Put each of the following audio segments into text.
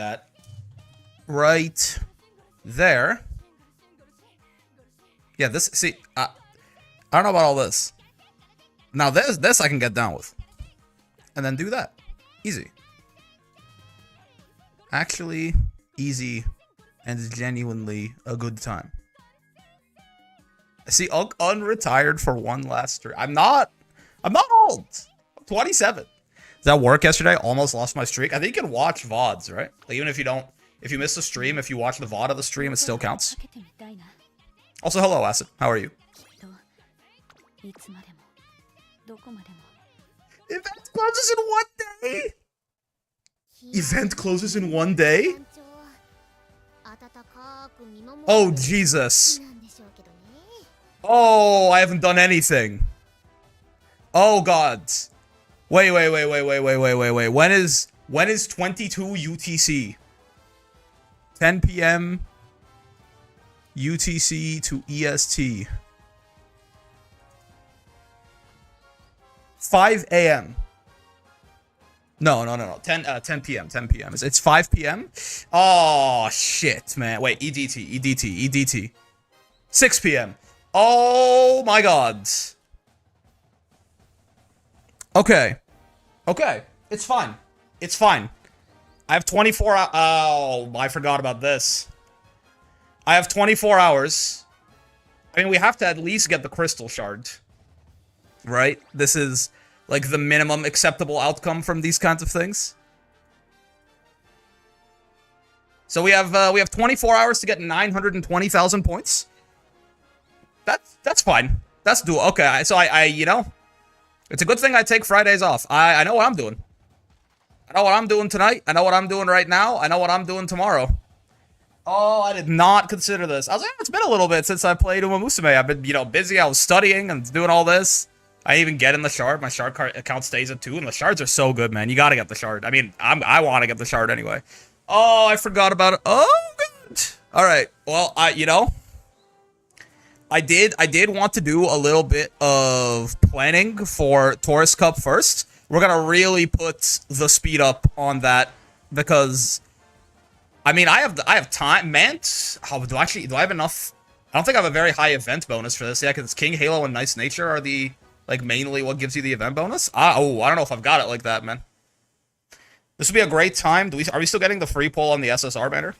that right there. Yeah, this, see, I don't know about all this. Now this I can get down with. And then do that. Easy. Actually, easy and genuinely a good time. See, unretired for one last stream. I'm not old. I'm 27. Does that work yesterday? Almost lost my streak. I think you can watch VODs, right? Like, even if you miss the stream, if you watch the VOD of the stream, it still counts. Also, hello, Acid. How are you? Event closes in 1 day? Event closes in 1 day? Oh, Jesus. Oh, I haven't done anything. Oh, God. Wait. When is 22 UTC? 10 p.m. UTC to EST. 5 a.m. No. 10 p.m. 10 p.m. It's 5 p.m. Oh, shit, man. Wait, EDT. 6 p.m. Oh, my God. Okay. It's fine. I have 24 hours. Oh, I forgot about this. I have 24 hours. I mean, we have to at least get the crystal shard. Right? This is like the minimum acceptable outcome from these kinds of things. So we have 24 hours to get 920,000 points. That's fine. That's doable. Okay, so I you know, it's a good thing I take Fridays off. I know what I'm doing. I know what I'm doing tonight. I know what I'm doing right now. I know what I'm doing tomorrow. Oh, I did not consider this. I was like, it's been a little bit since I played Uma Musume. I've been, busy. I was studying and doing all this. I even get in the shard. My shard account stays at 2, and the shards are so good, man. You gotta get the shard. I mean, I want to get the shard anyway. Oh, I forgot about it. Oh, good. All right. Well, I did want to do a little bit of planning for Taurus Cup first. We're gonna really put the speed up on that because, I mean, I have time. Mant, do I have enough? I don't think I have a very high event bonus for this. Yeah, because King, Halo, and Nice Nature are the, like, mainly what gives you the event bonus. I don't know if I've got it like that, man. This would be a great time. Are we still getting the free pull on the SSR banner?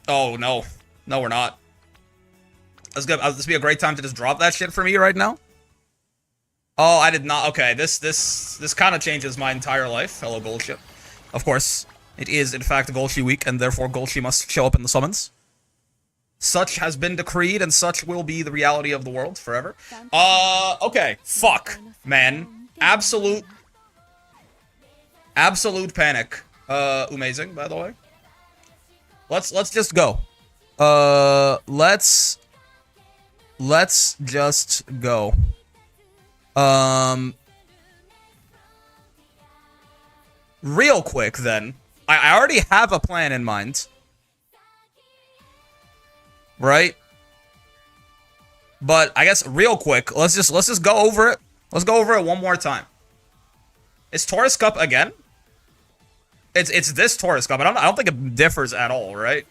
Oh, no. No, we're not. This would be a great time to just drop that shit for me right now. Oh, I did not. Okay, this kind of changes my entire life. Hello, Golship. Of course, it is, in fact, Golshi week, and therefore Golshi must show up in the summons. Such has been decreed, and such will be the reality of the world forever. Okay. Fuck, man. Absolute panic. Amazing, by the way. Let's just go. Let's just go. Real quick, then. I already have a plan in mind. Right? But I guess real quick, let's just go over it. Let's go over it one more time. Is Taurus Cup again? It's this Taurus Cup. I don't think it differs at all, right?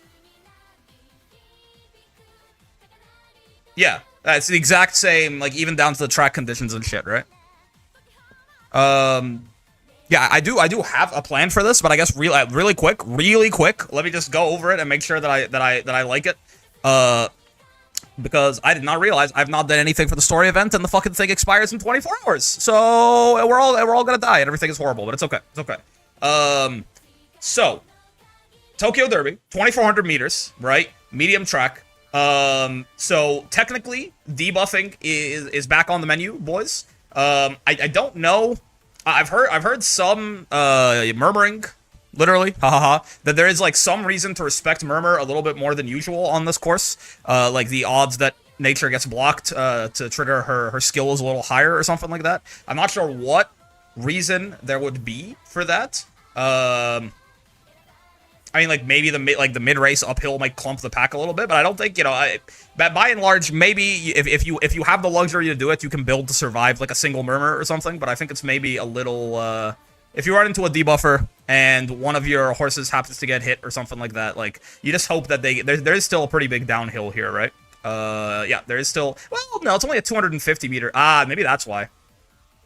Yeah, it's the exact same, like, even down to the track conditions and shit, right? Yeah, I do have a plan for this, but I guess really quick, let me just go over it and make sure that I like it. Because I did not realize I've not done anything for the story event, and the fucking thing expires in 24 hours. So we're all gonna die, and everything is horrible, but it's okay. It's okay. So Tokyo Derby, 2,400 meters, right? Medium track. So technically, debuffing is back on the menu, boys. I don't know. I've heard some murmuring, literally, that there is like some reason to respect murmur a little bit more than usual on this course. Like the odds that nature gets blocked to trigger her skill is a little higher or something like that. I'm not sure what reason there would be for that. I mean, like, maybe the mid-race uphill might clump the pack a little bit, but I don't think, by and large, maybe if you have the luxury to do it, you can build to survive, like, a single murmur or something, but I think it's maybe a little if you run into a debuffer and one of your horses happens to get hit or something like that, like, you just hope that there is still a pretty big downhill here, right? Yeah, there is still, well, no, it's only a 250 meter. Maybe that's why.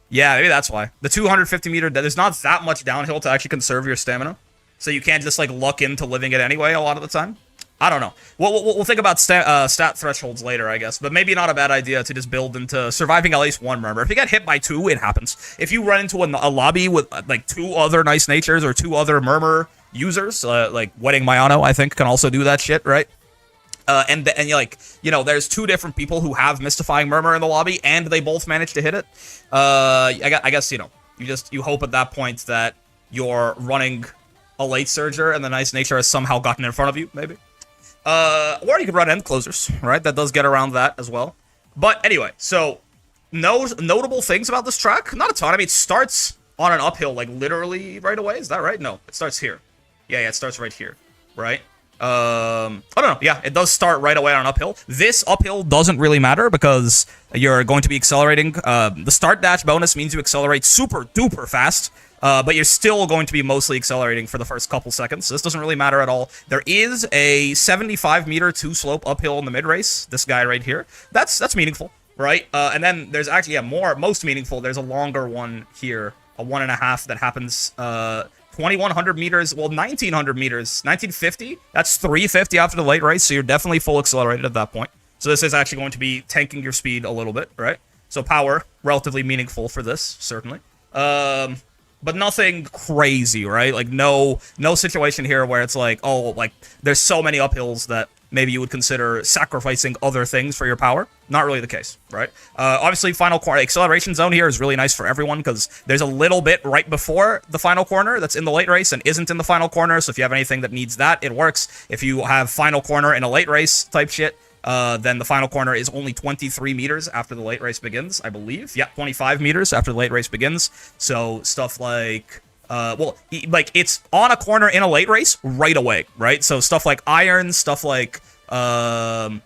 Yeah, maybe that's why. The 250 meter, there's not that much downhill to actually conserve your stamina. So you can't just, like, luck into living it anyway a lot of the time. I don't know. We'll think about stat thresholds later, I guess. But maybe not a bad idea to just build into surviving at least one murmur. If you get hit by 2, it happens. If you run into a lobby with, like, 2 other nice natures or 2 other murmur users, like Wedding Mayano, I think, can also do that shit, right? And you're like, you know, there's 2 different people who have Mystifying Murmur in the lobby, and they both manage to hit it. I guess, you know, you hope at that point that you're running a late surger and the nice nature has somehow gotten in front of you, maybe. Or you could run end closers, right? That does get around that as well. But anyway, so notable things about this track, not a ton. I mean, it starts on an uphill, like literally right away. Is that right? No, it starts here. Yeah, it starts right here, right? I don't know. Yeah, it does start right away on an uphill. This uphill doesn't really matter because you're going to be accelerating. The start dash bonus means you accelerate super duper fast. But you're still going to be mostly accelerating for the first couple seconds. So this doesn't really matter at all. There is a 75-meter 2-slope uphill in the mid-race. This guy right here. That's meaningful, right? And then there's actually, most meaningful. There's a longer one here, a 1.5 that happens 2,100 meters, well, 1,900 meters, 1950. That's 350 after the late race, so you're definitely full accelerated at that point. So this is actually going to be tanking your speed a little bit, right? So power, relatively meaningful for this, certainly. But nothing crazy, right? Like, no situation here where it's like, oh, like, there's so many uphills that maybe you would consider sacrificing other things for your power. Not really the case, right? Obviously, final corner acceleration zone here is really nice for everyone because there's a little bit right before the final corner that's in the late race and isn't in the final corner. So if you have anything that needs that, it works. If you have final corner in a late race type shit, then the final corner is only 23 meters after the late race begins, I believe. Yeah, 25 meters after the late race begins. So stuff like, it's on a corner in a late race right away, right? So stuff like iron, stuff like, iron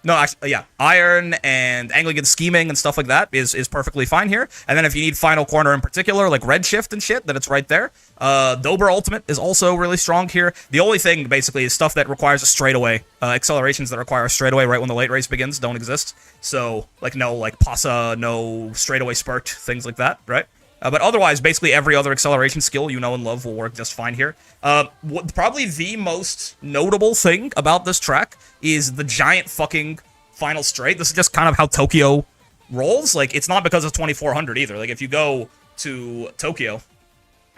and Anglican scheming and stuff like that is perfectly fine here. And then if you need final corner in particular, like redshift and shit, then it's right there. Dober ultimate is also really strong here. The only thing basically is stuff that requires a straightaway. Accelerations that require a straightaway right when the late race begins don't exist. So like no like Pasa, no straightaway spurt, things like that, right? But otherwise, basically every other acceleration skill you know and love will work just fine here. Probably the most notable thing about this track is the giant fucking final straight. This is just kind of how Tokyo rolls. Like, it's not because of 2400 either. Like, if you go to Tokyo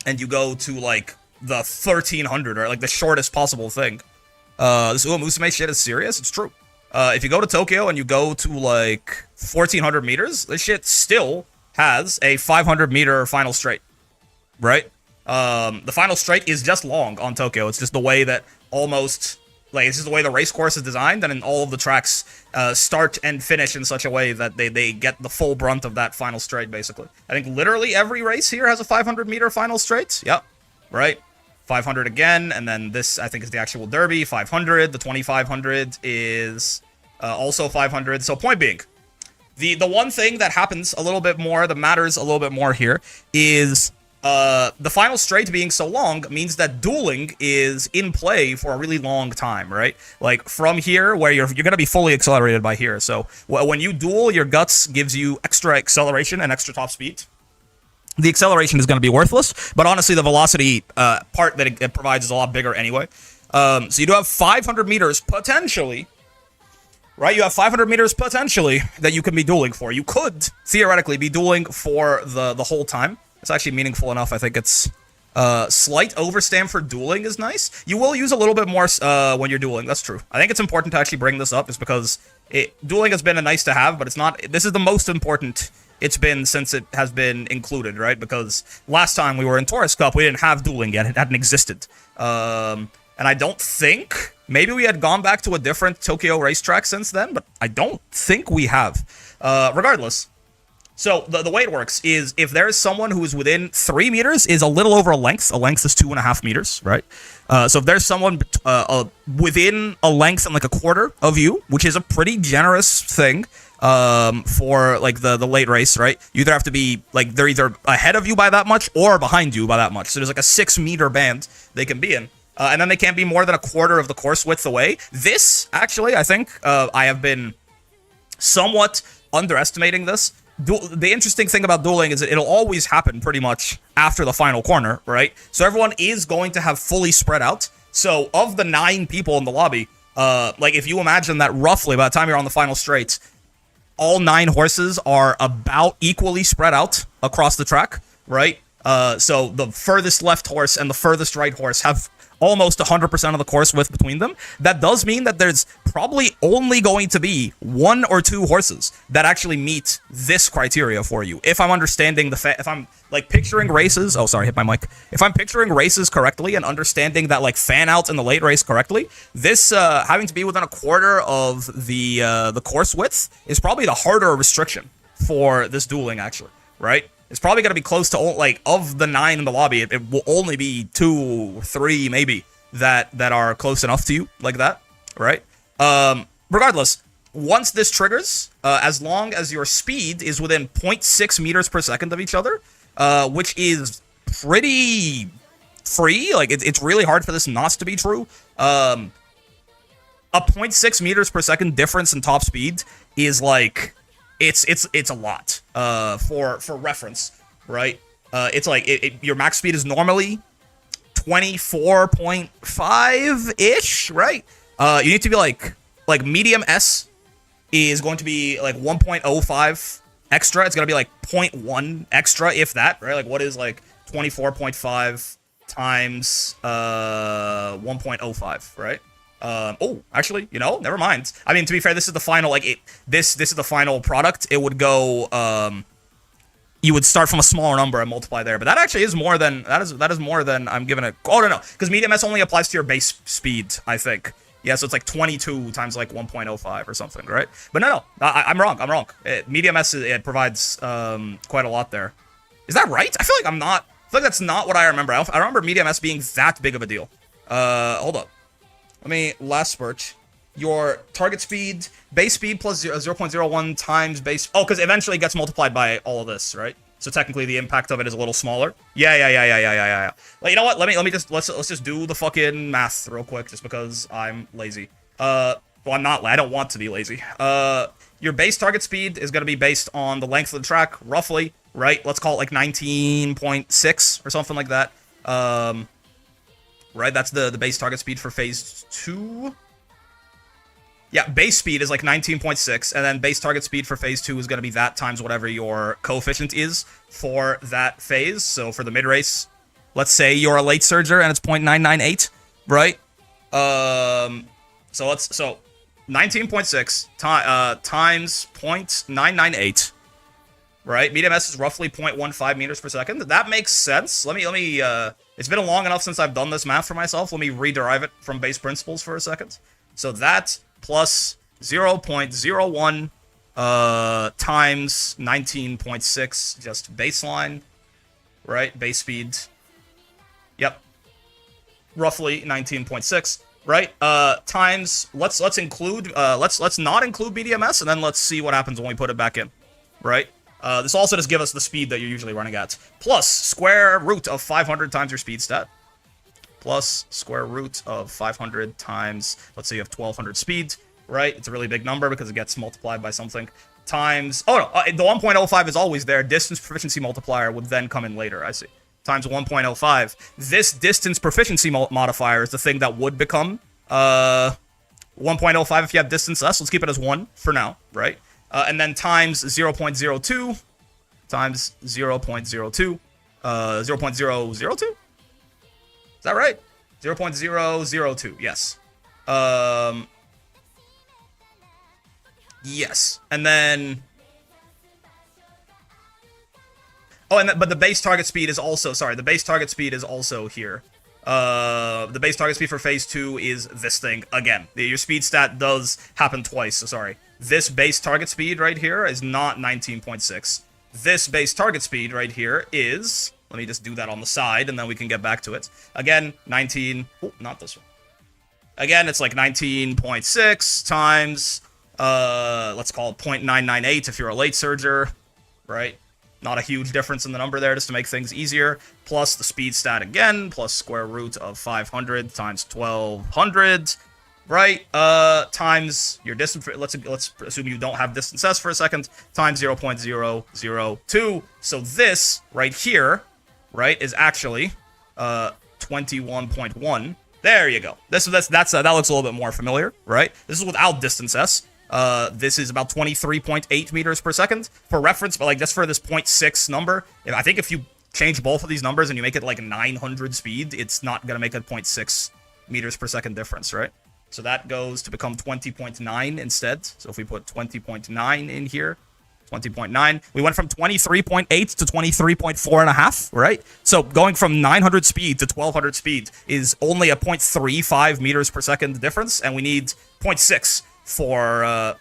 and you go to, like, the 1300 or, like, the shortest possible thing, this Uemusume shit is serious. It's true. If you go to Tokyo and you go to, like, 1400 meters, this shit still has a 500-meter final straight, right? The final straight is just long on Tokyo. It's just the way that it's just the way the race course is designed, and in all of the tracks start and finish in such a way that they get the full brunt of that final straight, basically. I think literally every race here has a 500-meter final straight. Yep, right? 500 again, and then this, I think, is the actual derby, 500. The 2500 is also 500. So point being, the one thing that happens a little bit more, that matters a little bit more here, is the final straight being so long means that dueling is in play for a really long time, right? Like, from here, where you're going to be fully accelerated by here. So when you duel, your guts gives you extra acceleration and extra top speed. The acceleration is going to be worthless, but honestly, the velocity part that it provides is a lot bigger anyway. So you do have 500 meters potentially. Right, you have 500 meters potentially that you can be dueling for. You could theoretically be dueling for the whole time. It's actually meaningful enough. I think it's slight overstamp for dueling is nice. You will use a little bit more when you're dueling. That's true. I think it's important to actually bring this up, is because dueling has been a nice to have, but it's not. This is the most important it's been since it has been included, right? Because last time we were in Taurus Cup, we didn't have dueling yet. It hadn't existed. And I don't think, maybe we had gone back to a different Tokyo racetrack since then, but I don't think we have. Regardless, so the way it works is if there is someone who is within 3 meters, is a little over a length is 2.5 meters, right? So if there's someone within a length and like a quarter of you, which is a pretty generous thing for like the late race, right? You either have to be like they're either ahead of you by that much or behind you by that much. So there's like a 6-meter band they can be in. And then they can't be more than a quarter of the course width away. This, actually, I think I have been somewhat underestimating this. The interesting thing about dueling is that it'll always happen pretty much after the final corner, right? So everyone is going to have fully spread out. So of the 9 people in the lobby, like if you imagine that roughly by the time you're on the final straight, all 9 horses are about equally spread out across the track, right? So the furthest left horse and the furthest right horse have almost 100% of the course width between them. That does mean that there's probably only going to be 1 or 2 horses that actually meet this criteria for you. If I'm understanding if I'm like picturing races, oh sorry, hit my mic. If I'm picturing races correctly and understanding that like fan out in the late race correctly, this having to be within a quarter of the course width is probably the harder restriction for this dueling actually, right? It's probably going to be close to, like, of the 9 in the lobby, it will only be 2 or 3, maybe, that are close enough to you, like that, right? Regardless, once this triggers, as long as your speed is within 0.6 meters per second of each other, which is pretty free, like, it's really hard for this not to be true. A 0.6 meters per second difference in top speed is, like... It's a lot for reference, right? It's like your max speed is normally 24.5-ish, right? You need to be like medium S is going to be like 1.05 extra. It's gonna be like 0.1 extra, if that, right? Like what is like 24.5 times 1.05, right? Oh, actually, you know, never mind. I mean, to be fair, this is the final, like, this is the final product. It would go, you would start from a smaller number and multiply there, but that actually is more than, that is more than I'm giving it. Oh, no, because medium S only applies to your base speed, I think. Yeah, so it's like 22 times like 1.05 or something, right? But no, I'm wrong, medium S, it provides, quite a lot there. Is that right? I feel like that's not what I remember. I remember medium S being that big of a deal. Hold up. Let me last spurt. Your target speed, base speed plus 0.01 times base. Oh, because eventually it gets multiplied by all of this, right? So technically the impact of it is a little smaller. Yeah. Like, you know what? Let's just do the fucking math real quick, just because I'm lazy. Well, I'm not. I don't want to be lazy. Your base target speed is gonna be based on the length of the track, roughly, right? Let's call it like 19.6 or something like that. Right, that's the base target speed for phase 2. Yeah, base speed is like 19.6, and then base target speed for phase 2 is going to be that times whatever your coefficient is for that phase. So for the mid-race, let's say you're a late surger and it's 0.998, right? So 19.6 times 0.998. Right, medium S is roughly 0.15 meters per second. That makes sense. Let me. It's been long enough since I've done this math for myself. Let me rederive it from base principles for a second. So that plus 0.01 times 19.6, just baseline, right? Base speed. Yep. Roughly 19.6, right? Times. Let's include. Let's not include BDMS, and then let's see what happens when we put it back in, right? This also does give us the speed that you're usually running at. Plus square root of 500 times your speed stat. Plus square root of 500 times, let's say you have 1200 speed, right? It's a really big number because it gets multiplied by something. Times, oh no, the 1.05 is always there. Distance proficiency multiplier would then come in later, I see. Times 1.05. This distance proficiency modifier is the thing that would become 1.05 if you have distance less. Let's keep it as 1 for now, right? And then times 0.02 times 0.02. 0.002? Is that right? 0.002, yes. Yes. And then... Oh, but the base target speed is also... Sorry, the base target speed is also here. The base target speed for phase 2 is this thing. Again, your speed stat does happen twice, so sorry. This base target speed right here is not 19.6. This base target speed right here is... Let me just do that on the side, and then we can get back to it. Again, 19... Oh, not this one. Again, it's like 19.6 times... let's call it 0.998 if you're a late surger, right? Not a huge difference in the number there, just to make things easier. Plus the speed stat again, plus square root of 500 times 1200, right? Times your distance. Let's assume you don't have distance S for a second. Times 0.002. So this right here, right, is actually 21.1. There you go. That looks a little bit more familiar, right? This is without distance S. This is about 23.8 meters per second. For reference, but like just for this 0.6 number, I think if you change both of these numbers and you make it like 900 speed, it's not gonna make a 0.6 meters per second difference, right? So that goes to become 20.9 instead. So if we put 20.9 in here, 20.9, we went from 23.8 to 23.4 and a half, right? So going from 900 speed to 1200 speed is only a 0.35 meters per second difference, and we need 0.6 for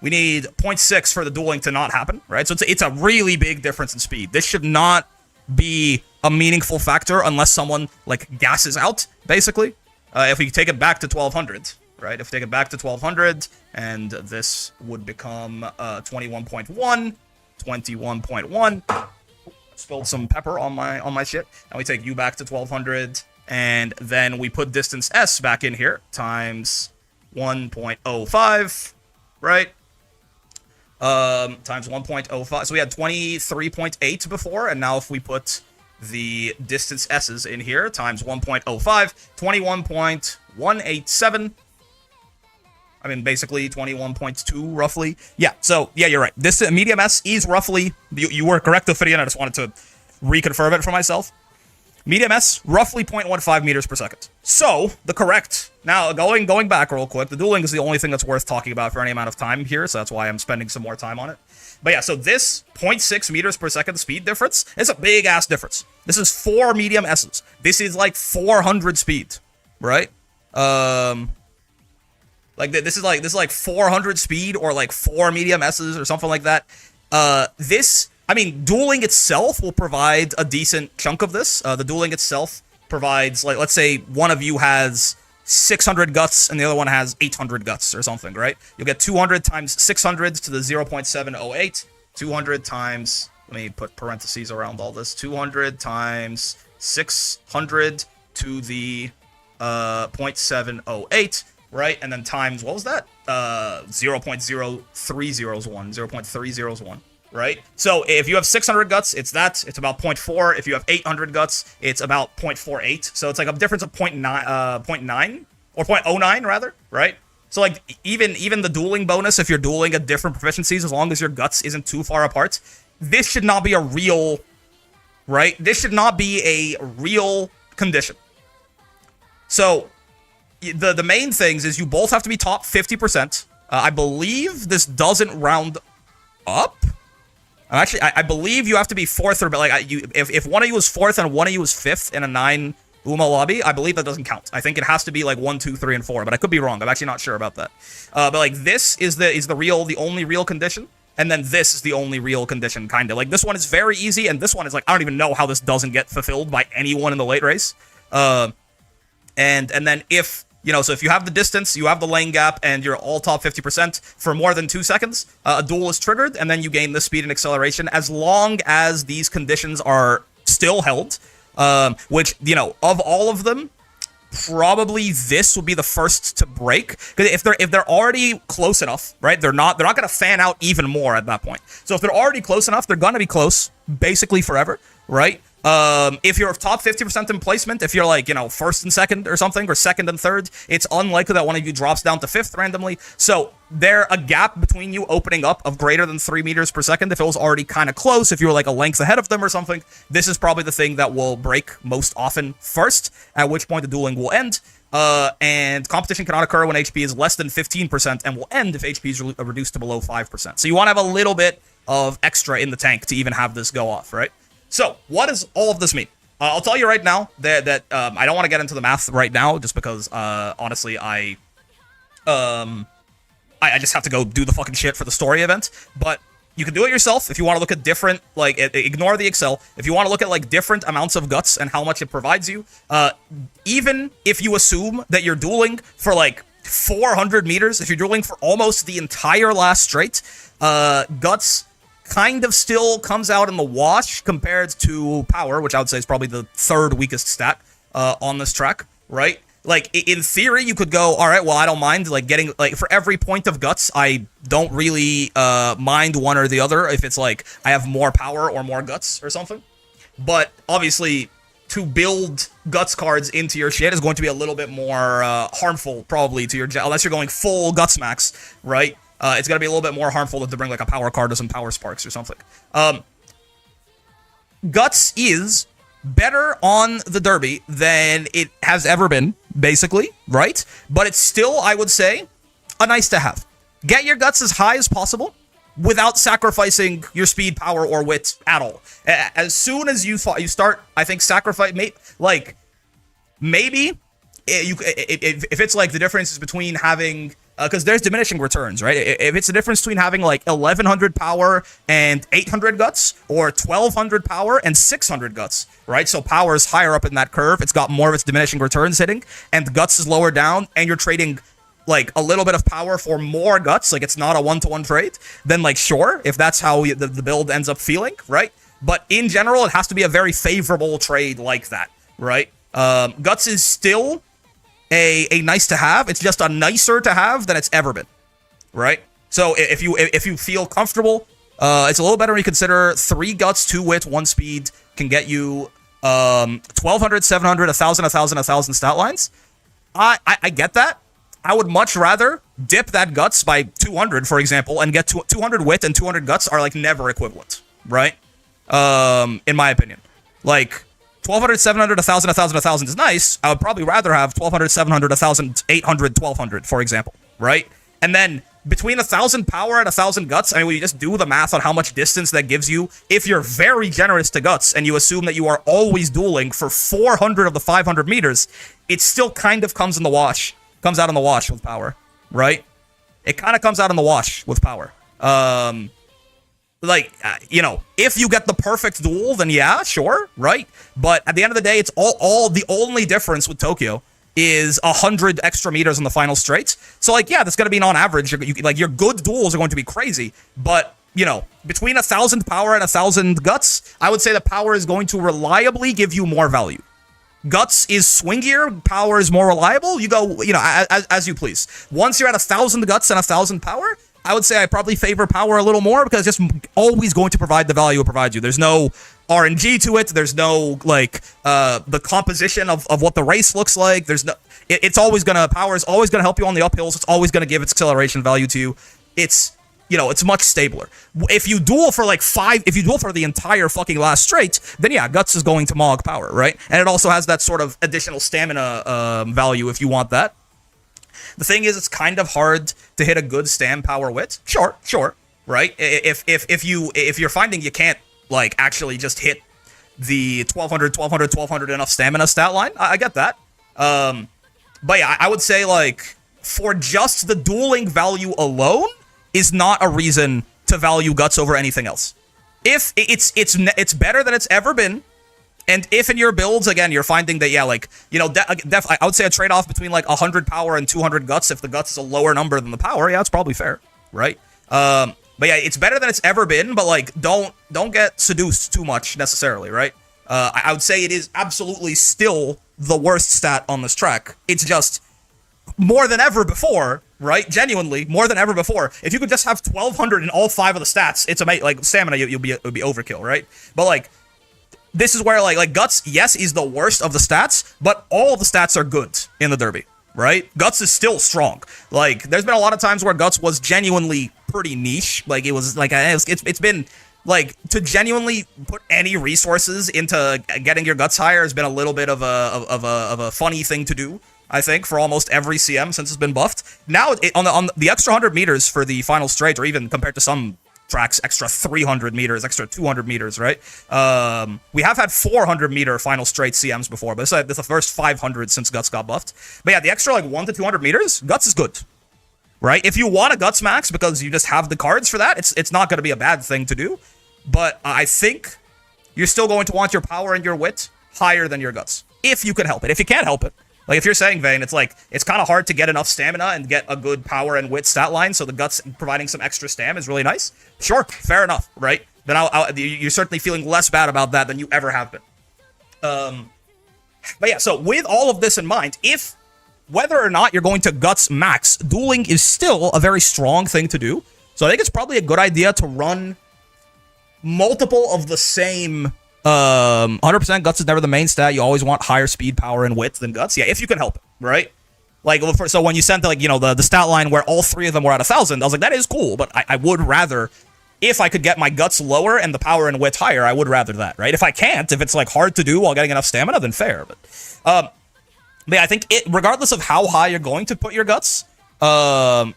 we need 0.6 for the dueling to not happen, right? So it's a really big difference in speed. This should not be a meaningful factor unless someone like gasses out, basically. If we take it back to 1200, right? If we take it back to 1200, and this would become 21.1, 21.1. Spilled some pepper on my shit, and we take U back to 1200, and then we put distance S back in here times 1.05, right? Times 1.05. So we had 23.8 before, and now if we put the distance S's in here times 1.05, 21.187. I mean, basically 21.2 roughly. Yeah, so yeah, you're right. This medium S is roughly, you were correct, Ophidian. I just wanted to reconfirm it for myself. Medium S, roughly 0.15 meters per second. So, the correct, now going back real quick, the dueling is the only thing that's worth talking about for any amount of time here, so that's why I'm spending some more time on it. But yeah, so this 0.6 meters per second speed difference is a big ass difference. This is 4 medium S's. This is like 400 speed, right? Like this is like 400 speed or like 4 medium S's or something like that. I mean, dueling itself will provide a decent chunk of this. The dueling itself provides, like, let's say one of you has 600 guts and the other one has 800 guts or something, right? You'll get 200 times 600 to the 0.708. 200 times, let me put parentheses around all this. 200 times 600 to the 0.708, right? And then times, what was that? 0.0301, 0.301. Right? So if you have 600 guts, it's about 0.4. If you have 800 guts, it's about 0.48. So it's like a difference of 0.9 or 0.09 rather, right? So like even the dueling bonus, if you're dueling at different proficiencies, as long as your guts isn't too far apart, this should not be a real, right? This should not be a real condition. So the main things is you both have to be top 50%. I believe this doesn't round up. Actually, I believe you have to be fourth or like if one of you is fourth and one of you is fifth in a 9 UMA lobby, I believe that doesn't count. I think it has to be like 1, 2, 3, and 4, but I could be wrong. I'm actually not sure about that. But like this is the only real condition, and then this is the only real condition, kind of. Like this one is very easy, and this one is like I don't even know how this doesn't get fulfilled by anyone in the late race. And then if so if you have the distance, you have the lane gap, and you're all top 50% for more than 2 seconds, a duel is triggered, and then you gain the speed and acceleration as long as these conditions are still held, which, of all of them, probably this would be the first to break. Because if they're already close enough, right, they're not going to fan out even more at that point. So if they're already close enough, they're going to be close basically forever, right? If you're top 50% in placement, if you're like, first and second or something, or second and third, it's unlikely that one of you drops down to fifth randomly. So there a gap between you opening up of greater than 3 meters per second. If it was already kind of close, if you were like a length ahead of them or something, this is probably the thing that will break most often first, at which point the dueling will end. And competition cannot occur when HP is less than 15% and will end if HP is reduced to below 5%. So you want to have a little bit of extra in the tank to even have this go off, right? So, what does all of this mean? I'll tell you right now that I don't want to get into the math right now, just because, honestly, I just have to go do the fucking shit for the story event. But You can do it yourself if you want to look at different, like, ignore the Excel. If you want to look at, like, different amounts of guts and how much it provides you, even if you assume that you're dueling for, like, 400 meters, if you're dueling for almost the entire last straight, guts kind of still comes out in the wash compared to power, which I would say is probably the third weakest stat on this track, right? Like, in theory, you could go, all right, well, I don't mind, like, getting, like, for every point of guts, I don't really mind one or the other if it's, like, I have more power or more guts or something. But, obviously, to build guts cards into your shit is going to be a little bit more harmful, probably, to your, unless you're going full guts max, right? It's going to be a little bit more harmful than to bring, like, a power card or some power sparks or something. Guts is better on the Derby than it has ever been, basically, right? But it's still, I would say, a nice to have. Get your guts as high as possible without sacrificing your speed, power, or wit at all. As soon as you start, I think, maybe if it's like the difference is between having, because there's diminishing returns, right? If it's the difference between having like 1100 power and 800 guts, or 1200 power and 600 guts, right? So power is higher up in that curve. It's got more of its diminishing returns hitting, and guts is lower down, and you're trading like a little bit of power for more guts, like it's not a one-to-one trade, then like sure, if that's how the build ends up feeling, right? But in general, it has to be a very favorable trade like that, right? Guts is still a nice to have. It's just a nicer to have than it's ever been, right? So if you feel comfortable, it's a little better when you consider 3 guts, 2 wit, 1 speed can get you 1200, 700, 1000, 1000, 1000 stat lines. I get that. I would much rather dip that guts by 200, for example, and get 200 wit and 200 guts are like never equivalent, right? In my opinion, like 1200, 700, 1000, 1000, 1000 is nice. I would probably rather have 1200, 700, 1000, 800, 1200, for example, right? And then between 1000 power and 1000 guts, I mean, when you just do the math on how much distance that gives you, if you're very generous to guts and you assume that you are always dueling for 400 of the 500 meters, it still kind of comes in the wash. Comes out in the wash with power, right? It kind of comes out in the wash with power. You know, if you get the perfect duel, then yeah, sure, right? But at the end of the day, it's all the only difference with Tokyo is 100 extra meters on the final straight. So, like, yeah, that's going to be on average. Like, your good duels are going to be crazy. But, you know, between 1000 power and 1000 guts, I would say that power is going to reliably give you more value. Guts is swingier, power is more reliable. You go, you know, as you please. Once you're at 1000 guts and 1000 power, I would say I probably favor power a little more because it's just always going to provide the value it provides you. There's no RNG to it. There's no, like, the composition of what the race looks like. There's no, it's always gonna, power is always gonna help you on the uphills. It's always gonna give its acceleration value to you. It's, you know, it's much stabler. If you duel for like if you duel for the entire fucking last straight, then yeah, guts is going to mog power, right? And it also has that sort of additional stamina value if you want that. The thing is, it's kind of hard to hit a good stam power wit. Sure, right? If you're finding you can't like actually just hit the 1200 enough stamina stat line, I get that. But yeah, I would say like for just the dueling value alone is not a reason to value guts over anything else. If it's better than it's ever been, and if in your builds, again, you're finding that, yeah, like, you know, I would say a trade-off between, like, 100 power and 200 guts, if the guts is a lower number than the power, yeah, it's probably fair, right? But yeah, it's better than it's ever been, but, like, don't get seduced too much, necessarily, right? I would say it is absolutely still the worst stat on this track. It's just more than ever before, right? Genuinely, more than ever before. If you could just have 1200 in all 5 of the stats, it's amazing. Like, stamina, it would be overkill, right? But, like, this is where, like Guts, yes, is the worst of the stats, but all the stats are good in the Derby, right? Guts is still strong. Like, there's been a lot of times where Guts was genuinely pretty niche. Like, it was, like, it's been, like, to genuinely put any resources into getting your Guts higher has been a little bit of a funny thing to do, I think, for almost every CM since it's been buffed. Now, on the extra 100 meters for the final straight, or even compared to some tracks, extra 300 meters, extra 200 meters, right? We have had 400 meter final straight CMs before, but this is the first 500 since Guts got buffed. But yeah, the extra like 1 to 200 meters, Guts is good. right? If you want a Guts max because you just have the cards for that, it's not going to be a bad thing to do. But I think you're still going to want your power and your wit higher than your Guts, if you can help it. If you can't help it, like if you're saying, Vayne, it's like, it's kind of hard to get enough stamina and get a good power and wit stat line, so the Guts providing some extra stam is really nice. Sure, fair enough, right? Then you're certainly feeling less bad about that than you ever have been. But yeah, so with all of this in mind, whether or not you're going to Guts max, dueling is still a very strong thing to do. So I think it's probably a good idea to run multiple of the same 100% Guts is never the main stat. You always want higher speed, power, and wit than Guts. Yeah, if you can help it, right? Like, so when you sent, like, you know, the stat line where all three of them were at 1,000, I was like, that is cool, but I would rather, if I could get my Guts lower and the power and wit higher, I would rather that, right? If I can't, if it's, like, hard to do while getting enough stamina, then fair. But yeah, I think regardless of how high you're going to put your Guts, regardless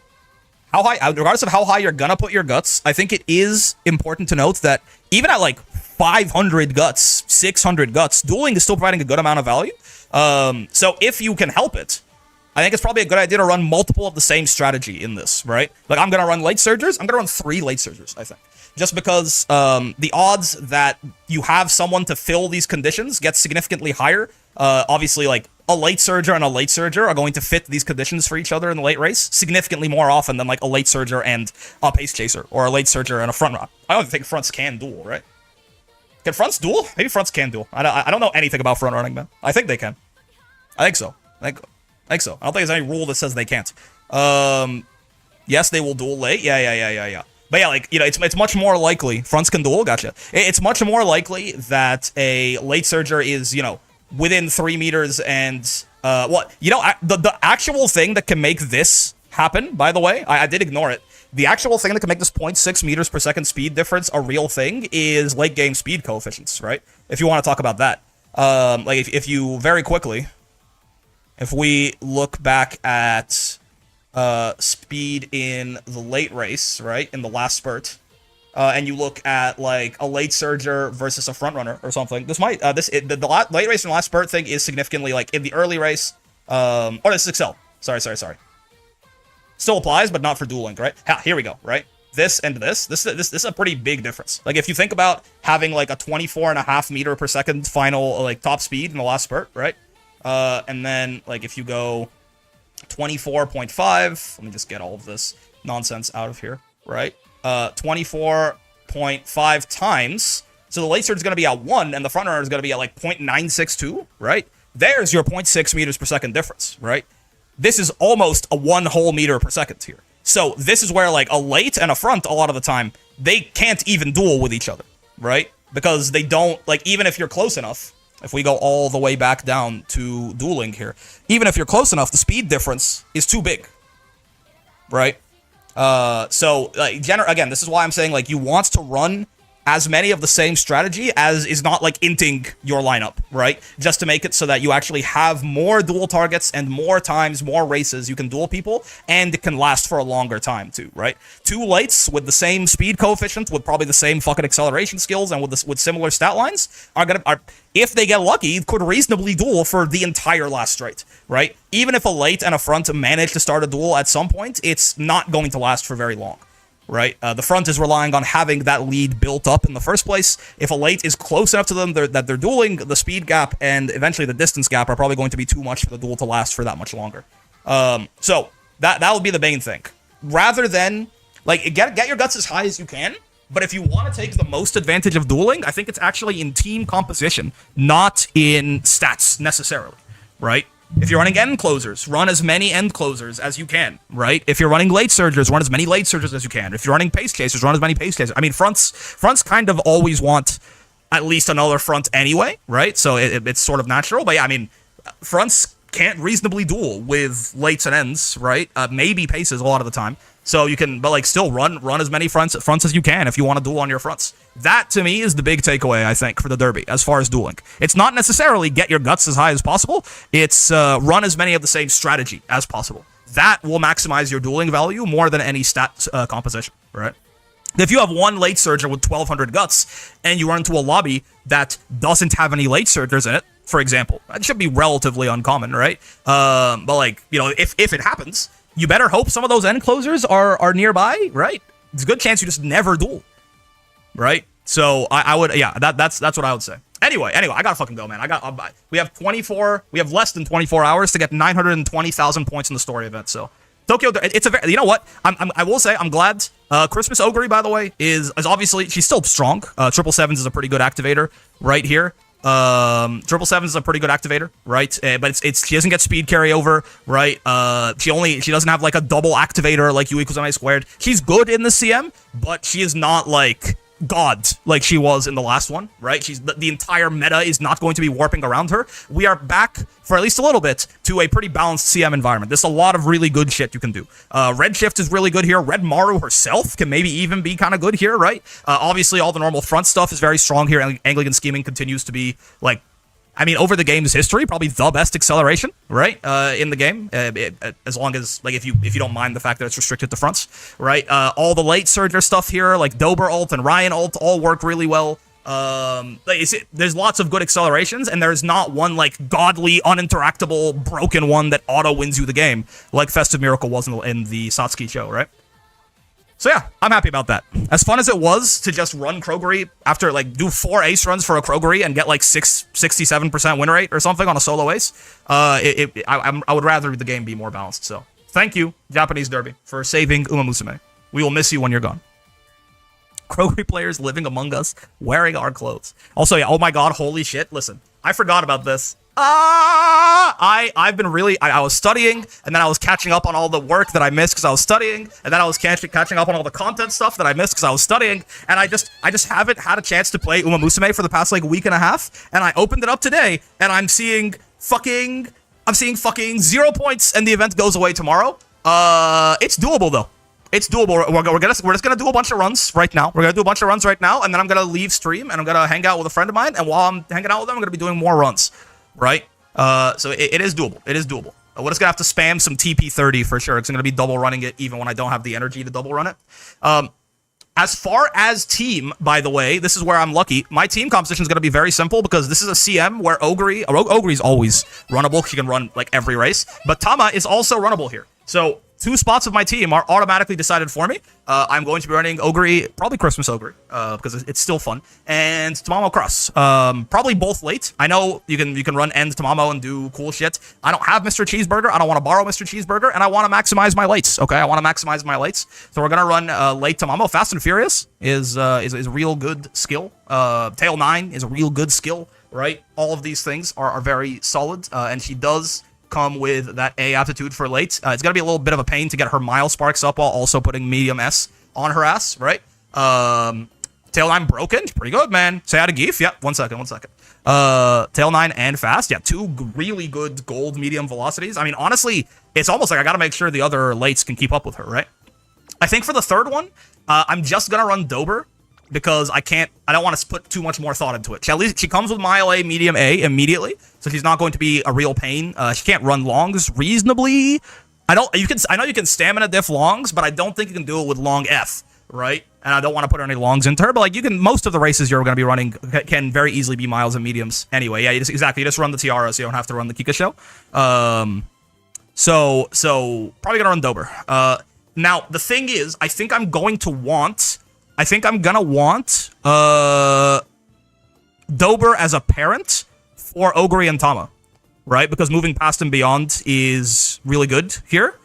of how high you're gonna put your Guts, I think it is important to note that even at, like, 500 Guts, 600 Guts, dueling is still providing a good amount of value. So if you can help it, I think it's probably a good idea to run multiple of the same strategy in this, right? Like, I'm going to run Late Surgers. I'm going to run 3 Late Surgers, I think. Just because the odds that you have someone to fill these conditions gets significantly higher. Obviously, like, a Late Surger and a Late Surger are going to fit these conditions for each other in the late race significantly more often than, like, a Late Surger and a Pace Chaser, or a Late Surger and a Front Run. I don't think fronts can duel, right? Can fronts duel? Maybe fronts can duel. I don't know anything about front running, man. I think they can. I think so. I think so. I don't think there's any rule that says they can't. Yes, they will duel late. Yeah. But yeah, like, you know, it's much more likely fronts can duel. Gotcha. It's much more likely that a Late Surger is, you know, within 3 meters and what? You know, the actual thing that can make this happen, by the way, I did ignore it. The actual thing that can make this 0.6 meters per second speed difference a real thing is late game speed coefficients, right? If you want to talk about that. Like, if you very quickly, if we look back at speed in the late race, right, in the last spurt, and you look at, like, a Late Surger versus a front runner or something, this might, the late race and last spurt thing is significantly, like, in the early race, or this is Excel. Sorry. Still applies, but not for dueling, right? Here we go, right? This and this is a pretty big difference. Like, if you think about having, like, a 24.5 meter per second final, like, top speed in the last spurt, right? And then, like, if you go 24.5, let me just get all of this nonsense out of here, right? 24.5 times, so the Late Surge is going to be at 1, and the front runner is going to be at, like, 0.962, right? There's your 0.6 meters per second difference, right? This is almost a 1 whole meter per second here. So this is where, like, a late and a front, a lot of the time, they can't even duel with each other, right? Because they don't, like, even if you're close enough, if we go all the way back down to dueling here, even if you're close enough, the speed difference is too big, right? So, like, again, this is why I'm saying, like, you want to run as many of the same strategy as is not, like, inting your lineup, right? Just to make it so that you actually have more duel targets and more times, more races you can duel people, and it can last for a longer time too, right? 2 lates with the same speed coefficient, with probably the same fucking acceleration skills, and with similar stat lines, are if they get lucky, could reasonably duel for the entire last straight, right? Even if a late and a front manage to start a duel at some point, it's not going to last for very long. Right? The front is relying on having that lead built up in the first place. If a late is close enough to them that they're dueling, the speed gap and eventually the distance gap are probably going to be too much for the duel to last for that much longer. So that would be the main thing. Rather than, like, get your Guts as high as you can, but if you want to take the most advantage of dueling, I think it's actually in team composition, not in stats necessarily, right? If you're running end closers, run as many end closers as you can, right? If you're running Late Surgers, run as many Late Surgers as you can. If you're running Pace Chasers, run as many Pace Chasers. I mean, fronts kind of always want at least another front anyway, right? So it's sort of natural. But yeah, I mean, fronts can't reasonably duel with lates and ends, right? Maybe paces a lot of the time. So you can, but, like, still run as many fronts as you can if you want to duel on your fronts. That, to me, is the big takeaway, I think, for the Derby, as far as dueling. It's not necessarily get your Guts as high as possible. It's run as many of the same strategy as possible. That will maximize your dueling value more than any stat composition, right? If you have one Late Surger with 1,200 Guts, and you run into a lobby that doesn't have any Late Surgers in it, for example, that should be relatively uncommon, right? But, like, you know, if it happens, you better hope some of those end closers are nearby, right? It's a good chance you just never duel, right? So I would, yeah, that's what I would say. Anyway, I gotta fucking go, man. We have less than 24 hours to get 920,000 points in the story event. So Tokyo, it's a very, you know what? I will say I'm glad. Christmas Ogre, by the way, is obviously, she's still strong. 777s is a pretty good activator right here. 777 is a pretty good activator, right? But she doesn't get speed carryover, right? She doesn't have like a double activator like U equals MA squared. She's good in the CM, but she is not like God like she was in the last one, right? The entire meta is not going to be warping around her. We are back for at least a little bit to a pretty balanced CM environment. There's a lot of really good shit you can do. Redshift is really good here. Red Maru herself can maybe even be kind of good here, right? Obviously all the normal front stuff is very strong here. Anglican scheming continues to be like, I mean, over the game's history, probably the best acceleration, right? In the game, as long as, like, if you don't mind the fact that it's restricted to fronts, right? All the late surger stuff here, like Dober ult and Ryan ult, all work really well. There's lots of good accelerations, and there's not one, like, godly, uninteractable, broken one that auto wins you the game, like Festive Miracle was in the Satsuki show, right? So yeah, I'm happy about that. As fun as it was to just run Krogery after, like, do 4 ace runs for a Krogery and get, like, 67% win rate or something on a solo ace, I would rather the game be more balanced. So thank you, Japanese Derby, for saving Uma Musume. We will miss you when you're gone. Krogery players living among us, wearing our clothes. Also, yeah, oh my god, holy shit, listen, I forgot about this. I've been really, I was studying, and then I was catching up on all the work that I missed because I was studying, and then I was catching up on all the content stuff that I missed because I was studying, and I just haven't had a chance to play Uma Musume for the past, like, week and a half, and I opened it up today, and I'm seeing fucking 0 points, and the event goes away tomorrow. It's doable, though. It's doable. We're just gonna do a bunch of runs right now. We're gonna do a bunch of runs right now, and then I'm gonna leave stream, and I'm gonna hang out with a friend of mine, and while I'm hanging out with them, I'm gonna be doing more runs. Right? So it is doable. It is doable. We're just gonna have to spam some TP30 for sure. It's gonna be double running it even when I don't have the energy to double run it. As far as team, by the way, this is where I'm lucky. My team composition is gonna be very simple because this is a CM where Ogre is always runnable. She can run like every race, but Tama is also runnable here. So 2 spots of my team are automatically decided for me. I'm going to be running Ogre, probably Christmas Ogre, because it's still fun, and Tamamo Cross. Probably both late. I know you can run end Tamamo and do cool shit. I don't have Mr. Cheeseburger. I don't want to borrow Mr. Cheeseburger, and I want to maximize my lates. Okay, I want to maximize my lates. So we're gonna run late Tamamo. Fast and Furious is a real good skill. Tail 9 is a real good skill. Right? All of these things are very solid, and she does come with that A aptitude for late. It's gonna be a little bit of a pain to get her mile sparks up while also putting medium S on her ass, right? Tail 9 broken, pretty good, man. Say out of Geef, yeah, one second. Tail 9 and fast, yeah, 2 really good gold medium velocities. I mean, honestly, it's almost like I gotta make sure the other lates can keep up with her, right? I think for the third one, I'm just gonna run Dober, because I don't want to put too much more thought into it. She comes with Mile A, Medium A immediately, so she's not going to be a real pain. She can't run longs reasonably. I know you can stamina diff longs, but I don't think you can do it with long F, right? And I don't want to put any longs into her, but like most of the races you're going to be running can very easily be miles and mediums. Anyway, yeah, you just run the Tiara, so you don't have to run the Kika show. So probably gonna run Dober. Now the thing is, I think I'm gonna want Dober as a parent for Ogre and Tama, right? Because moving past and beyond is really good here.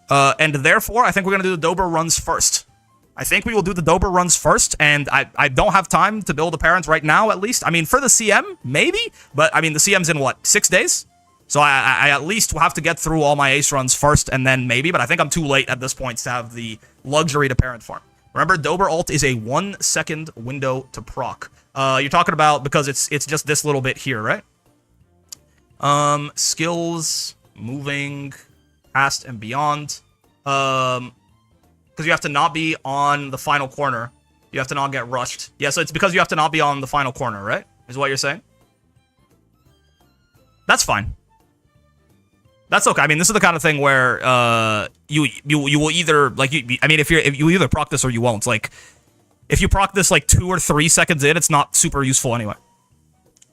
And therefore, I think we're going to do the Dober runs first. I think we will do the Dober runs first, and I don't have time to build a parent right now, at least. I mean, for the CM, maybe, but I mean, the CM's in what, 6 days? So I at least will have to get through all my ace runs first, and then maybe, but I think I'm too late at this point to have the luxury to parent farm. Remember, Dober ult is a 1 second window to proc. You're talking about because it's just this little bit here, right? Skills, moving, past and beyond. Because you have to not be on the final corner. You have to not get rushed. Yeah, so it's because you have to not be on the final corner, right? Is what you're saying? That's fine. That's okay. I mean, this is the kind of thing where you will either like if you either proc this or you won't. Like if you proc this like 2 or 3 seconds in, it's not super useful anyway.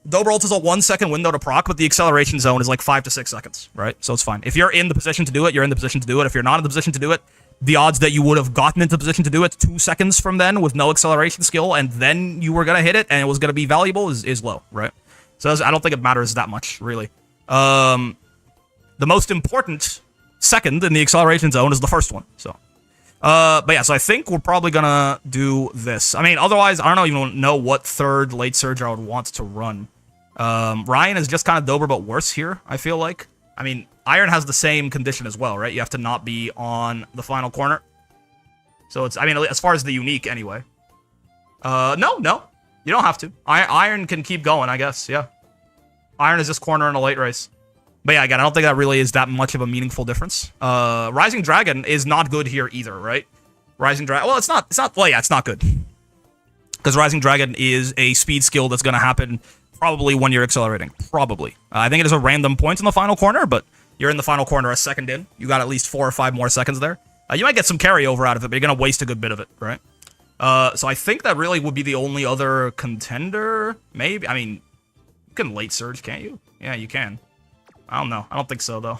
Dober ult is a 1 second window to proc, but the acceleration zone is like 5 to 6 seconds, right? So it's fine. If you're in the position to do it, you're in the position to do it. If you're not in the position to do it, the odds that you would have gotten into the position to do it 2 seconds from then with no acceleration skill and then you were going to hit it and it was going to be valuable is low, right? So I don't think it matters that much, really. The most important second in the acceleration zone is the first one, so. But yeah, so I think we're probably gonna do this. I mean, otherwise, I don't even know what third late surge I would want to run. Ryan is just kind of Dober, but worse here, I feel like. I mean, Iron has the same condition as well, right? You have to not be on the final corner. So it's, I mean, as far as the unique, anyway. No. You don't have to. Iron can keep going, I guess, yeah. Iron is just corner in a late race. But yeah, again, I don't think that really is that much of a meaningful difference. Rising Dragon is not good here either, right? Rising Dragon, well, it's not, well, yeah, it's not good. Because Rising Dragon is a speed skill that's going to happen probably when you're accelerating. Probably. I think it is a random point in the final corner, but you're in the final corner a second in. You got at least 4 or 5 more seconds there. You might get some carryover out of it, but you're going to waste a good bit of it, right? So I think that really would be the only other contender. Maybe, I mean, you can late surge, can't you? Yeah, you can. I don't know. I don't think so, though.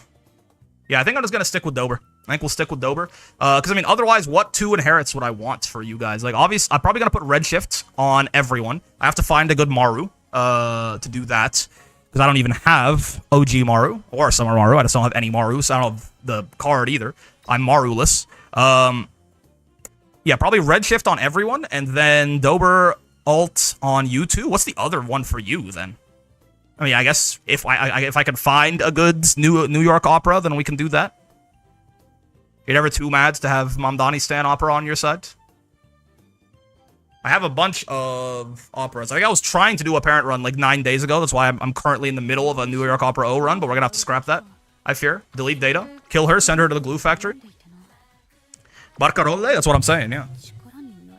Yeah, I think I'm just going to stick with Dober. I think we'll stick with Dober. Because, I mean, otherwise, what 2 inherits would I want for you guys? Like, obviously, I'm probably going to put Redshift on everyone. I have to find a good Maru to do that. Because I don't even have OG Maru or Summer Maru. I just don't have any Maru, so I don't have the card either. I'm Maru-less. Yeah, probably Redshift on everyone, and then Dober ult on you two. What's the other one for you, then? I mean, I guess if I can find a good New York opera, then we can do that. You're never too mad to have Mamdani Stan opera on your side. I have a bunch of operas. I think I was trying to do a parent run like 9 days ago. That's why I'm currently in the middle of a New York Opera O run, but we're gonna have to scrap that, I fear. Delete data. Kill her, send her to the glue factory. Barcarolle, that's what I'm saying, yeah.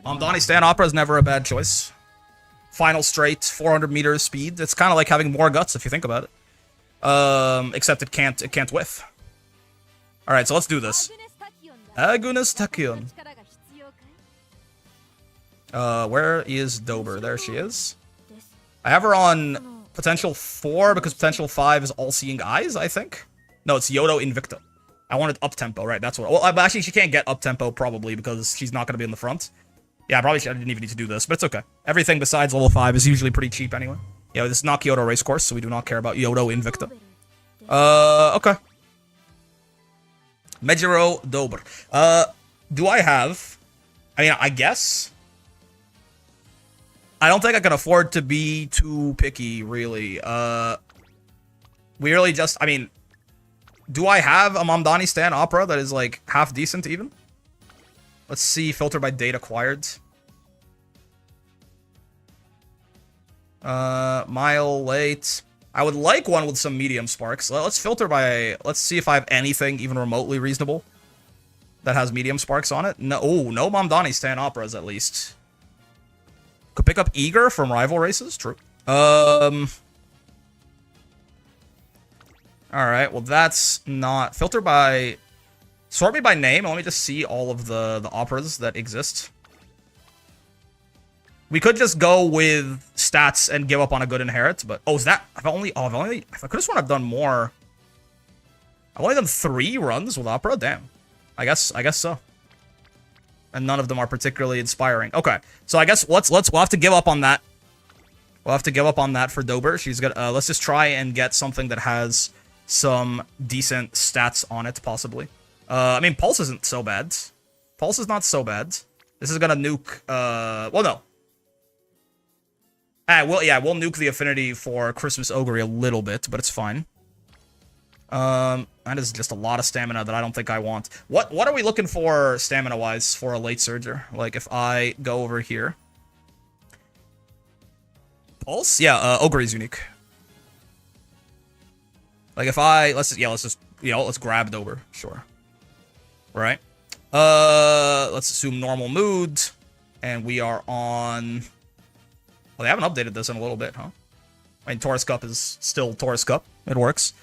Mamdani Stan opera is never a bad choice. Final straight, 400 meters speed. It's kind of like having more guts if you think about it. Except it can't whiff. All right, so let's do this. Agunas Tachyon. Where is Dober? There she is. I have her on potential 4 because potential 5 is All-Seeing Eyes, I think. No, it's Yodo Invicta. I wanted up-tempo, right? That's what. Well, actually, she can't get up-tempo probably because she's not going to be in the front. Yeah, I didn't even need to do this, but it's okay. Everything besides level 5 is usually pretty cheap anyway. Yeah, this is not Kyoto Race Course, so we do not care about Yodo Invicta. Okay. Mejiro Dober. Do I have... I mean, I guess... I don't think I can afford to be too picky, really. We really just... I mean... Do I have a Mamdani Stan opera that is, like, half decent, even? Let's see, filter by date acquired. Mile late. I would like one with some medium sparks. Let's filter by... Let's see if I have anything even remotely reasonable that has medium sparks on it. No, oh, no Mamdani Stan operas, at least. Could pick up Eager from rival races. True. Alright, well, that's not... Filter by... Sort me by name, and let me just see all of the operas that exist. We could just go with stats and give up on a good inherit, but... Oh, is that... I could have sworn I've done more. I've only done 3 runs with opera? Damn. I guess so. And none of them are particularly inspiring. Okay, so I guess we'll have to give up on that. We'll have to give up on that for Dober. She's got... let's just try and get something that has some decent stats on it, possibly. I mean, Pulse isn't so bad. Pulse is not so bad. This is gonna nuke, well, no. We'll nuke the affinity for Christmas Ogre a little bit, but it's fine. That is just a lot of stamina that I don't think I want. What are we looking for stamina-wise for a late surger? Like, if I go over here. Pulse? Yeah, Ogre is unique. Like, if I... Let's grab Dober. Sure. Right. Let's assume normal mood. And we are on... Well, they haven't updated this in a little bit, huh? I mean, Taurus Cup is still Taurus Cup. It works.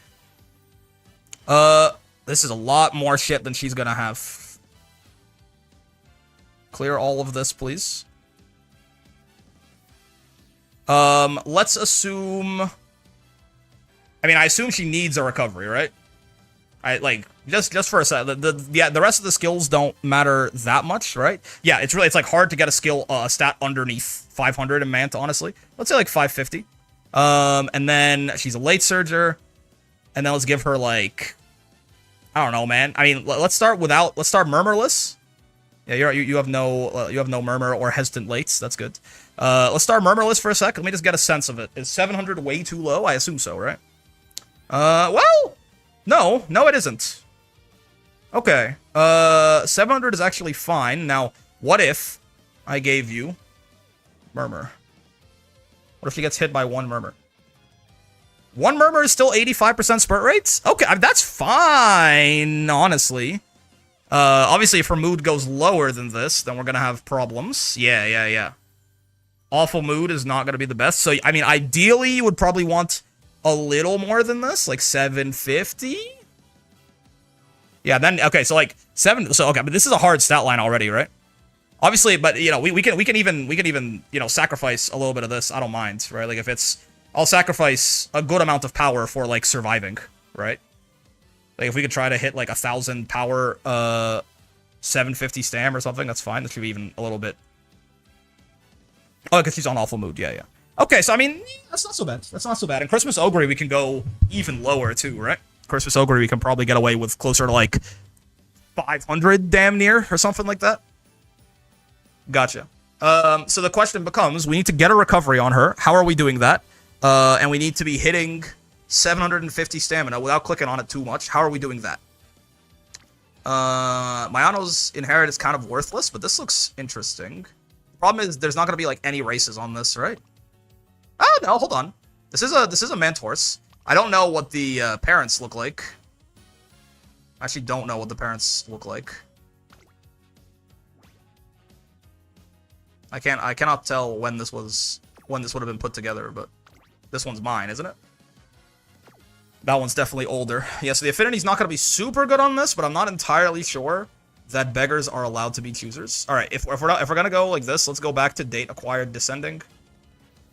This is a lot more shit than she's gonna have. Clear all of this, please. Let's assume... I mean, I assume she needs a recovery, right? I like just for a sec. The rest of the skills don't matter that much, right? Yeah, it's like hard to get a skill stat underneath 500 in Mant, honestly. Let's say like 550. And then she's a late surger, and then let's give her like, I don't know, man. I mean, let's start murmurless. Yeah, you have no murmur or hesitant lates. That's good. Let's start murmurless for a sec. Let me just get a sense of it. Is 700 way too low? I assume so, right? Well, no, it isn't. Okay, 700 is actually fine. Now, what if I gave you murmur? What if she gets hit by one murmur? One murmur is still 85% spurt rates? Okay, that's fine, honestly. Obviously, if her mood goes lower than this, then we're gonna have problems. Yeah. Awful mood is not gonna be the best. So, I mean, ideally, you would probably want a little more than this, like 750. Yeah, then okay, so like 7. So okay, but this is a hard stat line already, right? Obviously, but you know, we can even you know, sacrifice a little bit of this. I don't mind, right? Like if it's, I'll sacrifice a good amount of power for like surviving, right? Like if we could try to hit like 1,000 power, 750 stam or something, that's fine. That should be even a little bit. Oh, because she's on awful mood. Yeah. Okay, so I mean, that's not so bad. That's not so bad. In Christmas Ogre, we can go even lower too, right? Christmas Ogre, we can probably get away with closer to like 500 damn near or something like that. Gotcha. So the question becomes, we need to get a recovery on her. How are we doing that? And we need to be hitting 750 stamina without clicking on it too much. How are we doing that? Mayano's Inherit is kind of worthless, but this looks interesting. The problem is there's not going to be like any races on this, right? Oh, no, hold on. This is a Mantorse. I don't know what the parents look like. I actually don't know what the parents look like. I cannot tell when this would have been put together, but this one's mine, isn't it? That one's definitely older. Yeah, so the affinity's not going to be super good on this, but I'm not entirely sure that beggars are allowed to be choosers. All right, if we're going to go like this, let's go back to date acquired descending.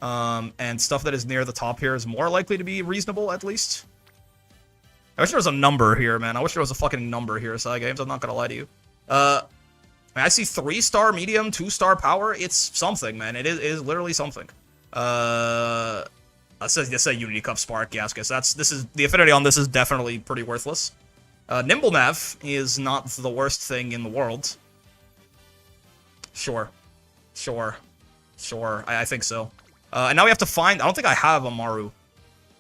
And stuff that is near the top here is more likely to be reasonable, at least. I wish there was a number here, man. I wish there was a fucking number here, Side Games. I'm not gonna lie to you. I see 3-star medium, 2-star power. It's something, man. It is literally something. It says Unity Cup Spark. Yeah, this is the affinity on this is definitely pretty worthless. Nimble Nav is not the worst thing in the world. Sure. I think so. And now we have to find... I don't think I have a Maru,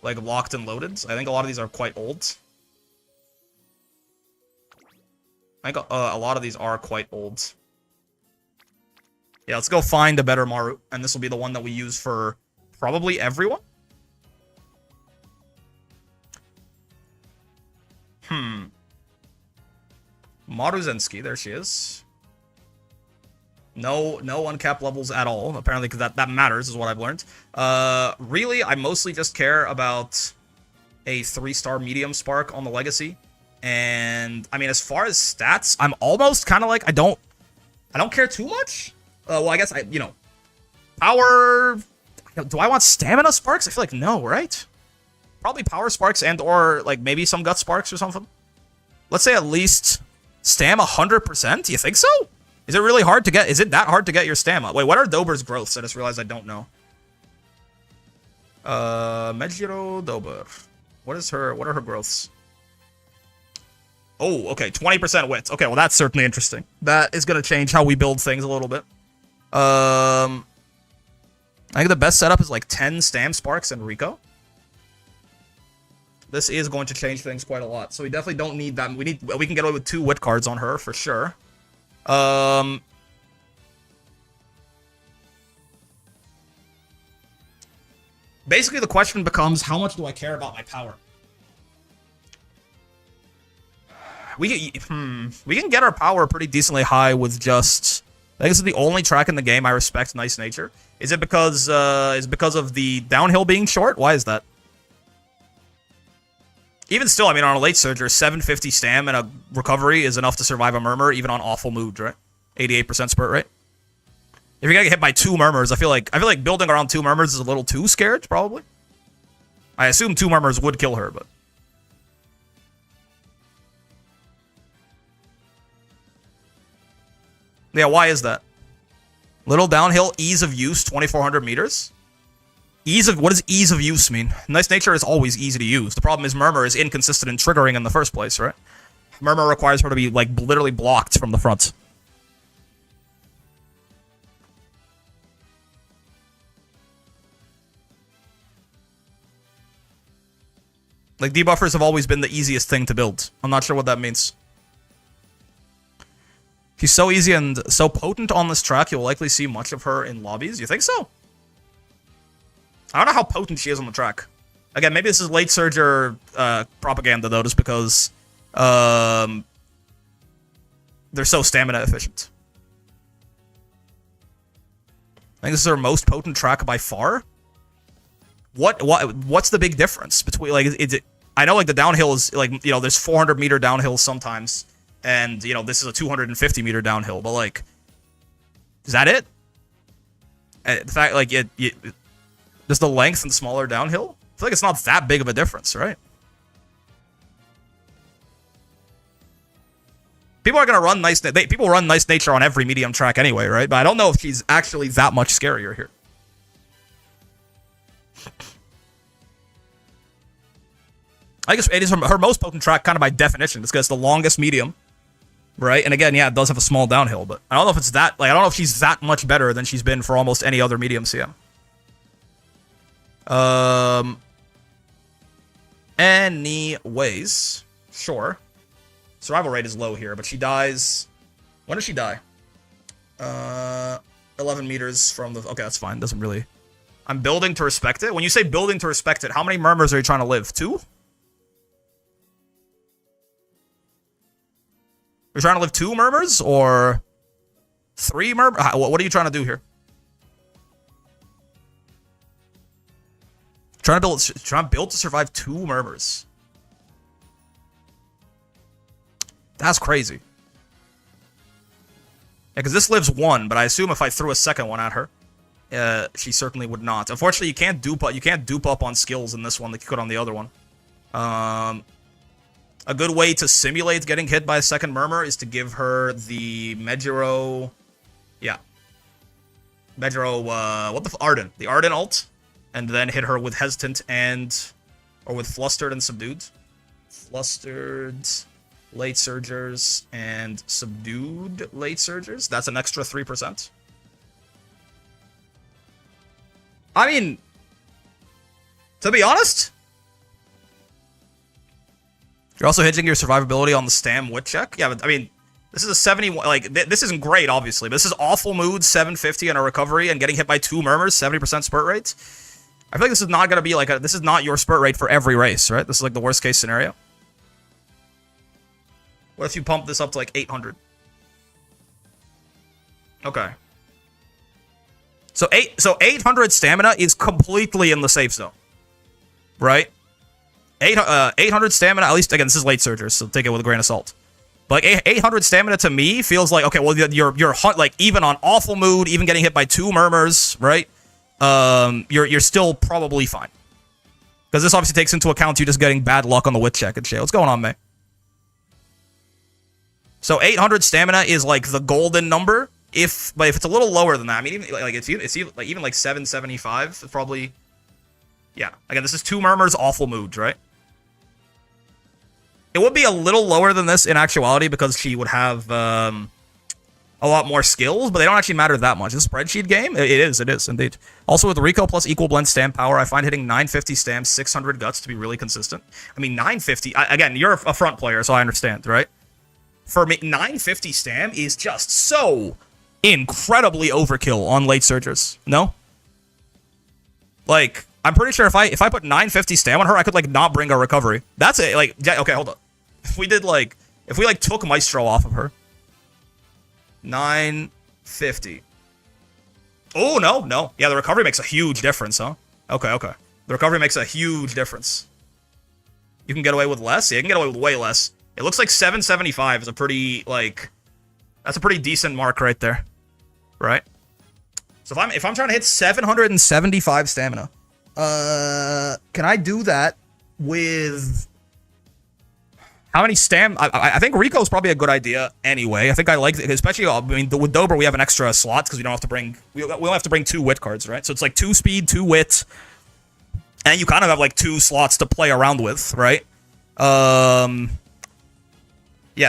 like, locked and loaded. I think a lot of these are quite old. I think a lot of these are quite old. Yeah, let's go find a better Maru. And this will be the one that we use for probably everyone. Maruzenski, there she is. No uncapped levels at all, apparently, because that matters, is what I've learned. Really, I mostly just care about a 3-star medium spark on the legacy. And, I mean, as far as stats, I'm almost kind of like, I don't care too much. Well, I guess, you know, power... Do I want stamina sparks? I feel like no, right? Probably power sparks and or, like, maybe some gut sparks or something. Let's say at least stam 100%? Do you think so? Is it really hard to get? Is it that hard to get your stamina? Wait, what are Dober's growths? I just realized I don't know. Mejiro Dober. What are her growths? Oh, okay, 20% wits. Okay, well that's certainly interesting. That is gonna change how we build things a little bit. I think the best setup is like 10 Stam Sparks and Rico. This is going to change things quite a lot. So we definitely don't need that. We can get away with 2 wit cards on her for sure. Basically, the question becomes, how much do I care about my power? We can get our power pretty decently high with just... I think this is the only track in the game I respect Nice Nature. Is it because of the downhill being short? Why is that? Even still, I mean, on a late surger, 750 stam and a recovery is enough to survive a murmur, even on awful mood, right? 88% spurt rate. If you're gonna get hit by 2 murmurs, I feel like building around 2 murmurs is a little too scared, probably. I assume 2 murmurs would kill her, but... Yeah, why is that? Little downhill, ease of use, 2,400 meters. What does ease of use mean? Nice nature is always easy to use. The problem is Murmur is inconsistent in triggering in the first place, right? Murmur requires her to be, like, literally blocked from the front. Like, debuffers have always been the easiest thing to build. I'm not sure what that means. She's so easy and so potent on this track, you'll likely see much of her in lobbies. You think so? I don't know how potent she is on the track. Again, maybe this is late surger propaganda, though, just because they're so stamina efficient. I think this is her most potent track by far. What's the big difference between, like, I know, like, the downhill is, like, you know, there's 400-meter downhills sometimes, and, you know, this is a 250-meter downhill, but, like, is that it? The fact, like, just the length and smaller downhill? I feel like it's not that big of a difference, right? People are gonna run people run nice nature on every medium track anyway, right? But I don't know if she's actually that much scarier here. I guess it is her most potent track, kind of by definition, just because it's the longest medium, right? And again, yeah, it does have a small downhill, but I don't know if it's that, like, I don't know if she's that much better than she's been for almost any other medium CM. Anyways, sure. Survival rate is low here, but she dies. When does she die? 11 meters from the. Okay, that's fine. Doesn't really. I'm building to respect it. When you say building to respect it, how many murmurs are you trying to live? 2? You're trying to live 2 murmurs or 3 murmurs? What are you trying to do here? Trying to build to survive 2 murmurs. That's crazy. Yeah, because this lives 1, but I assume if I threw a second one at her, she certainly would not. Unfortunately, you can't dupe up on skills in this one like you could on the other one. A good way to simulate getting hit by a second murmur is to give her the Medjero... Yeah. Medjero, Arden. The Arden ult. And then hit her with Hesitant and... Or with Flustered and Subdued. Flustered... Late Surgers and Subdued Late Surgers. That's an extra 3%. I mean... To be honest... You're also hitting your survivability on the Stam Wit check. Yeah, but I mean, this is a 71. Like, this isn't great, obviously, but this is awful mood, 750 and a recovery, and getting hit by 2 murmurs, 70% spurt rate. I feel like this is not gonna be like this is not your spurt rate for every race, right? This is like the worst case scenario. What if you pump this up to like 800? Okay. So 800 stamina is completely in the safe zone, right? 800 stamina, at least, again, this is late surgers, so take it with a grain of salt. But like 800 stamina to me feels like, okay, well, you're like, even on awful mood, even getting hit by 2 murmurs, right? You're still probably fine. Because this obviously takes into account you just getting bad luck on the wit check and shit. What's going on, man? So 800 stamina is like the golden number. But if it's a little lower than that, I mean, even like it's even like 775, it's probably. Yeah, again, this is 2 murmurs, awful moods, right? It would be a little lower than this in actuality because she would have a lot more skills, but they don't actually matter that much. It's a spreadsheet game. It is indeed. Also with Rico plus equal blend stam power, I find hitting 950 stam, 600 guts to be really consistent. I mean, 950. Again, you're a front player, so I understand, right? For me, 950 stam is just so incredibly overkill on late surgers. No? Like, I'm pretty sure if I put 950 stam on her, I could, like, not bring a recovery. That's it. Like, yeah, okay, hold on. If we took Maestro off of her. 950. Oh, no. Yeah, the recovery makes a huge difference, huh? Okay. The recovery makes a huge difference. You can get away with less? Yeah, you can get away with way less. It looks like 775 is a pretty, like... That's a pretty decent mark right there. Right? So if I'm trying to hit 775 stamina, can I do that with how many I think Rico's probably a good idea anyway. I think I like it, especially, I mean, with Dober we have an extra slot because we don't have to bring, we only have to bring 2 wit cards, right? So it's like 2 speed, 2 wit, and you kind of have like 2 slots to play around with, right? Yeah,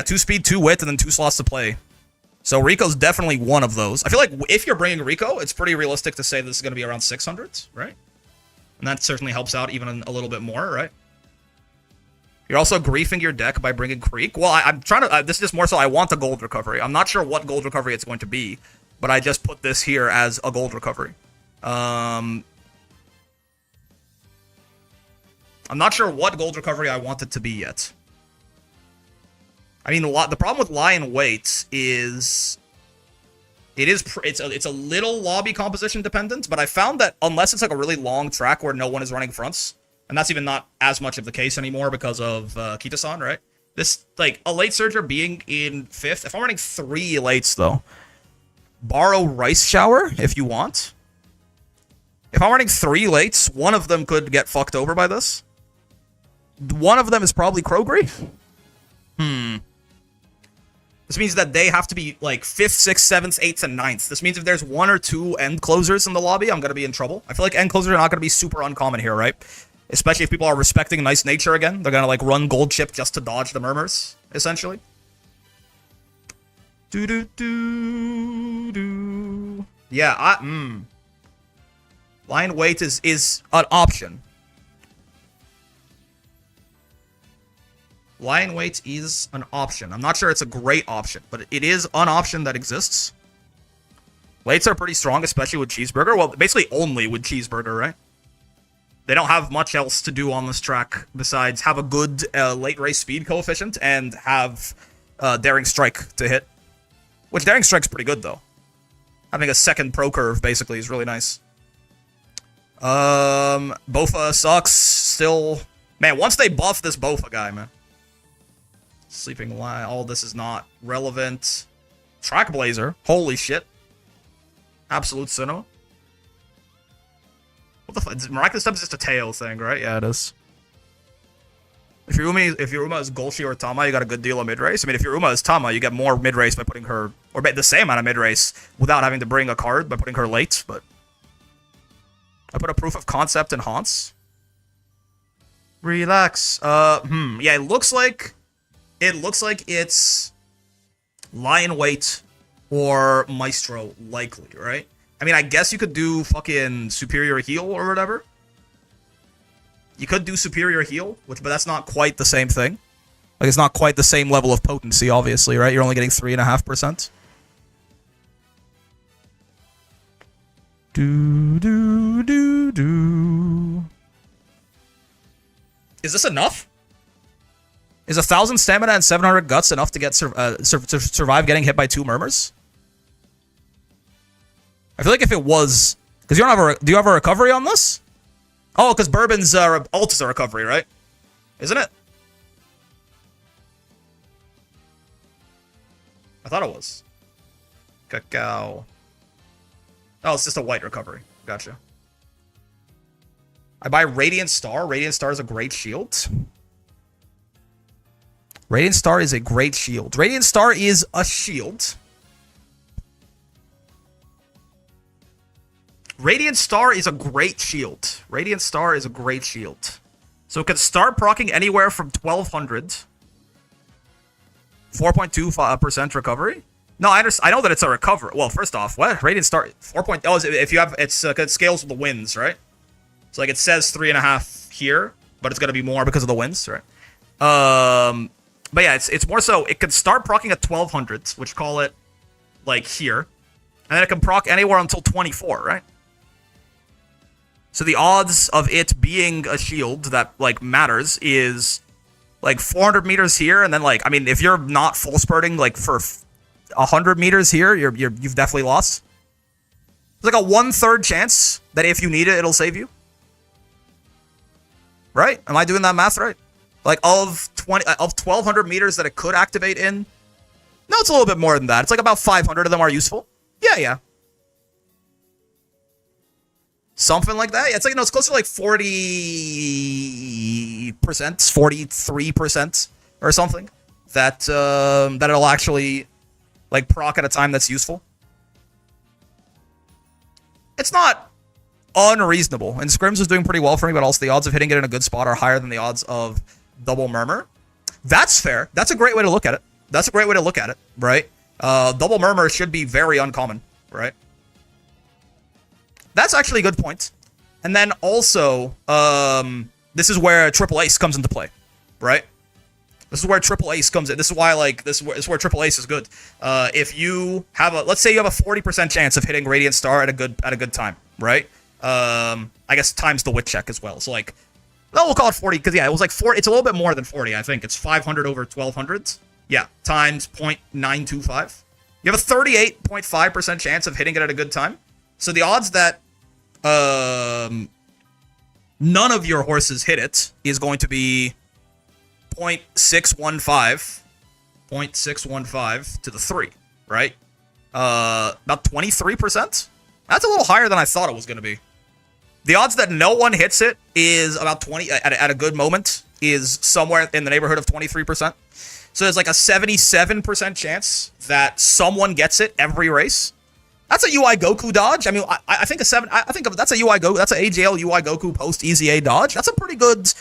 2 speed, 2 wit, and then 2 slots to play. So Rico's definitely one of those. I feel like if you're bringing Rico, it's pretty realistic to say this is going to be around 600s, right? And that certainly helps out even a little bit more, right? You're also griefing your deck by bringing Creek. Well, I'm trying to... this is just more so I want a gold recovery. I'm not sure what gold recovery it's going to be, but I just put this here as a gold recovery. I'm not sure what gold recovery I want it to be yet. I mean, the problem with Lion Weight is... It's a little lobby composition dependent, but I found that unless it's like a really long track where no one is running fronts... And that's even not as much of the case anymore because of Kita-san, right? This, like, a late surger being in 5th. If I'm running 3 elates, though, borrow Rice Shower if you want. If I'm running 3 lates, one of them could get fucked over by this. One of them is probably Crowgrief. This means that they have to be, like, 5th, 6th, 7th, 8th, and 9th. This means if there's 1 or 2 end closers in the lobby, I'm going to be in trouble. I feel like end closers are not going to be super uncommon here, right? Especially if people are respecting nice nature again. They're gonna, like, run gold chip just to dodge the murmurs, essentially. Yeah, Lion Weight is an option. Lion Weight is an option. I'm not sure it's a great option, but it is an option that exists. Lates are pretty strong, especially with Cheeseburger. Well, basically only with Cheeseburger, right? They don't have much else to do on this track besides have a good late race speed coefficient and have Daring Strike to hit. Which Daring Strike's pretty good, though. Having a second pro curve, basically, is really nice. Bofa sucks. Still... Man, once they buff this Bofa guy, man. Sleeping Lion. All this is not relevant. Track Blazer. Holy shit. Absolute Sinnoh. What the fuck? Miraculous Step is just a tail thing, right? Yeah, it is. If your Uma is Golshi or Tama, you got a good deal of mid-race. I mean, if your Uma is Tama, you get more mid-race by putting her... Or the same amount of mid-race without having to bring a card by putting her late, but... I put a proof of concept in Haunts. Relax. Yeah, it looks like it's Lion Weight or Maestro, likely, right? I mean, I guess you could do fucking Superior Heal or whatever. You could do Superior Heal, but that's not quite the same thing. Like, it's not quite the same level of potency, obviously, right? You're only getting 3.5%. Is this enough? Is 1,000 stamina and 700 guts enough to get survive getting hit by 2 murmurs? I feel like if it was... Because you don't have do you have a recovery on this? Oh, because Bourbon's ult is a recovery, right? Isn't it? I thought it was. Cacao. Oh, it's just a white recovery. Gotcha. I buy Radiant Star. Radiant Star is a great shield. Radiant Star is a great shield. Radiant Star is a shield. Radiant Star is a great shield. Radiant Star is a great shield. So it can start proccing anywhere from 1,200. 4.2% recovery? No, I know that it's a recovery. Well, first off, what? Radiant Star... 4. Oh, if you have... it scales with the wins, right? So, like, it says 3.5 here, but it's going to be more because of the wins, right? But yeah, it's more so... It can start proccing at 1,200, which call it, like, here. And then it can proc anywhere until 24, right? So the odds of it being a shield that, like, matters is, like, 400 meters here, and then, like, I mean, if you're not full spurting, like, for 100 meters here, you've definitely lost. There's, like, a 1/3 chance that if you need it, it'll save you. Right? Am I doing that math right? Like, of 1,200 meters that it could activate in? No, it's a little bit more than that. It's like about 500 of them are useful. Yeah. Something like that. Yeah, it's like, no, it's closer to like 40%, 43% or something. That it'll actually like proc at a time that's useful. It's not unreasonable. And Scrims is doing pretty well for me, but also the odds of hitting it in a good spot are higher than the odds of double murmur. That's fair. That's a great way to look at it. That's a great way to look at it, right? Double murmur should be very uncommon, right? That's actually a good point. And then also, this is where triple ace comes into play, right? This is where triple ace comes in. This is why, like, this is where triple ace is good. If you have let's say you have a 40% chance of hitting Radiant Star at a good time, right? I guess times the wit check as well. So like, no, we'll call it 40 because yeah, it was like 40. It's a little bit more than 40. I think it's 500 over 1200. Yeah, times 0.925. You have a 38.5% chance of hitting it at a good time. So the odds that none of your horses hit it is going to be 0.615 to the 3, right? About 23%. That's a little higher than I thought it was going to be. The odds that no one hits it is about 20 at a good moment is somewhere in the neighborhood of 23%. So there's like a 77% chance that someone gets it every race. That's a UI Goku dodge. I mean, I think that's a UI Goku. That's an AJL UI Goku post EZA dodge. That's a pretty good.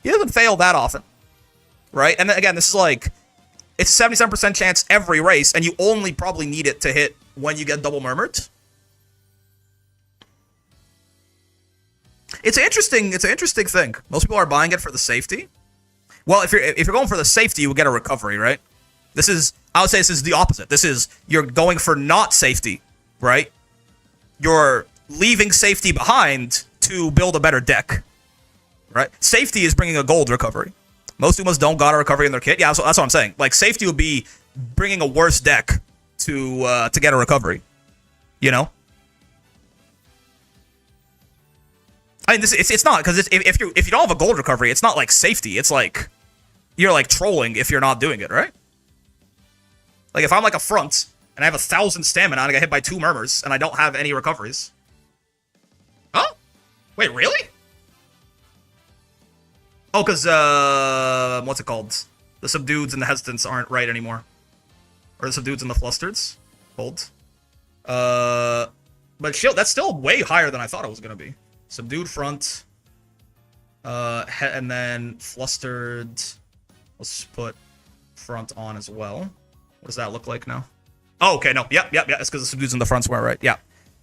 He doesn't fail that often, right? And then again, this is like it's a 77% chance every race, and you only probably need it to hit when you get double murmured. It's an interesting thing. Most people are buying it for the safety. Well, if you're going for the safety, you will get a recovery, right? I would say this is the opposite. This is you're going for not safety, right? You're leaving safety behind to build a better deck, right? Safety is bringing a gold recovery. Most Umas don't got a recovery in their kit. Yeah, so that's what I'm saying. Like safety would be bringing a worse deck to get a recovery, you know? I mean, it's not because if you don't have a gold recovery, it's not like safety. It's like you're like trolling if you're not doing it, right? Like if I'm like a front and I have 1,000 stamina and I get hit by 2 murmurs and I don't have any recoveries. Oh, wait, really? Oh, because what's it called? The subdueds and the hesitants aren't right anymore, or the subdueds and the flustereds. Hold. But that's still way higher than I thought it was gonna be. Subdued front, and then flustered. Let's put front on as well. What does that look like now? Oh, okay, no, yep. It's because the subdueds in the fronts were right. Yeah.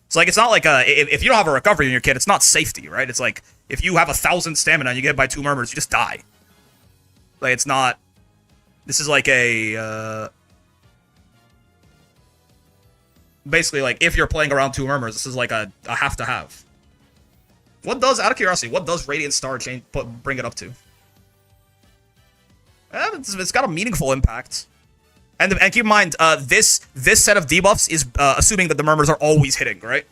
So like, it's not like if you don't have a recovery in your kit, it's not safety, right? It's like if you have 1,000 stamina and you get hit by 2 murmurs, you just die. Like it's not. This is like a basically like if you're playing around 2 murmurs, this is like a have to have. What does, out of curiosity, what does Radiant Star bring it up to? It's got a meaningful impact. And keep in mind, this set of debuffs is assuming that the murmurs are always hitting, right?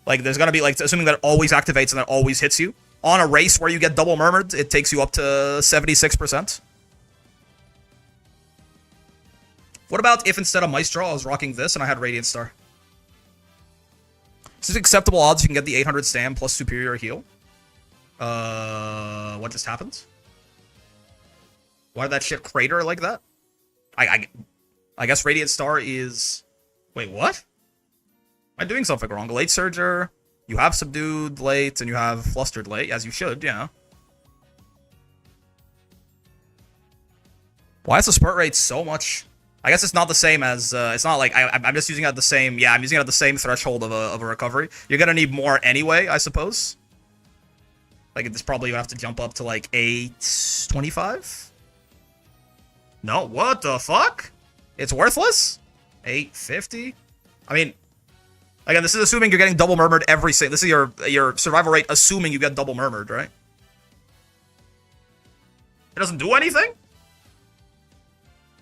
Like there's gonna be like assuming that it always activates and that always hits you. On a race where you get double murmured, it takes you up to 76%. What about if instead of Maestro I was rocking this and I had Radiant Star? This is acceptable odds you can get the 800 stam plus superior heal. What just happened? Why did that shit crater like that? I guess Radiant Star is... Wait, what? Am I doing something wrong? Late Surger, you have Subdued late, and you have Flustered late, as you should, yeah. Why is the spurt rate so much... I guess it's not the same as, it's not like, I'm just using it at the same, yeah, I'm using it at the same threshold of a recovery. You're gonna need more anyway, I suppose. Like, it's probably gonna have to jump up to, like, 825? No, what the fuck? It's worthless? 850? I mean, again, this is assuming you're getting double murmured every single, this is your survival rate assuming you get double murmured, right? It doesn't do anything?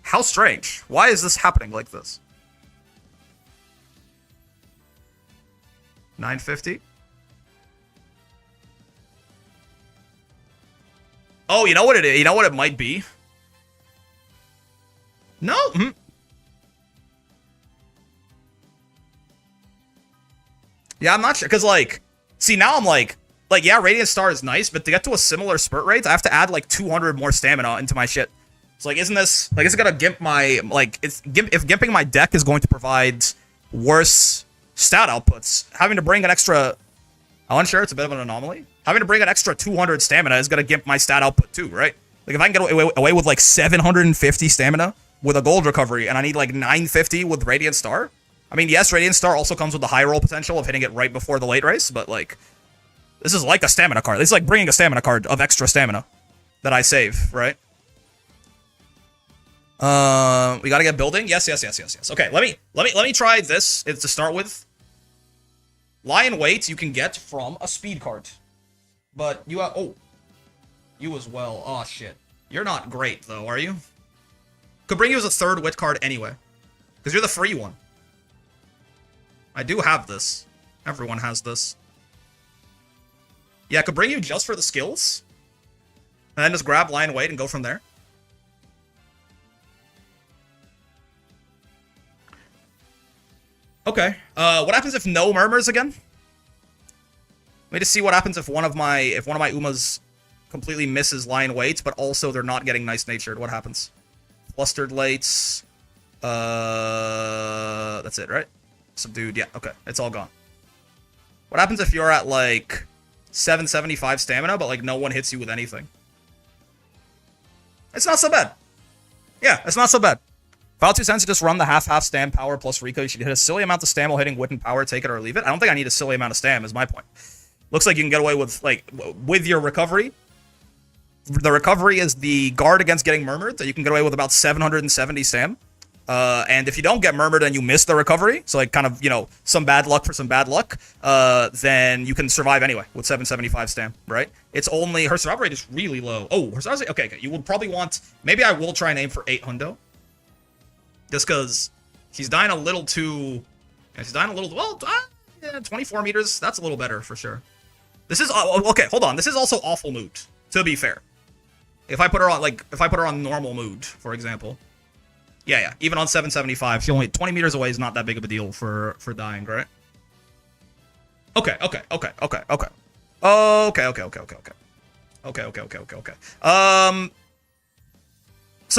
How strange. Why is this happening like this? 950? Oh, you know what it is? You know what it might be? No. Yeah, I'm not sure. Because, like, See, now I'm like, yeah, Radiant Star is nice, but to get to a similar spurt rate, I have to add like 200 more stamina into my shit. So like, isn't this, like, is it gonna gimp my, like, if gimping my deck is going to provide worse stat outputs, having to bring an extra, I'm unsure, it's a bit of an anomaly. Having to bring an extra 200 stamina is gonna gimp my stat output too, right? Like, if I can get away with like 750 stamina with a gold recovery, and I need like 950 with Radiant Star, I mean, yes, Radiant Star also comes with the high roll potential of hitting it right before the late race, but like, this is like a stamina card. This is like bringing a stamina card of extra stamina that I save, right? We gotta get building. Yes. Okay, let me try this. It's to start with. Lion weight you can get from a speed card, but you have you as well. Oh shit, you're not great though, are you? Could bring you as a third wit card anyway, because you're the free one. I do have this. Everyone has this. Yeah, I could bring you just for the skills, and then just grab Lion weight and go from there. Okay. What happens if no murmurs again? Let me just see what happens if one of my Umas completely misses Lion weights, but also they're not getting nice natured. What happens? Flustered lates. That's it, right? Subdued. Yeah. Okay. It's all gone. What happens if you're at like 775 stamina, but like no one hits you with anything? It's not so bad. Yeah, it's not so bad. File 2 cents to just run the half-half stam power plus Rico. You should hit a silly amount of stam while hitting wit and power, take it or leave it. I don't think I need a silly amount of stam, is my point. Looks like you can get away with, like, with your recovery. The recovery is the guard against getting murmured, that you can get away with about 770 stam. And if you don't get murmured and you miss the recovery, so like kind of, you know, some bad luck for some bad luck, then you can survive anyway with 775 stam, right? It's only, her survival rate is really low. Oh, her survival rate, okay. You would probably want, maybe I will try and aim for 8 hundo. Just because she's dying a little too... Yeah, she's dying a little... Well, yeah, 24 meters, that's a little better for sure. This is... okay, hold on. This is also awful mood, to be fair. If I put her on, like, if I put her on normal mood, for example. Yeah. Even on 775, she only... 20 meters away is not that big of a deal for dying, right? Okay. So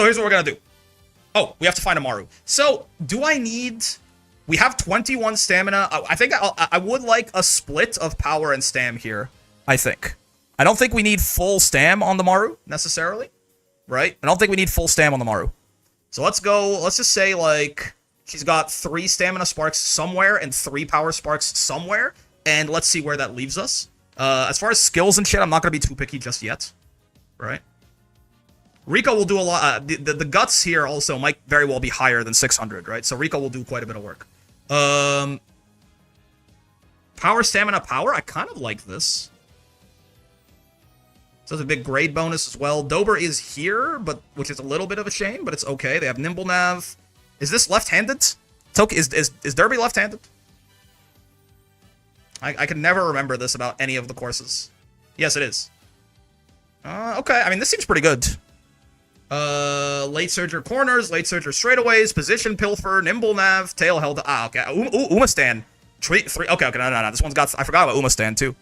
here's what we're gonna do. Oh, we have to find a Maru. So, do I need... We have 21 stamina. I think I would like a split of power and stam here, I think. I don't think we need full stam on the Maru, necessarily. Right? I don't think we need full stam on the Maru. So let's go... Let's just say, like... She's got 3 stamina sparks somewhere and 3 power sparks somewhere. And let's see where that leaves us. As far as skills and shit, I'm not going to be too picky just yet. Right? Rico will do a lot. The guts here also might very well be higher than 600, right? So Rico will do quite a bit of work. Power, stamina, power. I kind of like this. So there's a big grade bonus as well. Dober is here, but which is a little bit of a shame, but it's okay. They have Nimble Nav. Is this left-handed? It's okay. Is Derby left-handed? I can never remember this about any of the courses. Yes, it is. Okay. I mean, this seems pretty good. Late Surger corners, late Surger straightaways, position pilfer, nimble nav, tail held. Okay. Umastan. 3. Okay. No. This one's got. I forgot about Umastan too.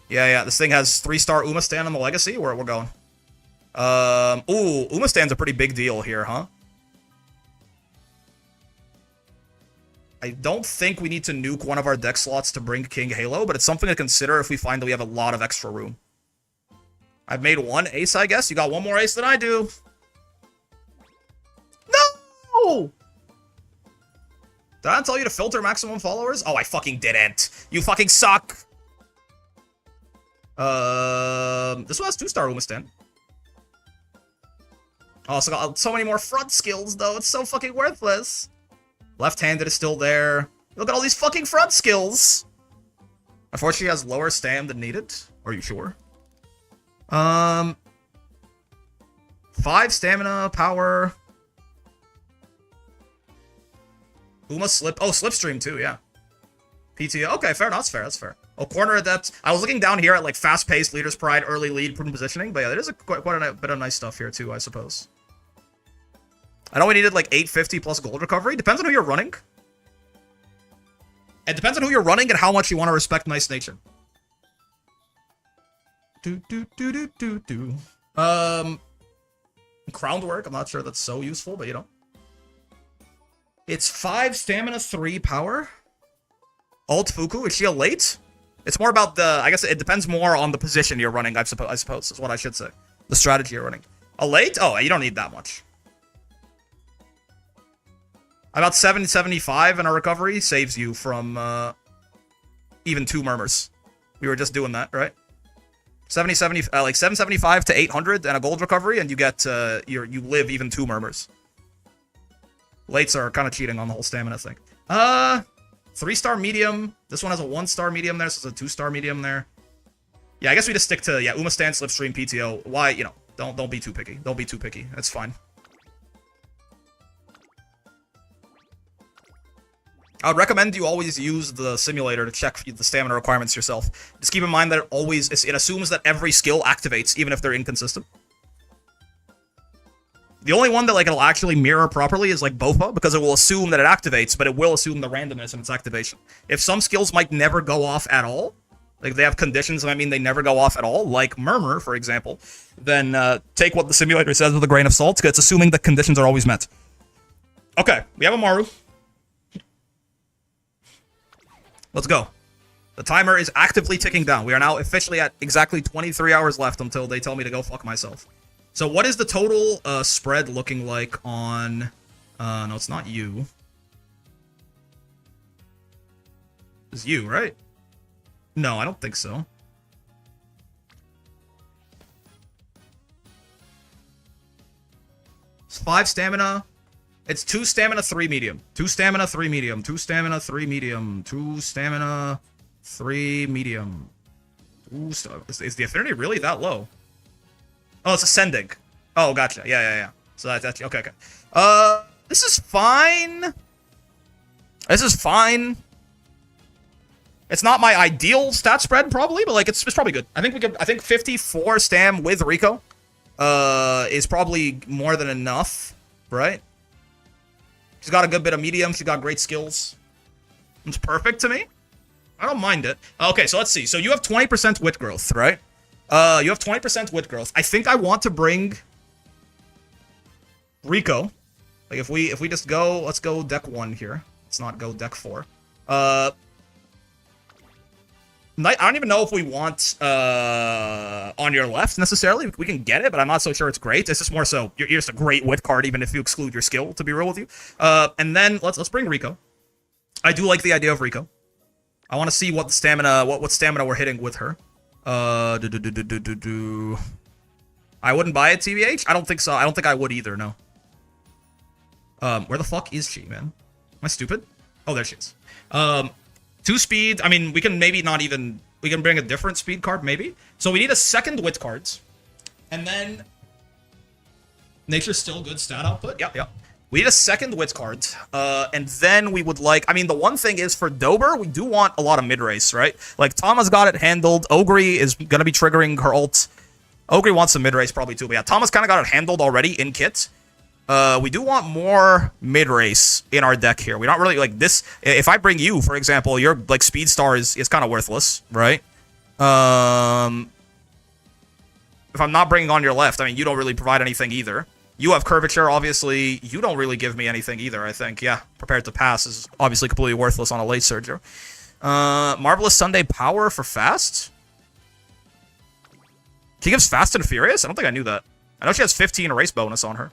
Yeah. This thing has 3-star Umastan on the legacy. Where we're going. Umastan's a pretty big deal here, huh? I don't think we need to nuke one of our deck slots to bring King Halo, but it's something to consider if we find that we have a lot of extra room. I've made 1 ace, I guess. You got 1 more ace than I do. No! Did I not tell you to filter maximum followers? Oh, I fucking didn't. You fucking suck. This one has 2-star Umastan. Oh, so got so many more front skills, though. It's so fucking worthless. Left-handed is still there. Look at all these fucking front skills. Unfortunately, he has lower stam than needed. Are you sure? 5 stamina, power. Uma slip. Oh, slipstream too, yeah. PTO. Okay, fair. That's fair. Oh, corner adept. I was looking down here at like fast-paced, leader's pride, early lead, prudent positioning. But yeah, there is quite a bit of nice stuff here too, I suppose. I know we needed like 850 plus gold recovery. Depends on who you're running. It depends on who you're running and how much you want to respect nice nature. Crowned work. I'm not sure that's so useful, but you know. It's 5 stamina, 3 power. Alt Fuku. Is she a late? It's more about the... I guess it depends more on the position you're running, I suppose, is what I should say. The strategy you're running. A late? Oh, you don't need that much. About 775 in a recovery saves you from even 2 murmurs. We were just doing that, right? like 775 to 800 and a gold recovery, and you get you live even 2 murmurs. Lates are kind of cheating on the whole stamina thing. 3-star medium. This one has a 1-star medium there, so it's a 2-star medium there. Yeah, I guess we just stick to Uma Stand, Slipstream, PTO. Why, you know, don't be too picky. Don't be too picky. That's fine. I would recommend you always use the simulator to check the stamina requirements yourself. Just keep in mind that it assumes that every skill activates, even if they're inconsistent. The only one that like it'll actually mirror properly is like Bofa, because it will assume that it activates, but it will assume the randomness in its activation. If some skills might never go off at all, like they have conditions that mean they never go off at all, like Murmur, for example, then take what the simulator says with a grain of salt, because it's assuming that conditions are always met. Okay, we have a Maru. Let's go. The timer is actively ticking down. We are now officially at exactly 23 hours left until they tell me to go fuck myself. So what is the total spread looking like on... no, it's not you. It's you, right? No, I don't think so. It's 5 stamina. It's 2 stamina, 3 medium. 2 stamina, 3 medium. 2 stamina, 3 medium. 2 stamina, 3 medium. Is the affinity really that low? Oh, it's ascending. Oh, gotcha. Yeah. So that's okay. This is fine. This is fine. It's not my ideal stat spread, probably, but like it's probably good. I think 54 stam with Rico is probably more than enough, right? She's got a good bit of medium. She's got great skills. It's perfect to me. I don't mind it. Okay, so let's see. So you have 20% wit growth, right? You have 20% wit growth. I think I want to bring Rico. Like if we just go, let's go deck 1 here. Let's not go deck 4. I don't even know if we want on your left necessarily. We can get it, but I'm not so sure it's great. It's just more so you're just a great wit card, even if you exclude your skill. To be real with you, and then let's bring Rico. I do like the idea of Rico. I want to see what stamina we're hitting with her. I wouldn't buy it, TBH. I don't think so. I don't think I would either. No. Where the fuck is she, man? Am I stupid? Oh, there she is. 2 speed. I mean, we can maybe not even... We can bring a different speed card, maybe. So we need a second wit cards. And then... Nature's still good stat output. Yeah. We need a second wit card. And then we would like... I mean, the one thing is for Dober, we do want a lot of mid-race, right? Like, Tama's got it handled. Ogre is going to be triggering her ult. Ogre wants some mid-race probably too. But yeah, Tama's kind of got it handled already in kit. We do want more mid-race in our deck here. We don't really, like, this... If I bring you, for example, your, like, speed star is kind of worthless, right? If I'm not bringing on your left, I mean, you don't really provide anything either. You have curvature, obviously. You don't really give me anything either, I think. Yeah, prepared to pass is obviously completely worthless on a late surger. Marvelous Sunday Power for fast? She gives Fast and Furious? I don't think I knew that. I know she has 15 race bonus on her.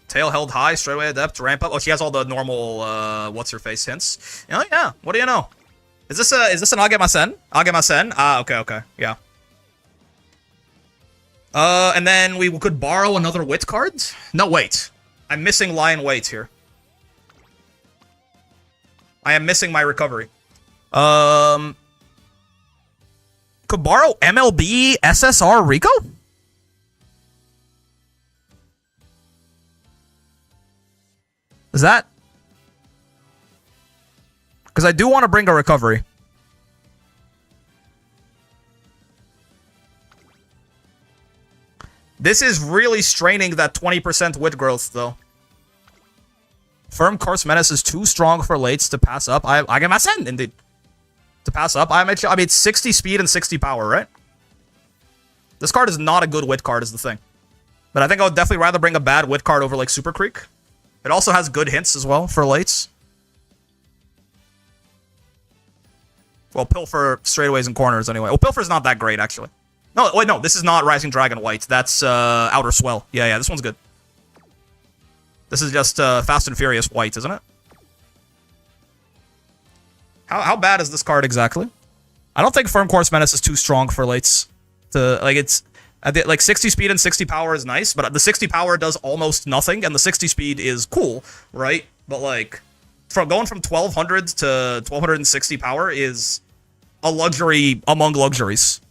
Tail held high, straightaway adept, ramp up. Oh, she has all the normal, what's-her-face hints. Oh, yeah. What do you know? Is this an Agemasen? Agemasen? Ah, okay. Yeah. And then we could borrow another wit card? No, wait. I'm missing Lion Wait here. I am missing my recovery. Could borrow MLB SSR Rico? Is that? Because I do want to bring a recovery. This is really straining that 20% wit growth, though. Firm Course Menace is too strong for lates to pass up. I get my send, indeed. To pass up, I mean, it's 60 speed and 60 power, right? This card is not a good wit card, is the thing. But I think I would definitely rather bring a bad wit card over, like, Super Creek. It also has good hints as well for lates. Well, Pilfer straightaways and corners, anyway. Well, Pilfer's not that great, actually. No, wait, no, this is not Rising Dragon White. That's Outer Swell. Yeah, this one's good. This is just Fast and Furious White, isn't it? How bad is this card exactly? I don't think Firm Course Menace is too strong for lates. It's like 60 speed and 60 power is nice, but the 60 power does almost nothing, and the 60 speed is cool, right? But like, going from 1200 to 1260 power is a luxury among luxuries.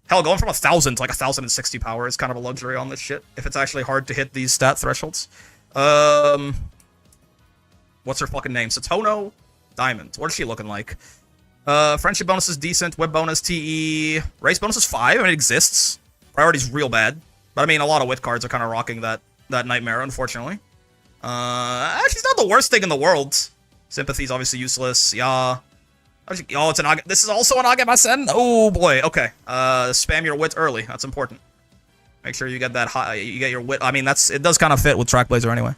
Hell, going from 1,000 to like 1,060 power is kind of a luxury on this shit, if it's actually hard to hit these stat thresholds. What's her fucking name? Satono Diamond. What is she looking like? Friendship bonus is decent. Whip bonus, TE. Race bonus is 5. I mean, it exists. Priority's real bad. But I mean, a lot of wit cards are kind of rocking that nightmare, unfortunately. She's not the worst thing in the world. Sympathy's obviously useless. Yeah. Oh, it's an this is also an Agemasen? Oh, boy. Okay. Spam your wit early. That's important. Make sure you get that high. You get your wit. I mean, it does kind of fit with Trackblazer anyway.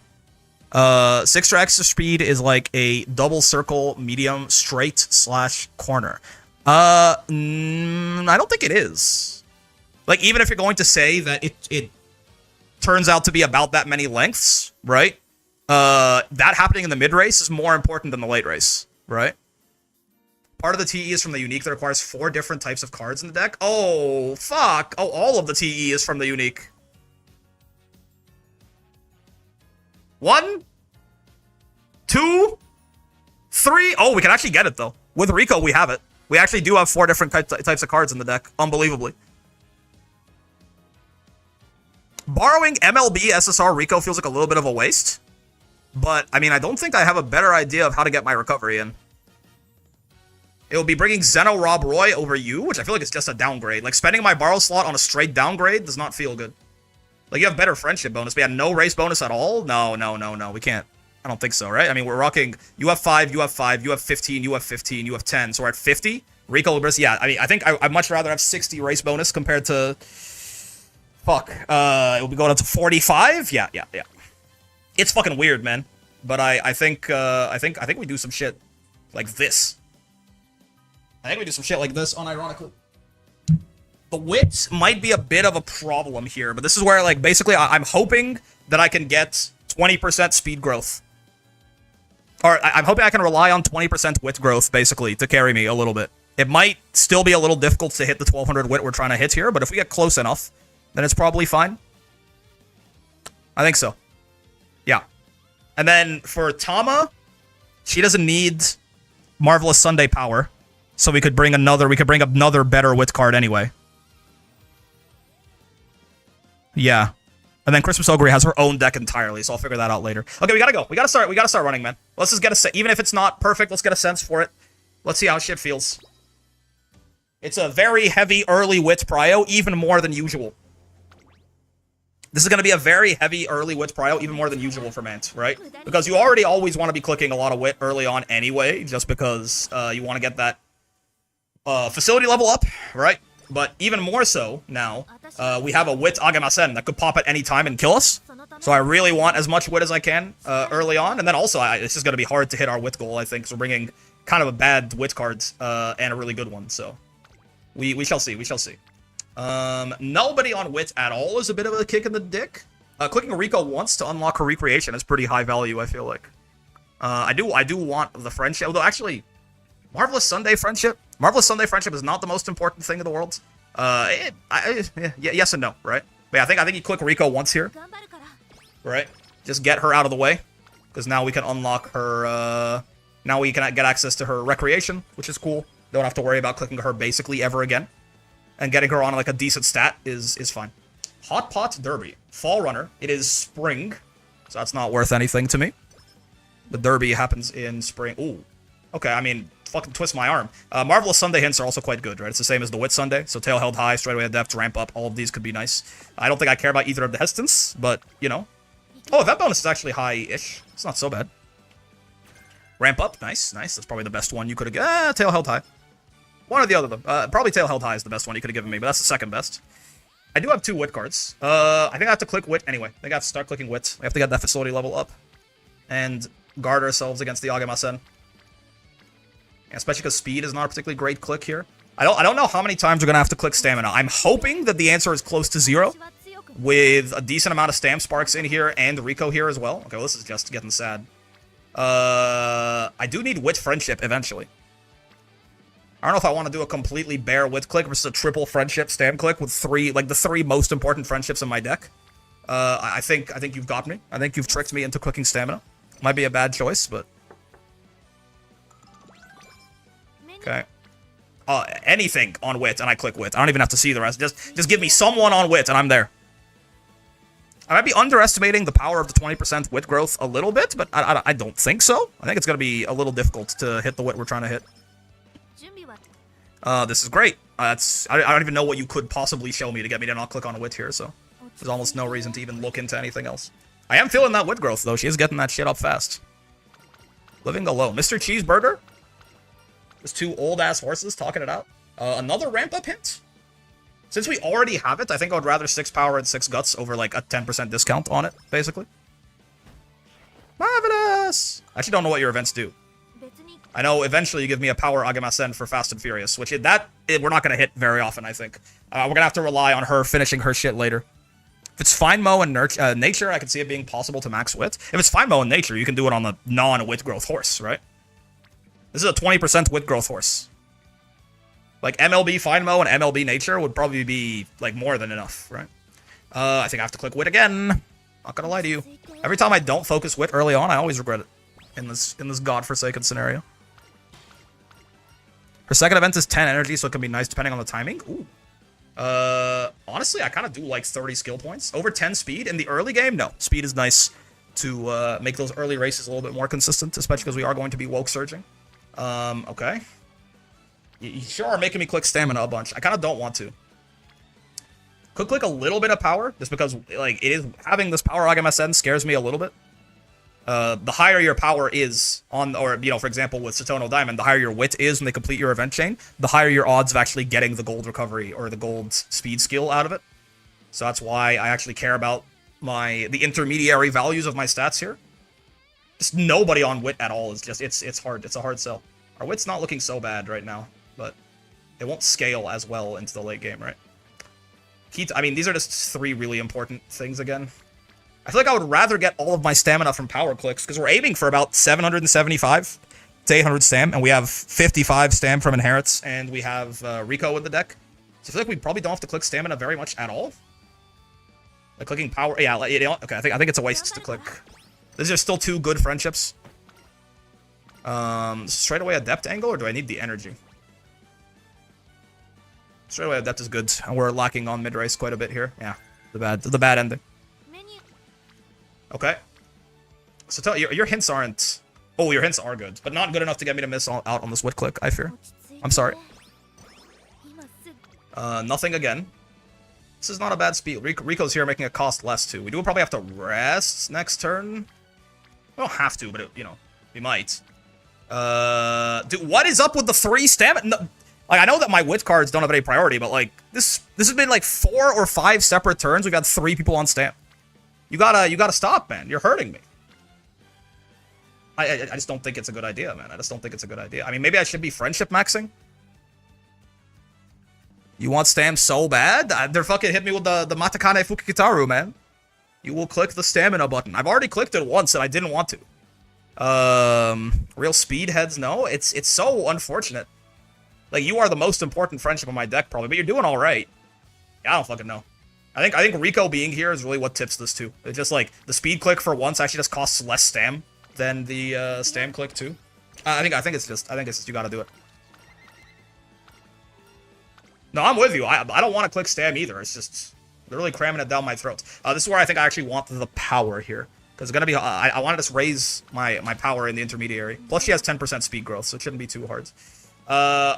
6 extra speed is like a double circle, medium, straight / corner. I don't think it is. Like, even if you're going to say that it turns out to be about that many lengths, right? That happening in the mid race is more important than the late race, right? Part of the TE is from the unique that requires 4 different types of cards in the deck. Oh, fuck. Oh, all of the TE is from the unique. 1, 2, 3. Oh, we can actually get it, though. With Rico, we have it. We actually do have 4 different types of cards in the deck. Unbelievably. Borrowing MLB SSR Rico feels like a little bit of a waste. But, I mean, I don't think I have a better idea of how to get my recovery in. It will be bringing Zeno Rob Roy over you, which I feel like is just a downgrade. Like, spending my borrow slot on a straight downgrade does not feel good. Like, you have better friendship bonus, but you had no race bonus at all? No, we can't. I don't think so, right? I mean, we're rocking, you have 5, you have 5, you have 15, you have 15, you have 10, so we're at 50. Rico Libris, yeah, I mean, I think I'd much rather have 60 race bonus compared to, fuck, it will be going up to 45? Yeah. It's fucking weird, man. But I think we do some shit like this. I think we do some shit like this, unironically. The wit might be a bit of a problem here, but this is where, like, basically I'm hoping that I can get 20% speed growth. Or I'm hoping I can rely on 20% wit growth, basically, to carry me a little bit. It might still be a little difficult to hit the 1200 wit we're trying to hit here, but if we get close enough, then it's probably fine. I think so. Yeah. And then for Tama, she doesn't need Marvelous Sunday Power. So we could bring another better wit card anyway. Yeah. And then Christmas Ogre has her own deck entirely, so I'll figure that out later. Okay, we gotta go. We gotta start running, man. Let's just get even if it's not perfect, let's get a sense for it. Let's see how shit feels. It's a very heavy early wit prio, even more than usual. This is going to be a very heavy early wit prio, even more than usual for Mant, right? Because you already always want to be clicking a lot of wit early on anyway, just because you want to get that facility level up, right? But even more so now, we have a wit Agemasen that could pop at any time and kill us. So I really want as much wit as I can early on. And then also, it's just going to be hard to hit our wit goal, I think. So we're bringing kind of a bad wit card and a really good one. So we shall see. We shall see. Nobody on wit at all is a bit of a kick in the dick. Clicking Rico once to unlock her recreation is pretty high value, I feel like. I do want the friendship, although actually, Marvelous Sunday Friendship is not the most important thing in the world. Yes and no, right? But yeah, I think you click Rico once here, right? Just get her out of the way, because now we can unlock her, now we can get access to her recreation, which is cool. Don't have to worry about clicking her basically ever again. And getting her on like a decent stat is fine. Hot Pot Derby. Fall Runner. It is spring, so that's not worth anything to me. The Derby happens in spring. Ooh. Okay, I mean, fucking twist my arm. Marvelous Sunday hints are also quite good, right? It's the same as the Wit Sunday. So tail held high, straight away adept, ramp up. All of these could be nice. I don't think I care about either of the hesitance, but, you know. Oh, event bonus is actually high-ish. It's not so bad. Ramp up, nice, nice. That's probably the best one you could have... tail held high. One or the other, though. Probably tail held high is the best one you could have given me, but that's the second best. I do have 2 Wit cards. I think I have to click Wit anyway. I think I have to start clicking Wit. We have to get that facility level up. And guard ourselves against the Agamasen. Yeah, especially because speed is not a particularly great click here. I don't know how many times we're going to have to click stamina. I'm hoping that the answer is close to 0. With a decent amount of stam sparks in here and Rico here as well. Okay, well, this is just getting sad. I do need Wit Friendship eventually. I don't know if I want to do a completely bare Wit click versus a triple Friendship stam click with the 3 most important friendships in my deck. I think you've got me. I think you've tricked me into clicking stamina. Might be a bad choice, but... Okay. Anything on Wit, and I click Wit. I don't even have to see the rest. Just give me someone on Wit, and I'm there. I might be underestimating the power of the 20% Wit growth a little bit, but I don't think so. I think it's going to be a little difficult to hit the Wit we're trying to hit. This is great. I don't even know what you could possibly show me to get me to not click on a Wit here, so... There's almost no reason to even look into anything else. I am feeling that Wit growth, though. She is getting that shit up fast. Living alone. Mr. Cheeseburger? There's 2 old-ass horses talking it out. Another ramp-up hint? Since we already have it, I think I would rather 6 power and 6 guts over, like, a 10% discount on it, basically. Marvelous! I actually don't know what your events do. I know eventually you give me a power Agamasen for Fast and Furious, which we're not going to hit very often, I think. We're going to have to rely on her finishing her shit later. If it's Fine Mo and Nature, I can see it being possible to max Wit. If it's Fine Mo and Nature, you can do it on the non-Wit growth horse, right? This is a 20% Wit growth horse. Like, MLB Fine Mo and MLB Nature would probably be, like, more than enough, right? I think I have to click Wit again. Not gonna lie to you. Every time I don't focus Wit early on, I always regret it. In this godforsaken scenario. Her second event is 10 energy, so it can be nice depending on the timing. Ooh. Honestly, I kind of do like 30 skill points. Over 10 speed in the early game? No. Speed is nice to make those early races a little bit more consistent, especially because we are going to be woke surging. Okay. You sure are making me click stamina a bunch. I kind of don't want to. Could click a little bit of power, just because, like, it is having this power Agamasen scares me a little bit. The higher your power is on, or, you know, for example, with Satono Diamond, the higher your Wit is when they complete your event chain, the higher your odds of actually getting the gold recovery or the gold speed skill out of it. So that's why I actually care about the intermediary values of my stats here. Just nobody on Wit at all is just, it's hard. It's a hard sell. Our Wit's not looking so bad right now, but it won't scale as well into the late game, right? I mean, these are just 3 really important things again. I feel like I would rather get all of my stamina from power clicks, because we're aiming for about 775 to 800 stam, and we have 55 stam from inherits, and we have Rico in the deck. So I feel like we probably don't have to click stamina very much at all. Like clicking power, yeah, okay, I think it's a waste to click. These are still 2 good friendships. Straight away adept angle, or do I need the energy? Straight away adept is good, and we're lacking on mid race quite a bit here. Yeah, the bad ending. Okay. So tell your hints aren't... Oh, your hints are good, but not good enough to get me to miss out on this Wit click, I fear. I'm sorry. Nothing again. This is not a bad speed. Rico's here making it cost less, too. We do probably have to rest next turn. We don't have to, but, you know, we might. Dude, what is up with the 3 stamina? No, like, I know that my Wit cards don't have any priority, but, like, this has been, like, 4 or 5 separate turns. We've got 3 people on stamp. You gotta stop, man. You're hurting me. I just don't think it's a good idea, man. I just don't think it's a good idea. I mean, maybe I should be friendship maxing. You want stam so bad? They're fucking hit me with the Matakane Fukikitaru, man. You will click the stamina button. I've already clicked it once and I didn't want to. Real speed heads, no. It's so unfortunate. Like, you are the most important friendship on my deck, probably, but you're doing all right. Yeah, I don't fucking know. I think Rico being here is really what tips this too. It's just like the speed click for once actually just costs less stam than the stam click too. I think it's just you gotta do it. No, I'm with you. I don't want to click stam either. It's just literally cramming it down my throat. This is where I think I actually want the power here, Because it's gonna be. I want to just raise my power in the intermediary. Plus, she has 10% speed growth, so it shouldn't be too hard.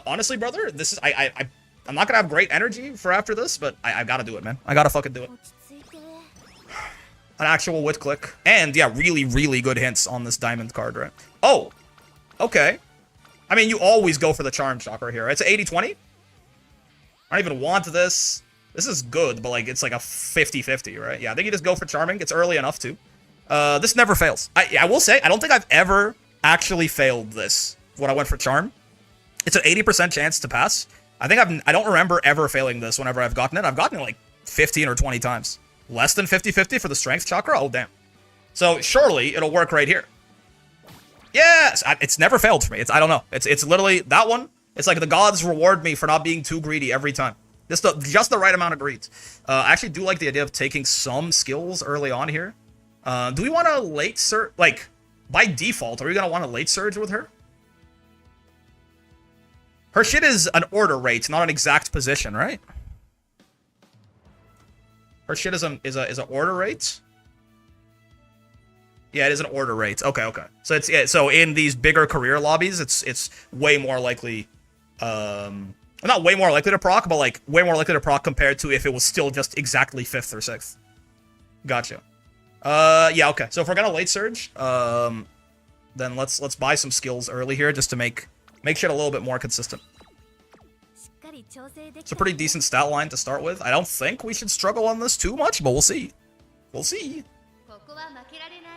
Honestly, brother, this is I'm not gonna have great energy for after this, but I gotta do it, man. I gotta fucking do it. An actual wit click. And yeah, really, really good hints on this diamond card, right? Oh, okay. I mean, you always go for the charm chakra here. It's an 80-20. I don't even want this. This is good, but like it's like a 50-50, right? Yeah, I think you just go for charming. It's early enough too. This never fails. I will say, I don't think I've ever actually failed this when I went for charm. It's an 80% chance to pass. I don't remember ever failing this whenever I've gotten it. I've gotten it like 15 or 20 times. Less than 50-50 for the strength chakra? Oh, damn. So surely it'll work right here. Yes! It's never failed for me. I don't know. It's literally that one. It's like the gods reward me for not being too greedy every time. Just the right amount of greed. I actually do like the idea of taking some skills early on here. Do we want to late surge? Like, by default, are we going to want to late surge with her? Her shit is an order rate, not an exact position, right? Her shit is an order rate. Yeah, it is an order rate. Okay. So so in these bigger career lobbies, it's way more likely. Not way more likely to proc, but like way more likely to proc compared to if it was still just exactly 5th or 6th. Gotcha. Yeah. Okay. So if we're gonna late surge, then let's buy some skills early here just to make shit a little bit more consistent. It's a pretty decent stat line to start with. I don't think we should struggle on this too much, but we'll see. We'll see.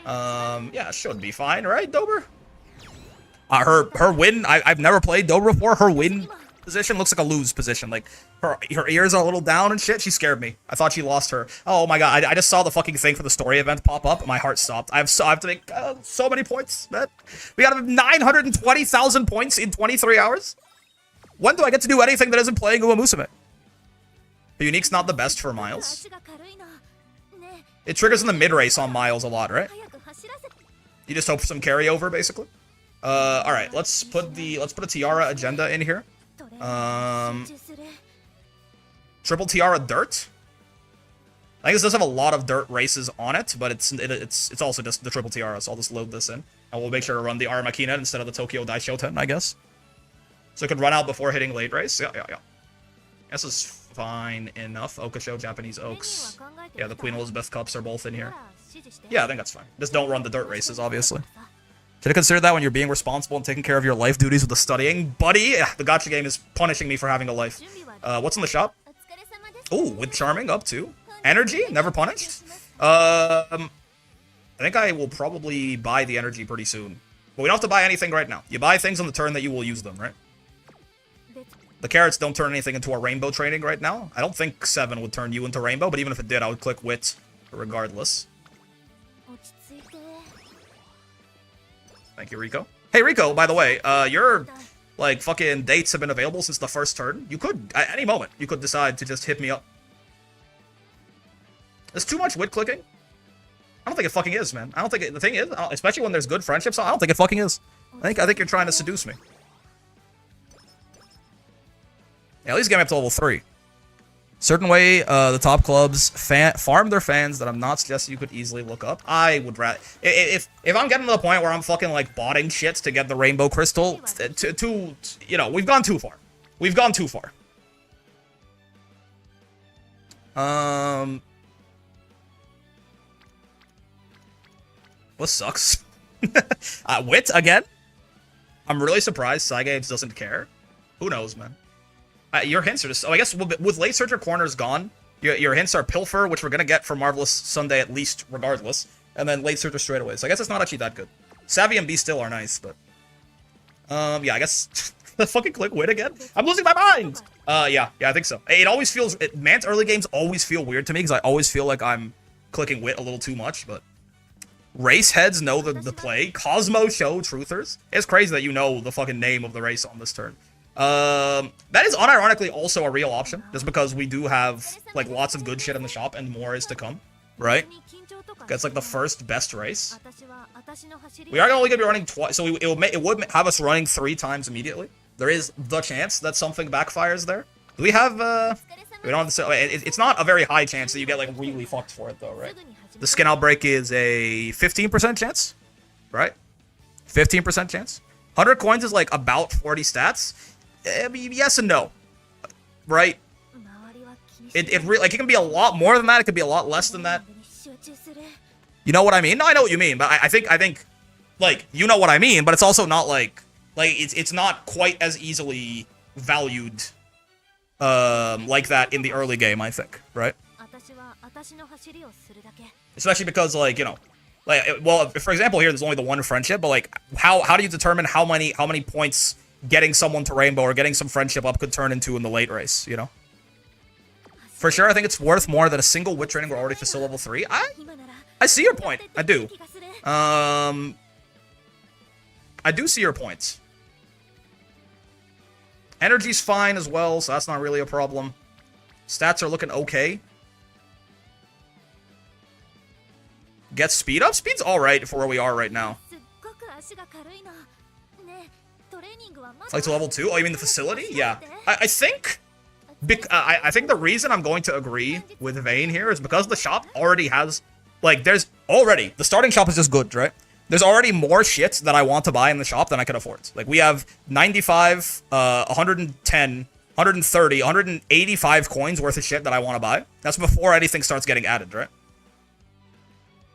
Yeah, should be fine, right, Dober? Her win, I've never played Dober before. Her win position looks like a lose position. Like, her ears are a little down and shit. She scared me. I thought she lost her. Oh my god, I just saw the fucking thing for the story event pop up, and my heart stopped. I have to make so many points, man. We gotta have 920,000 points in 23 hours? When do I get to do anything that isn't playing Uma Musume? The unique's not the best for Miles. It triggers in the mid-race on Miles a lot, right? You just hope for some carryover, basically. Alright, let's put a Tiara agenda in here. Triple Tiara Dirt? I think this does have a lot of dirt races on it, but it's also just the Triple Tiara, so I'll just load this in. And we'll make sure to run the Armakina instead of the Tokyo Daishoten, I guess. So it could run out before hitting late race. Yeah. This is fine enough. Okasho, Japanese Oaks. Yeah, the Queen Elizabeth Cups are both in here. Yeah, I think that's fine. Just don't run the dirt races, obviously. Should have considered that when you're being responsible and taking care of your life duties with the studying. Buddy, the gacha game is punishing me for having a life. What's in the shop? Ooh, with Charming up too. Energy, never punished. I think I will probably buy the energy pretty soon. But we don't have to buy anything right now. You buy things on the turn that you will use them, right? The carrots don't turn anything into a rainbow training right now. I don't think 7 would turn you into rainbow, but even if it did, I would click wit regardless. Thank you, Rico. Hey, Rico, by the way, your, like, fucking dates have been available since the first turn. You could, at any moment, you could decide to just hit me up. There's too much wit clicking. I don't think it fucking is, man. I don't think the thing is, especially when there's good friendships, I don't think it fucking is. I think you're trying to seduce me. Yeah, at least get me up to level 3. Certain way, the top clubs farm their fans that I'm not suggesting you could easily look up. I would rather... If I'm getting to the point where I'm fucking, like, botting shit to get the rainbow crystal, you know, we've gone too far. We've gone too far. What sucks? Wit, again? I'm really surprised Cygames doesn't care. Who knows, man? Your hints are just... Oh, I guess with Late Searcher Corners gone, your hints are Pilfer, which we're going to get for Marvelous Sunday at least, regardless. And then Late Searcher straight away. So I guess it's not actually that good. Savvy and B still are nice, but... yeah, I guess... the fucking click wit again? I'm losing my mind! Yeah, I think so. It always feels... Mant's early games always feel weird to me, because I always feel like I'm clicking wit a little too much, but... Race heads know the play. Cosmo show truthers. It's crazy that you know the fucking name of the race on this turn. That is unironically also a real option, just because we do have, like, lots of good shit in the shop and more is to come, right? That's, like, the first best race. We are only going to be running twice, so it would have us running 3 times immediately. There is the chance that something backfires there. Do we have, We don't have to, it's not a very high chance that you get like really fucked for it though, right? The skin outbreak is a 15% chance, right? 15% chance. 100 coins is like about 40 stats. I mean, yes and no, right? It really, like, it can be a lot more than that. It could be a lot less than that. You know what I mean? No, I know what you mean, but I think, like, you know what I mean, but it's also not like it's not quite as easily valued, like that in the early game, I think, right? Especially because, like, you know, like, well, for example, here there's only the one friendship, but like, how do you determine how many points getting someone to rainbow or getting some friendship up could turn into in the late race, you know? For sure, I think it's worth more than a single wit training we're already facil level 3. I see your point. I do. I do see your point. Energy's fine as well, so that's not really a problem. Stats are looking okay. Get speed up? Speed's alright for where we are right now. Like to level 2? Oh, you mean the facility? Yeah. I think the reason I'm going to agree with Vayne here is because the shop already has, like, there's already, the starting shop is just good, right? There's already more shit that I want to buy in the shop than I can afford. Like, we have 95, 110, 130, 185 coins worth of shit that I want to buy. That's before anything starts getting added, right?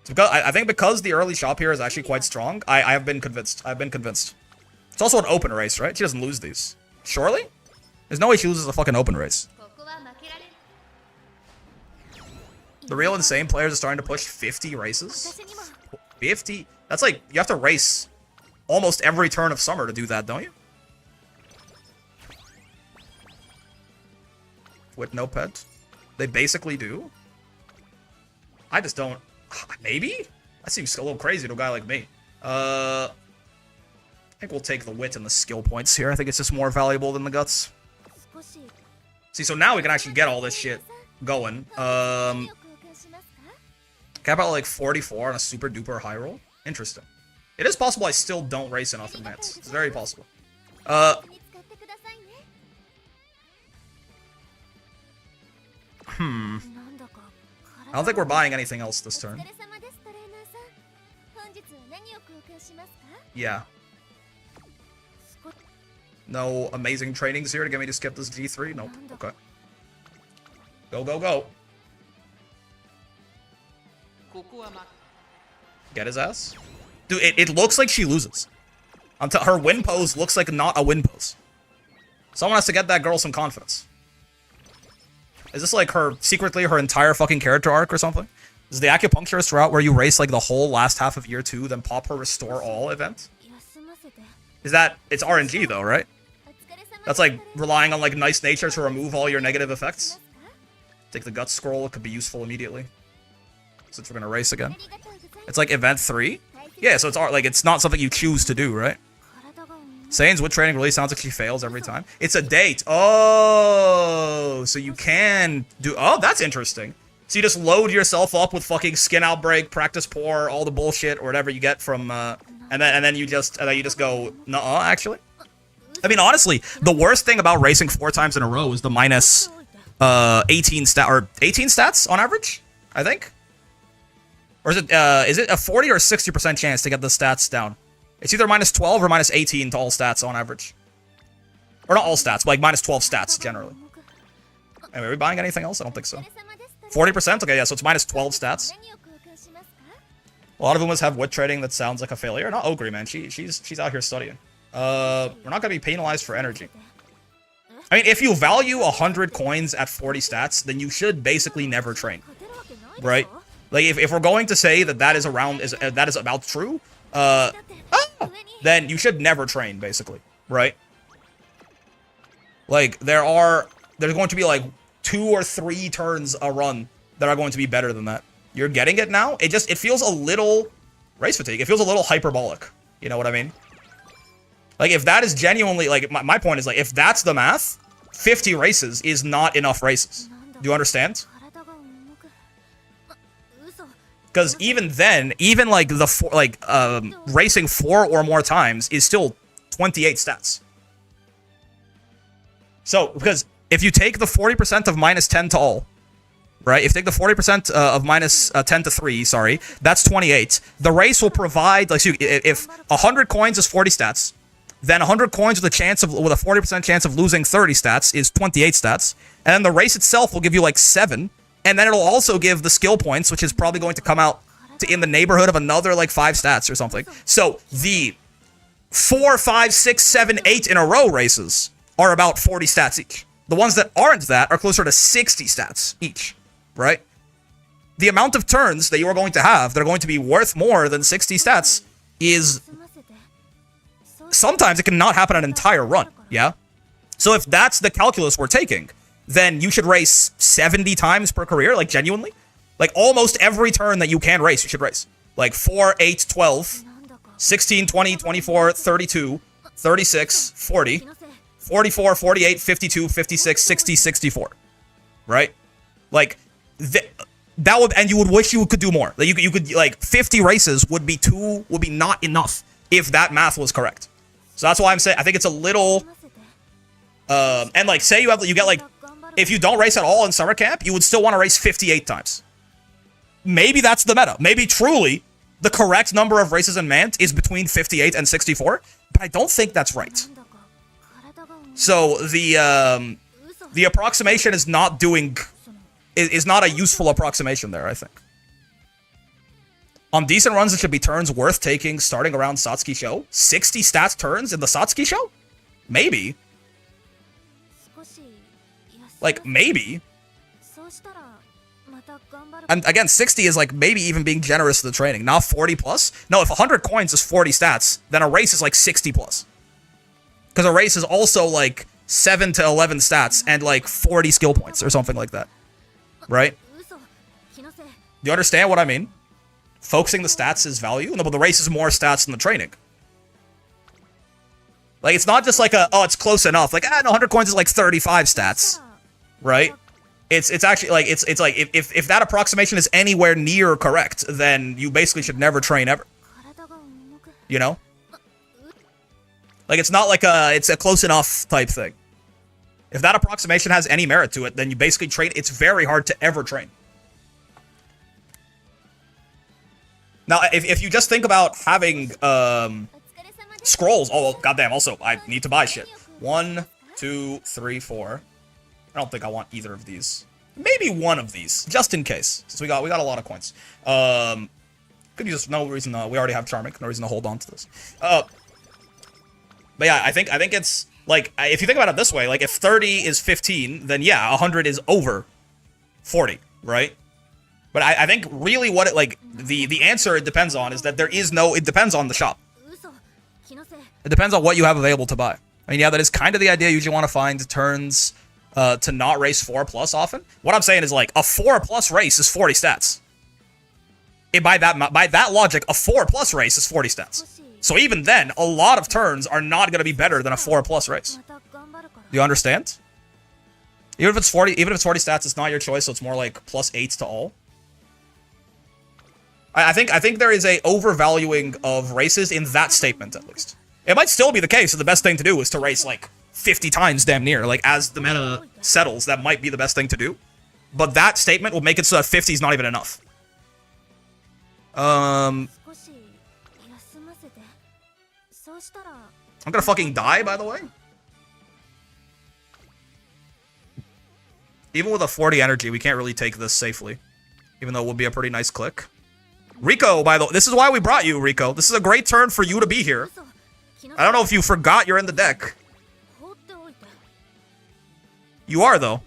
So because, I think because the early shop here is actually quite strong, I have been convinced. I've been convinced. It's also an open race, right? She doesn't lose these. Surely? There's no way she loses a fucking open race. The real insane players are starting to push 50 races. 50? That's like, you have to race almost every turn of summer to do that, don't you? With no pet. They basically do. I just don't. Maybe? That seems a little crazy to a guy like me. I think we'll take the wit and the skill points here. I think it's just more valuable than the guts. See, so now we can actually get all this shit going. Cap out like 44 on a super duper high roll. Interesting. It is possible I still don't race enough in Mets. It's very possible. I don't think we're buying anything else this turn. Yeah. No amazing trainings here to get me to skip this G3? Nope. Okay. Go, go, go. Get his ass. Dude, it looks like she loses. Her win pose looks like not a win pose. Someone has to get that girl some confidence. Is this like secretly her entire fucking character arc or something? Is the acupuncturist route where you race like the whole last half of year 2, then pop her restore all event? Is that, it's RNG though, right? That's like relying on like nice nature to remove all your negative effects. Take the gut scroll, it could be useful immediately. Since we're gonna race again. It's like event 3? Yeah, so it's like it's not something you choose to do, right? Sane's wit training really sounds like she fails every time. It's a date. Oh, so you can do. Oh, that's interesting. So you just load yourself up with fucking skin outbreak, practice poor, all the bullshit or whatever you get from, and then you just go, nuh-uh, actually. I mean, honestly, the worst thing about racing 4 times in a row is the minus 18 stats on average, I think. Or is it a 40 or 60% chance to get the stats down? It's either minus 12 or minus 18 to all stats on average. Or not all stats, but like minus 12 stats generally. Anyway, are we buying anything else? I don't think so. 40%? Okay, yeah, so it's minus 12 stats. A lot of Umas have wit trading that sounds like a failure. Not Ogre, man. She's out here studying. We're not gonna be penalized for energy. I mean, if you value 100 coins at 40 stats, then you should basically never train. Right? Like, if we're going to say that that is about true, then you should never train, basically, right? Like, there's going to be, like, 2 or 3 turns a run that are going to be better than that. You're getting it now? It feels a little race fatigue. It feels a little hyperbolic. You know what I mean? Like, if that is genuinely, like, my point is, like, if that's the math, 50 races is not enough races. Do you understand? Because even then, even like racing 4 or more times is still 28 stats. So, because if you take the 40% of minus 10 to all, right? If you take the 40% of minus 10 to 3, sorry, that's 28. The race will provide, like, so if 100 coins is 40 stats, then 100 coins with a 40% chance of losing 30 stats is 28 stats, and then the race itself will give you like 7, and then it'll also give the skill points, which is probably going to come out to in the neighborhood of another like 5 stats or something. So the 4, 5, 6, 7, 8 in a row races are about 40 stats each. The ones that aren't that are closer to 60 stats each, right? The amount of turns that you are going to have that are going to be worth more than 60 stats is... Sometimes it can not happen an entire run, yeah? So if that's the calculus we're taking, then you should race 70 times per career, like genuinely. Like almost every turn that you can race, you should race. Like 4, 8, 12, 16, 20, 24, 32, 36, 40, 44, 48, 52, 56, 60, 64. Right? Like, that would, and you would wish you could do more. Like you could, like, 50 races would be not enough if that math was correct. So that's why I'm saying, I think it's a little, and like, say you get like, if you don't race at all in summer camp, you would still want to race 58 times. Maybe that's the meta. Maybe truly the correct number of races in Mant is between 58 and 64, but I don't think that's right. So the approximation is not not a useful approximation there, I think. On decent runs, it should be turns worth taking starting around Satsuki Show. 60 stats turns in the Satsuki Show? Maybe. Like, maybe. And again, 60 is like maybe even being generous to the training. Not 40 plus. No, if 100 coins is 40 stats, then a race is like 60 plus. Because a race is also like 7 to 11 stats and like 40 skill points or something like that. Right? You understand what I mean? Focusing the stats is value. No, but the race is more stats than the training. Like, it's not just like oh, it's close enough. Like, no, 100 coins is like 35 stats. Right? It's actually like, it's like, if that approximation is anywhere near correct, then you basically should never train ever. You know? Like, it's not like it's a close enough type thing. If that approximation has any merit to it, then you basically train. It's very hard to ever train. Now, if you just think about having scrolls, oh, well, goddamn, also, I need to buy shit. 1, 2, 3, 4. I don't think I want either of these. Maybe one of these, just in case, since we got a lot of coins. Could use no reason. We already have Charming. No reason to hold on to this. But yeah, I think it's like, if you think about it this way, like if 30 is 15, then yeah, 100 is over 40, right? But I think really what it, like, the answer it depends on is that there is no, it depends on the shop. It depends on what you have available to buy. I mean, yeah, that is kind of the idea. You usually want to find turns to not race 4 plus often. What I'm saying is, like, a 4 plus race is 40 stats. By that logic, a 4 plus race is 40 stats. So even then, a lot of turns are not going to be better than a 4 plus race. Do you understand? Even if it's 40 stats, it's not your choice, so it's more like plus 8 to all. I think there is a overvaluing of races in that statement, at least. It might still be the case that the best thing to do is to race, like, 50 times damn near. Like, as the meta settles, that might be the best thing to do. But that statement will make it so that 50 is not even enough. I'm gonna fucking die, by the way. Even with a 40 energy, we can't really take this safely. Even though it would be a pretty nice click. Rico, by the way, this is why we brought you, Rico. This is a great turn for you to be here. I don't know if you forgot you're in the deck. You are, though.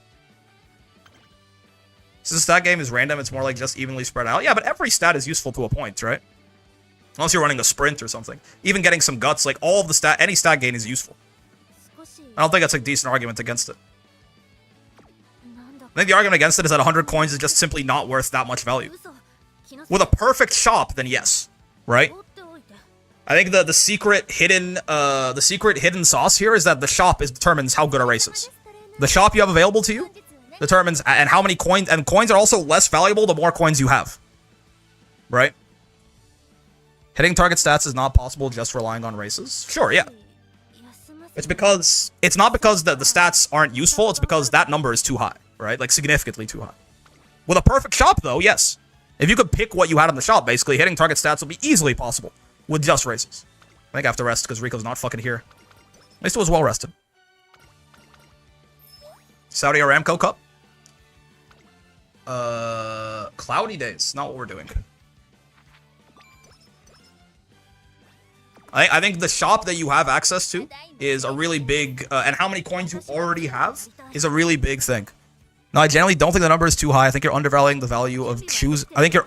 Since the stat game is random, it's more like just evenly spread out. Yeah, but every stat is useful to a point, right? Unless you're running a sprint or something. Even getting some guts, like all of the any stat gain is useful. I don't think that's a decent argument against it. I think the argument against it is that 100 coins is just simply not worth that much value. With a perfect shop, then yes, right? I think the secret hidden sauce here is that the shop determines how good a race is. The shop you have available to you determines, and how many coins, and coins are also less valuable the more coins you have, right? Hitting target stats is not possible just relying on races. Sure, yeah. It's not because the stats aren't useful, it's because that number is too high, right? Like, significantly too high. With a perfect shop, though, yes. If you could pick what you had in the shop, basically, hitting target stats would be easily possible with just races. I think I have to rest because Rico's not fucking here. At least it was well rested. Saudi Aramco Cup. Cloudy days. Not what we're doing. I think the shop that you have access to is a really big, and how many coins you already have is a really big thing. No, I generally don't think the number is too high. I think you're undervaluing the value of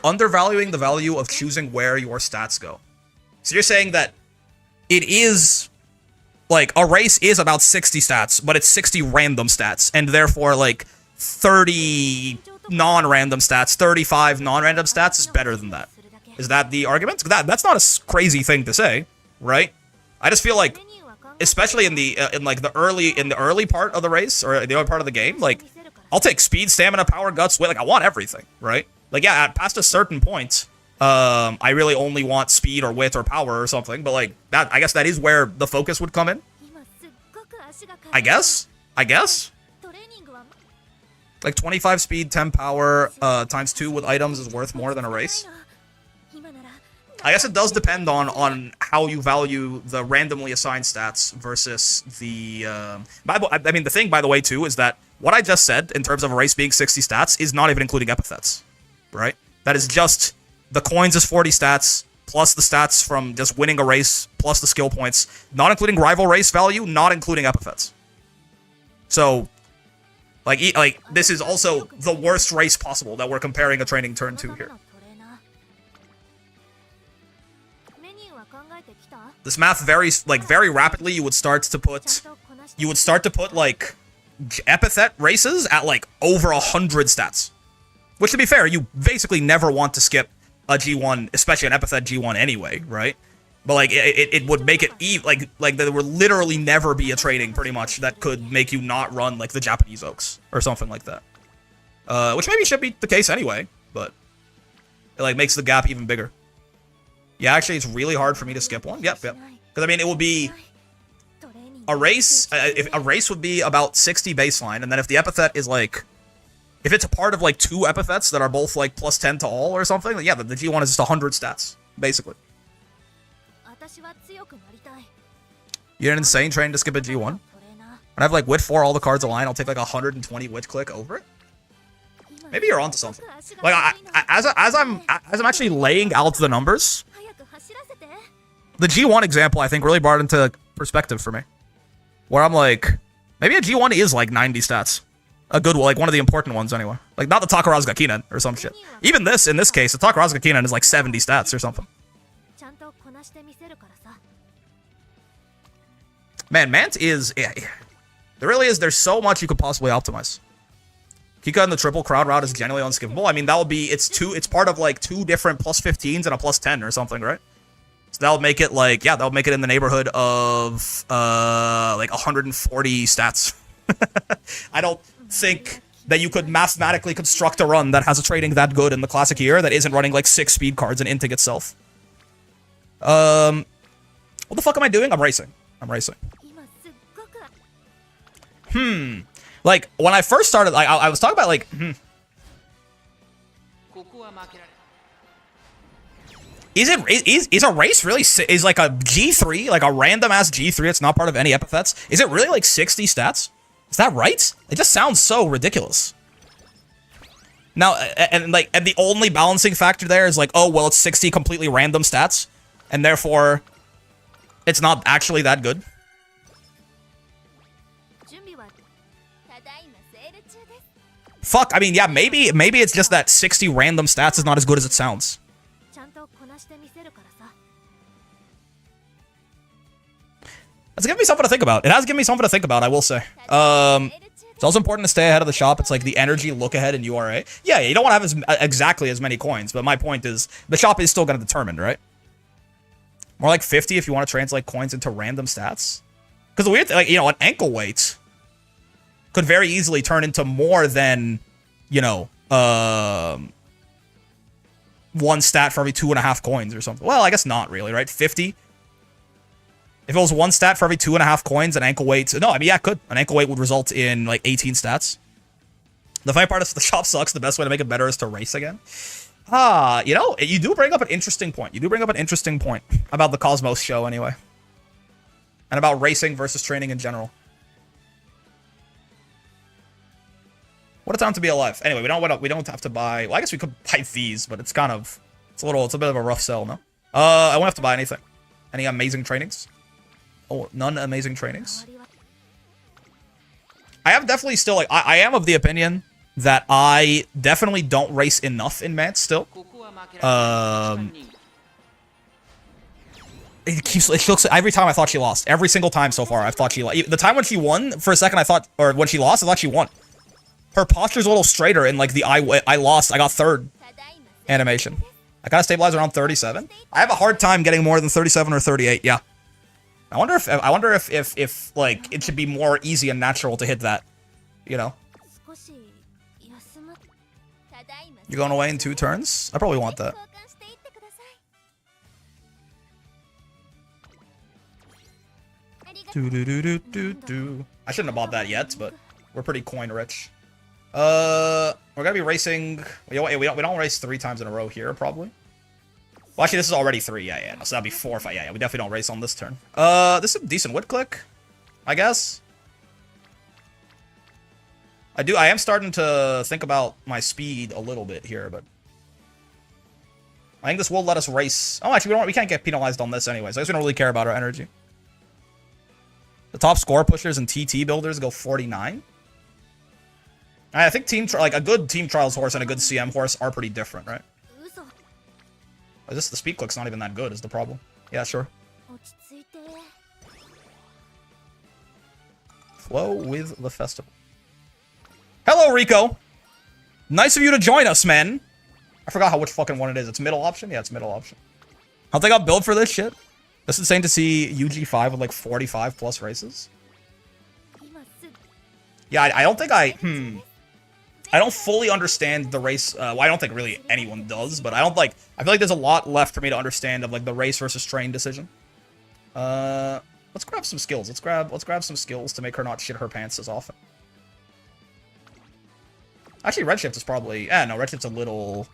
undervaluing the value of choosing where your stats go. So you're saying that it is, like, a race is about 60 stats, but it's 60 random stats, and therefore, like, 30 non-random stats, 35 non-random stats is better than that. Is that the argument? That's not a crazy thing to say, right? I just feel like, especially in the early part of the race, or the early part of the game, like, I'll take speed, stamina, power, guts, weight. Like, I want everything, right? Like, yeah, past a certain point, I really only want speed or wit or power or something. But, like, that, I guess that is where the focus would come in. I guess. Like, 25 speed, 10 power, times 2 with items is worth more than a race. I guess it does depend on how you value the randomly assigned stats versus the... I mean, the thing, by the way, too, is that what I just said in terms of a race being 60 stats is not even including epithets, right? That is just the coins is 40 stats, plus the stats from just winning a race, plus the skill points, not including rival race value, not including epithets. So, like this is also the worst race possible that we're comparing a training turn to here. This math varies, like, very rapidly. You would start to put, like, epithet races at, like, over 100 stats. Which, to be fair, you basically never want to skip a G1, especially an epithet G1 anyway, right? But, like, it would make it, like, there would literally never be a training, pretty much, that could make you not run, like, the Japanese Oaks, or something like that. Which maybe should be the case anyway, but it, like, makes the gap even bigger. Yeah, actually, it's really hard for me to skip one. Yep. Because, I mean, it would be a race. If a race would be about 60 baseline, and then if the epithet is, like, if it's a part of, like, 2 epithets that are both, like, plus 10 to all or something, then yeah, the G1 is just 100 stats, basically. You're an insane train to skip a G1? When I have, like, wit 4, all the cards align, I'll take, like, 120 wit click over it? Maybe you're onto something. Like, as I'm actually laying out the numbers, the G1 example, I think, really brought into perspective for me. Where I'm like, maybe a G1 is, like, 90 stats. A good one, like, one of the important ones, anyway. Like, not the Takarazuka Kinen or some shit. Even this, in this case, the Takarazuka Kinen is, like, 70 stats or something. Man, Mant is... Yeah, there really is. There's so much you could possibly optimize. Kika in the triple crowd route is generally unskippable. I mean, that will be... It's part of, like, 2 different plus 15s and a plus 10 or something, right? So that'll make it, like... Yeah, that'll make it in the neighborhood of, like, 140 stats. I don't think that you could mathematically construct a run that has a trading that good in the classic year that isn't running, like, 6 speed cards and inting itself. What the fuck am I doing? I'm racing. Like, when I first started, like, I was talking about, like, Is a race really, is like a G3, like a random ass G3, it's not part of any epithets, is it really like 60 stats? Is that right? It just sounds so ridiculous. Now, and the only balancing factor there is like, oh, well, it's 60 completely random stats, and therefore, it's not actually that good. Fuck, I mean, yeah, maybe it's just that 60 random stats is not as good as it sounds. It's given me something to think about. It has given me something to think about, I will say. It's also important to stay ahead of the shop. It's like the energy look ahead in URA. Yeah, you don't want to have exactly as many coins, but my point is, the shop is still going to determine, right? More like 50 if you want to translate coins into random stats. Because the weird thing, like, you know, an ankle weight could very easily turn into more than, you know, 1 stat for every 2.5 coins or something. Well, I guess not really, right? 50? If it was one stat for every 2.5 coins, an ankle weight... No, I mean, yeah, it could. An ankle weight would result in, like, 18 stats. The funny part is the shop sucks. The best way to make it better is to race again. You know, you do bring up an interesting point. You do bring up an interesting point about the Cosmos show, anyway. And about racing versus training in general. What a time to be alive. Anyway, we don't have to buy... Well, I guess we could buy these, but it's kind of... It's a bit of a rough sell, no? I won't have to buy anything. Any amazing trainings? Oh, none amazing trainings. I have definitely still, like, I am of the opinion that I definitely don't race enough in Mance still. It looks every time I thought she lost. Every single time so far, I've thought she lost. The time when she won, for a second, I thought, or when she lost, I thought she won. Her posture's a little straighter in, like, the I lost, I got third animation. I gotta stabilize around 37. I have a hard time getting more than 37 or 38, yeah. I wonder if like, it should be more easy and natural to hit that, you know? You're going away in 2 turns? I probably want that. I shouldn't have bought that yet, but we're pretty coin rich. We're gonna be racing... we don't race 3 times in a row here, probably. Well, actually, this is already 3. Yeah. So that'd be 4 if I... Yeah, we definitely don't race on this turn. This is a decent wood click, I guess. I am starting to think about my speed a little bit here, but... I think this will let us race... Oh, actually, we can't get penalized on this anyway, so I guess we don't really care about our energy. The top score pushers and TT builders go 49. I think a good Team Trials horse and a good CM horse are pretty different, right? The speed click's not even that good is the problem. Yeah, sure. Flow with the festival. Hello, Rico! Nice of you to join us, man! I forgot which fucking one it is. It's middle option? Yeah, it's middle option. I don't think I'll build for this shit. It's insane to see UG5 with like 45 plus races. Yeah, I don't think I don't fully understand the race. Well, I don't think really anyone does, but I feel like there's a lot left for me to understand of like the race versus train decision. Let's grab some skills. Let's grab some skills to make her not shit her pants as often. Actually, Redshift is probably... no, Redshift's a little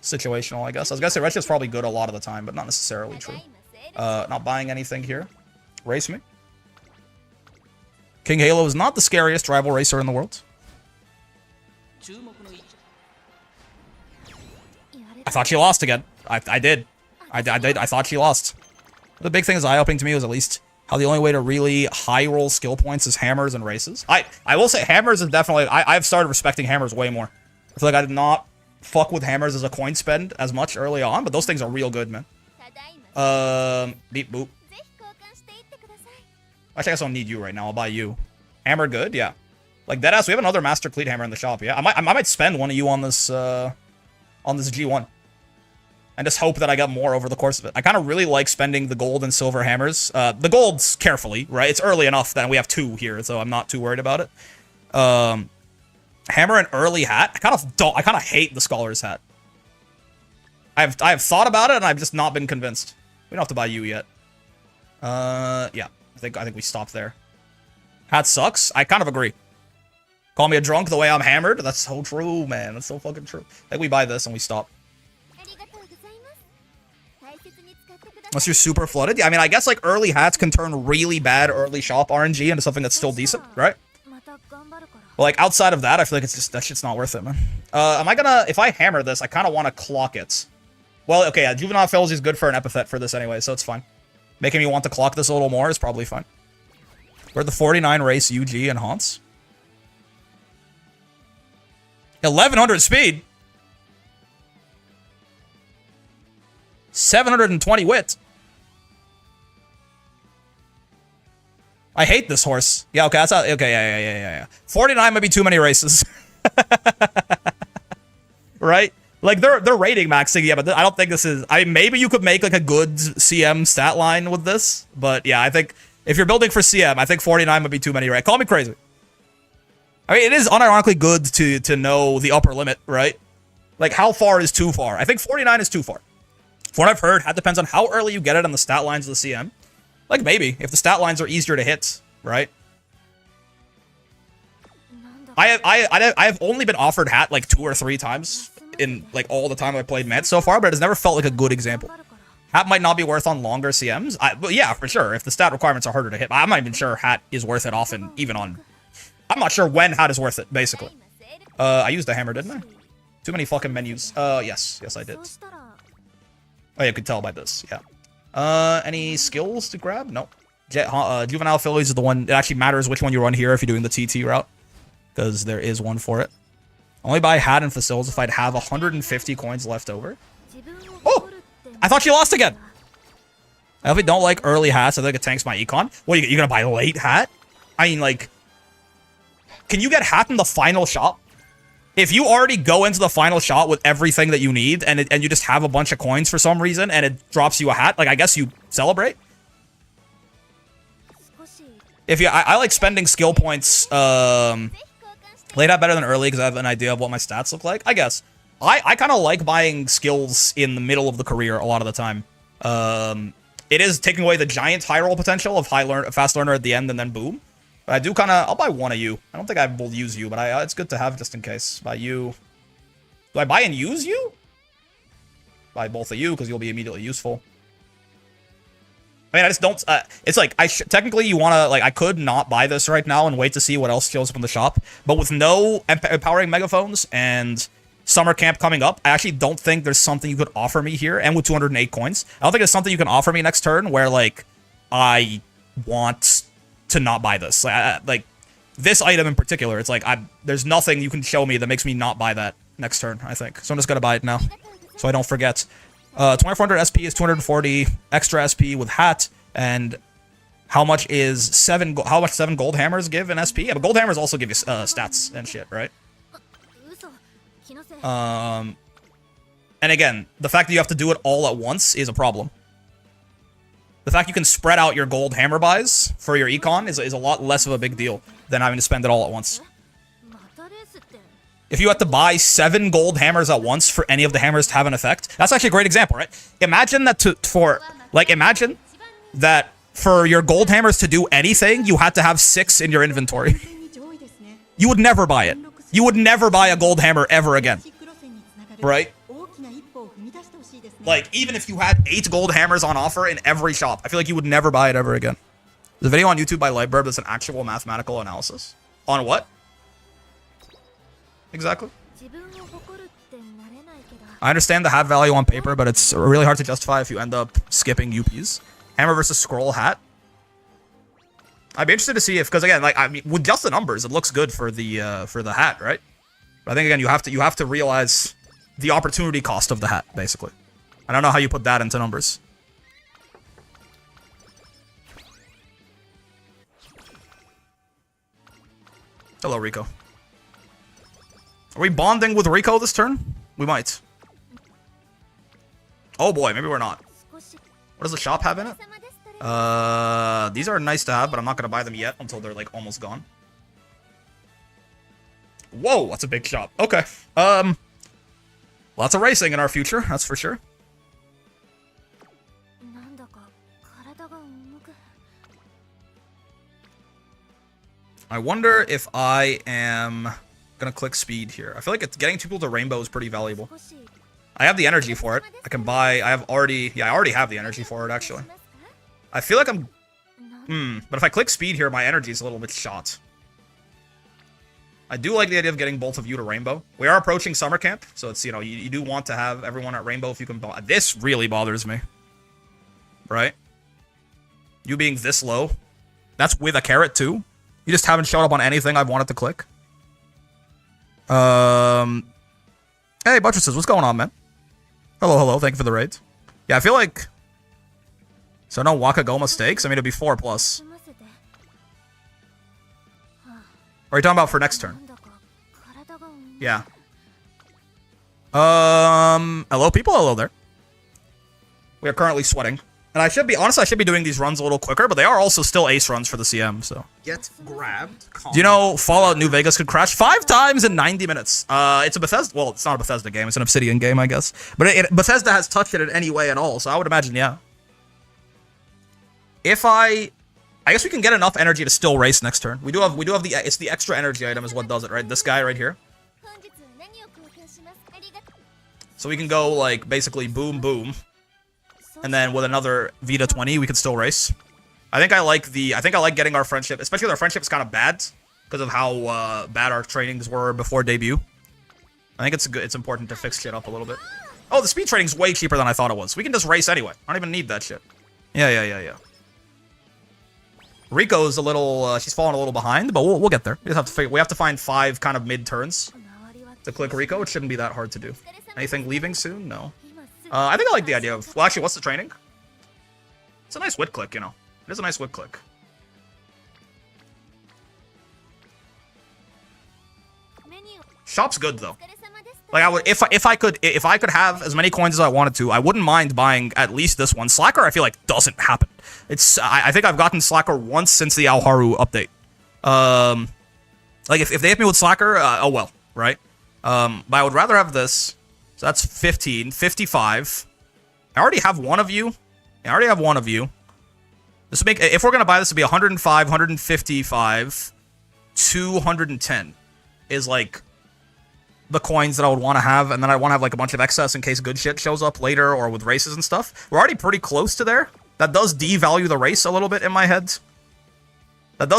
situational, I guess. I was gonna say Redshift's probably good a lot of the time, but not necessarily true. Not buying anything here. Race me. King Halo is not the scariest rival racer in the world. I thought she lost again. I did. I thought she lost. The big thing is eye-opening to me was at least how the only way to really high-roll skill points is hammers and races. I will say hammers is definitely... I've started respecting hammers way more. I feel like I did not fuck with hammers as a coin spend as much early on, but those things are real good, man. Beep boop. Actually, I guess I don't need you right now. I'll buy you. Hammer good? Yeah. Like, deadass, we have another Master Cleat Hammer in the shop, yeah? I might spend one of you on this G1. And just hope that I get more over the course of it. I kind of really like spending the gold and silver hammers. The gold's carefully, right? It's early enough that we have 2 here, so I'm not too worried about it. Hammer and early hat. I kind of hate the Scholar's hat. I have thought about it, and I've just not been convinced. We don't have to buy you yet. Yeah. I think we stop there. Hat sucks. I kind of agree. Call me a drunk the way I'm hammered. That's so true, man. That's so fucking true. I think we buy this and we stop. Unless you're super flooded. Yeah, I mean, I guess like early hats can turn really bad early shop RNG into something that's still decent, right? But like outside of that, I feel like it's just that shit's not worth it, man. If I hammer this, I kind of want to clock it. Well, okay, yeah, Juvenile Fellows is good for an epithet for this anyway, so it's fine. Making me want to clock this a little more is probably fine. We're the 49 race UG and Haunts. 1100 speed. 720 wit. I hate this horse. Yeah, okay, that's how, okay, yeah. 49 might be too many races. Right? Like, they're rating maxing, yeah, but I don't think this is... maybe you could make, like, a good CM stat line with this, but yeah, I think if you're building for CM, I think 49 would be too many, right? Call me crazy. I mean, it is unironically good to know the upper limit, right? Like, how far is too far? I think 49 is too far. From what I've heard, that depends on how early you get it on the stat lines of the CM. Like, maybe, if the stat lines are easier to hit, right? I have only been offered hat like 2 or 3 times in like all the time I played Met so far, but it has never felt like a good example. Hat might not be worth on longer CMs, but yeah, for sure. If the stat requirements are harder to hit, I'm not even sure hat is worth it often, even on. I'm not sure when hat is worth it, basically. I used the hammer, didn't I? Too many fucking menus. Yes, I did. Oh, you could tell by this, yeah. Any skills to grab? No. Juvenile Phillies is the one. It actually matters which one you run here if you're doing the TT route, because there is one for it. Only buy hat and Facilis if I'd have 150 coins left over. Oh! I thought she lost again! I definitely don't like early hats. I think it tanks my econ. What, you gonna buy late hat? I mean, like... Can you get hat in the final shot? If you already go into the final shot with everything that you need, and you just have a bunch of coins for some reason, and it drops you a hat, like, I guess you celebrate? If you... I like spending skill points, late hat better than early because I have an idea of what my stats look like, I guess. I kind of like buying skills in the middle of the career a lot of the time. It is taking away the giant high roll potential of fast learner at the end and then boom. But I do kind of... I'll buy one of you. I don't think I will use you, but it's good to have just in case. Buy you. Do I buy and use you? Buy both of you because you'll be immediately useful. I mean, I just don't... it's like, technically you want to... Like, I could not buy this right now and wait to see what else shows up in the shop. But with no empowering megaphones and summer camp coming up, I actually don't think there's something you could offer me here. And with 208 coins, I don't think there's something you can offer me next turn where, like, I want to not buy this. Like this item in particular, it's like, there's nothing you can show me that makes me not buy that next turn, I think. So I'm just going to buy it now so I don't forget. 2400 SP is 240 extra SP with hat, and how much is 7 gold hammers give in SP? Yeah, but gold hammers also give you stats and shit, right? And again, the fact that you have to do it all at once is a problem. The fact you can spread out your gold hammer buys for your econ is a lot less of a big deal than having to spend it all at once. If you had to buy 7 gold hammers at once for any of the hammers to have an effect, that's actually a great example, right? Imagine that imagine that for your gold hammers to do anything, you had to have 6 in your inventory. You would never buy it. You would never buy a gold hammer ever again. Right? Like, even if you had 8 gold hammers on offer in every shop, I feel like you would never buy it ever again. There's a video on YouTube by Lightburb that's an actual mathematical analysis. On what? Exactly. I understand the hat value on paper, but it's really hard to justify if you end up skipping UPs. Hammer versus scroll hat. I'd be interested to see if, because again, like, I mean, with just the numbers, it looks good for the hat, right? But I think again, you have to realize the opportunity cost of the hat, basically. I don't know how you put that into numbers. Hello, Rico. Are we bonding with Rico this turn? We might. Oh boy, maybe we're not. What does the shop have in it? These are nice to have, but I'm not going to buy them yet until they're, like, almost gone. Whoa, that's a big shop. Okay. Lots of racing in our future, that's for sure. I wonder if I am gonna click speed here. I feel like getting people to rainbow is pretty valuable. I have the energy for it. I can buy... I already have the energy for it, actually. I feel like I'm... But if I click speed here, my energy is a little bit shot. I do like the idea of getting both of you to rainbow. We are approaching summer camp, so it's, you know, you do want to have everyone at rainbow if you can... This really bothers me. Right? You being this low. That's with a carrot, too. You just haven't shown up on anything I've wanted to click. Hey, Buttresses, what's going on, man? Hello, hello. Thank you for the raid. Yeah, I feel like... So no Wakagoma stakes? I mean, it'd be 4+. Or are you talking about for next turn? Yeah. Hello, people? Hello there. We are currently sweating. And I should be, honestly, I should be doing these runs a little quicker, but they are also still ace runs for the CM, so. Get grabbed. Do you know Fallout New Vegas could crash 5 times in 90 minutes? It's a Bethesda, well, it's not a Bethesda game, it's an Obsidian game, I guess. But Bethesda has touched it in any way at all, so I would imagine, yeah. I guess we can get enough energy to still race next turn. We do have the, it's the extra energy item is what does it, right? This guy right here. So we can go, like, basically boom, boom. And then with another Vita 20, we can still race. I think I like getting our friendship, especially our friendship is kind of bad because of how bad our trainings were before debut. I think it's important to fix shit up a little bit. Oh, the speed training's way cheaper than I thought it was. We can just race anyway. I don't even need that shit. Yeah. Rico's a little, she's falling a little behind, but we'll get there. We have to find 5 kind of mid turns to click Rico. It shouldn't be that hard to do. Anything leaving soon? No. I think I like the idea of, well, actually, what's the training? It's a nice wit click, you know. It is a nice wit click. Shop's good though. Like I would, if I could have as many coins as I wanted to, I wouldn't mind buying at least this one. Slacker, I feel like doesn't happen. I think I've gotten Slacker once since the Alharu update. Like if they hit me with Slacker, oh well, right? But I would rather have this. So that's 15, 55. I already have one of you. This would make, if we're gonna buy this, it'd be 105, 155, 210 is like the coins that I would want to have, and then I want to have like a bunch of excess in case good shit shows up later or with races and stuff. We're already pretty close to there. That does devalue the race a little bit in my head. If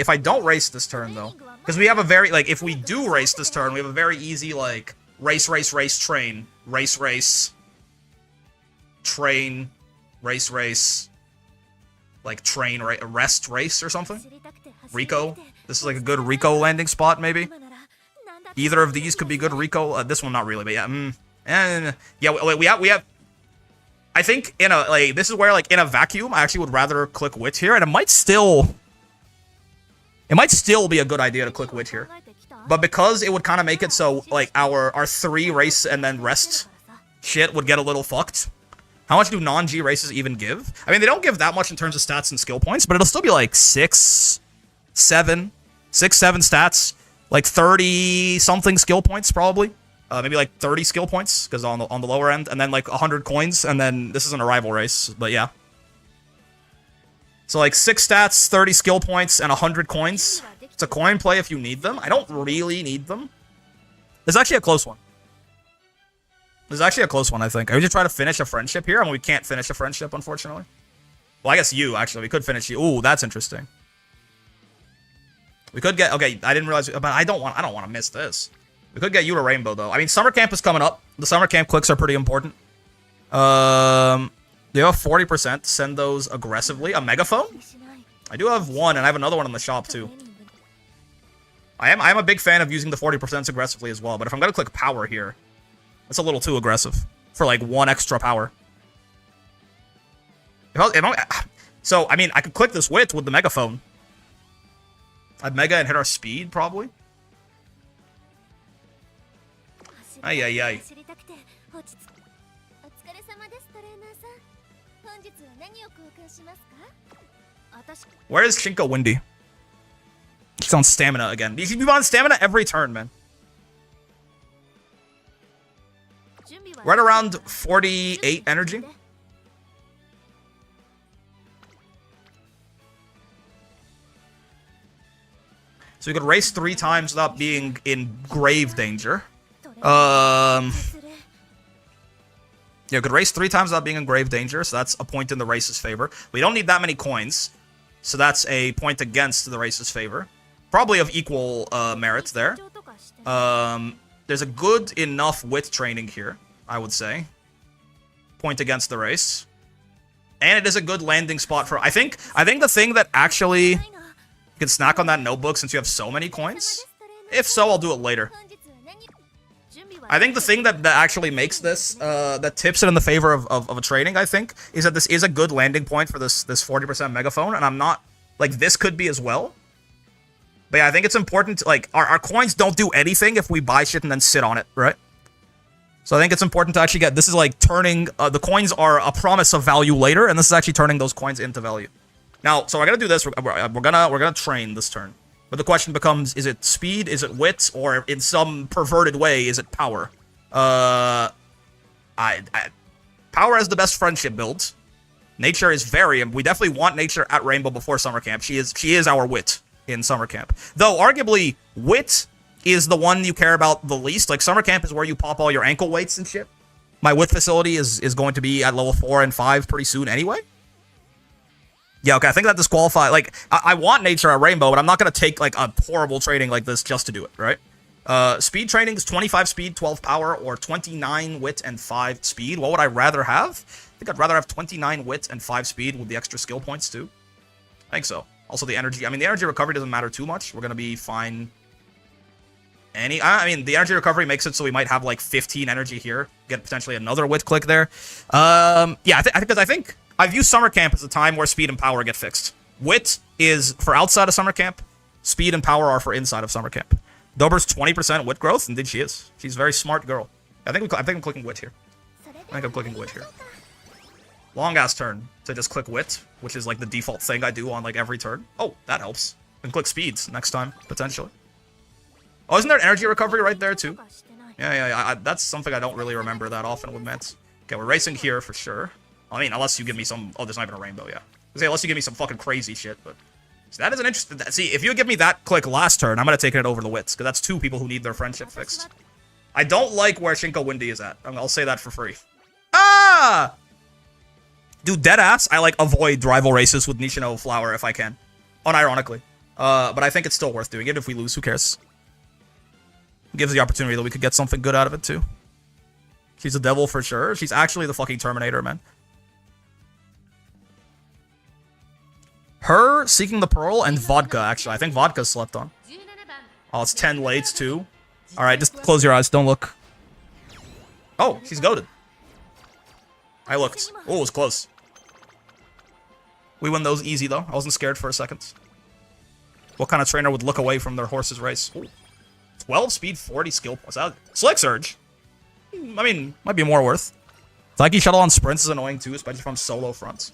I don't race this turn though, because we have a very, like, if we do race this turn, we have a very easy, like, race, train, train, race, like, train, rest, race, or something. Rico. This is like a good Rico landing spot, maybe. Either of these could be good Rico. This one, not really, but yeah. We have. I think in a, like, this is where, like, in a vacuum, I actually would rather click Wit here, and it might still be a good idea to click Wit here. But because it would kind of make it so, like, our 3 race and then rest shit would get a little fucked. How much do non-G races even give? I mean, they don't give that much in terms of stats and skill points, but it'll still be like 6, 7 stats, like 30-something skill points, probably. Maybe like 30 skill points, because on the lower end, and then like 100 coins, and then this is an arrival race, but yeah. So like 6 stats, 30 skill points, and 100 coins. It's a coin play if you need them. I don't really need them. This is actually a close one. I think. I would just try to finish a friendship here. I mean, we can't finish a friendship, unfortunately. Well, I guess you, actually. We could finish you. Ooh, that's interesting. We could get... Okay, I didn't realize... But I don't want to miss this. We could get you to Rainbow, though. I mean, summer camp is coming up. The summer camp clicks are pretty important. They have 40%. Send those aggressively. A megaphone? I do have one, and I have another one in the shop, too. I am a big fan of using the 40% aggressively as well, but if I'm going to click power here, that's a little too aggressive for, like, 1 extra power. So, I mean, I could click this Wit with the megaphone. I'd mega and hit our speed, probably. Ay. Where is Shinko Windy? He's on stamina again. He's on stamina every turn, man. We're at around 48 energy. So we could race 3 times without being in grave danger. Yeah, we could race 3 times without being in grave danger, so that's a point in the race's favor. We don't need that many coins, so that's a point against the race's favor. Probably of equal merit there. There's a good enough wit training here, I would say. Point against the race. And it is a good landing spot for... I think the thing that actually... You can snack on that notebook since you have so many coins. If so, I'll do it later. I think the thing that actually makes this, that tips it in the favor of a trading, I think, is that this is a good landing point for this 40% megaphone, and I'm not, like, this could be as well. But yeah, I think it's important to, like, our coins don't do anything if we buy shit and then sit on it, right? So I think it's important to actually get, this is like turning, the coins are a promise of value later, and this is actually turning those coins into value. Now, so we're gonna do this, we're gonna train this turn. But the question becomes, is it speed, is it wit, or in some perverted way, is it power? Power has the best friendship build. Nature is very, we definitely want Nature at Rainbow before summer camp. She is our wit in summer camp. Though, arguably, wit is the one you care about the least. Like, summer camp is where you pop all your ankle weights and shit. My wit facility is going to be at level 4 and 5 pretty soon anyway. Yeah, okay, I think that disqualify. Like, I want Nature at Rainbow, but I'm not going to take, like, a horrible training like this just to do it, right? Speed training is 25 speed, 12 power, or 29 wit and 5 speed. What would I rather have? I think I'd rather have 29 wit and 5 speed with the extra skill points, too. I think so. Also, the energy. I mean, the energy recovery doesn't matter too much. We're going to be fine. I mean, the energy recovery makes it so we might have, like, 15 energy here. Get potentially another wit click there. Yeah, I think I view summer camp as a time where speed and power get fixed. Wit is for outside of summer camp. Speed and power are for inside of summer camp. Dober's 20% wit growth. Indeed, she is. She's a very smart girl. I think I'm clicking wit here. Long ass turn to just click wit, which is like the default thing I do on like every turn. Oh, that helps. And click speeds next time, potentially. Oh, isn't there energy recovery right there too? Yeah. That's something I don't really remember that often with Mets. Okay, we're racing here for sure. I mean, unless you give me some... Oh, there's not even a rainbow, yeah. Unless you give me some fucking crazy shit, but... So that is an interesting... See, if you give me that click last turn, I'm gonna take it over the wits, because that's 2 people who need their friendship fixed. I don't like where Shinko Windy is at. I'll say that for free. Ah! Dude, deadass, I, like, avoid rival races with Nishino Flower if I can. Unironically. But I think it's still worth doing it. If we lose, who cares? It gives the opportunity that we could get something good out of it, too. She's a devil for sure. She's actually the fucking Terminator, man. Her, Seeking the Pearl, and Vodka, actually. I think Vodka's slept on. Oh, it's 10 lates, too. Alright, just close your eyes. Don't look. Oh, she's goated. I looked. Oh, it was close. We win those easy, though. I wasn't scared for a second. What kind of trainer would look away from their horse's race? Ooh. 12 speed, 40 skill points. Slick Surge. I mean, might be more worth. Psyche Shuttle on sprints is annoying, too, especially from solo fronts.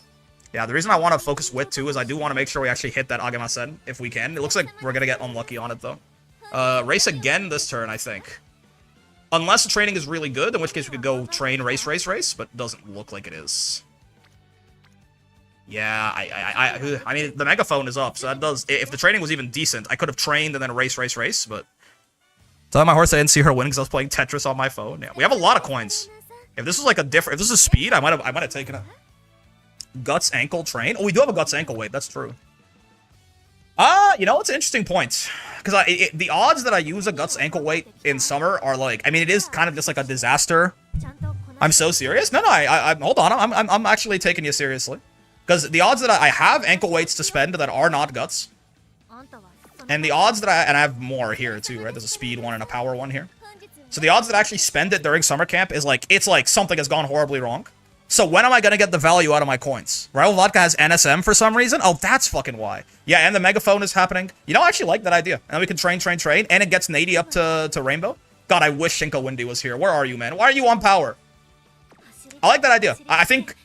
Yeah, the reason I want to focus wit, too, is I do want to make sure we actually hit that Agamasen, if we can. It looks like we're going to get unlucky on it, though. Race again this turn, I think. Unless the training is really good, in which case we could go train, race, but it doesn't look like it is. Yeah, I mean, the megaphone is up, so that does... If the training was even decent, I could have trained and then race, but... Tell my horse I didn't see her win because I was playing Tetris on my phone. Yeah, we have a lot of coins. If this was like a different... If this is speed, I might have taken it. Guts ankle train. Oh, we do have a guts ankle weight. That's true. You know, it's an interesting point. Because the odds that I use a guts ankle weight in summer are like... I mean, it is kind of just like a disaster. I'm so serious? No, hold on. I'm actually taking you seriously. Because the odds that I have ankle weights to spend that are not guts. And the odds that I have more here too, right? There's a speed one and a power one here. So the odds that I actually spend it during summer camp is like... It's like something has gone horribly wrong. So when am I going to get the value out of my coins? Rival Vodka has NSM for some reason? Oh, that's fucking why. Yeah, and the megaphone is happening. You know, I actually like that idea. And then we can train, and it gets Nady up to Rainbow. God, I wish Shinko Windy was here. Where are you, man? Why are you on power? I like that idea. I think,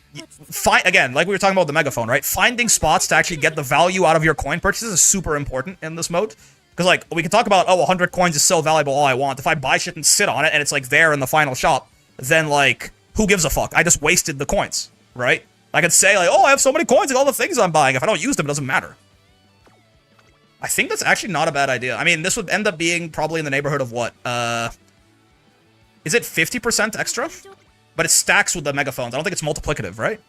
again, like we were talking about the megaphone, right? Finding spots to actually get the value out of your coin purchases is super important in this mode. Because, like, we can talk about, oh, 100 coins is so valuable all I want. If I buy shit and sit on it, and it's, like, there in the final shop, then, like... Who gives a fuck? I just wasted the coins, right? I could say, like, oh, I have so many coins and all the things I'm buying. If I don't use them, it doesn't matter. I think that's actually not a bad idea. I mean, this would end up being probably in the neighborhood of what? Is it 50% extra? But it stacks with the megaphones. I don't think it's multiplicative, right?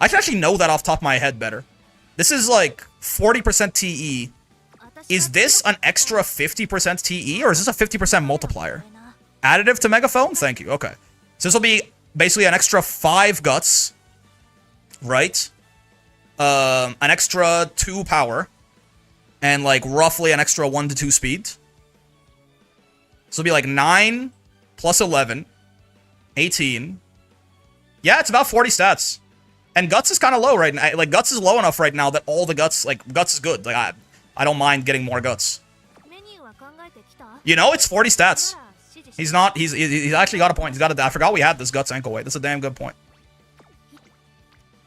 I should actually know that off the top of my head better. This is like 40% TE. Is this an extra 50% TE, or is this a 50% multiplier? Additive to megaphone? Thank you. Okay. So this will be basically an extra 5 guts. Right? An extra 2 power. And like roughly an extra 1 to 2 speed. So it'll be like 9 plus 11. 18. Yeah, it's about 40 stats. And guts is kind of low right now. Like guts is low enough right now that all the guts, like guts is good. Like I don't mind getting more guts. You know, it's 40 stats. He's actually got a point. He's got a... I forgot we had this guts ankle weight. That's a damn good point.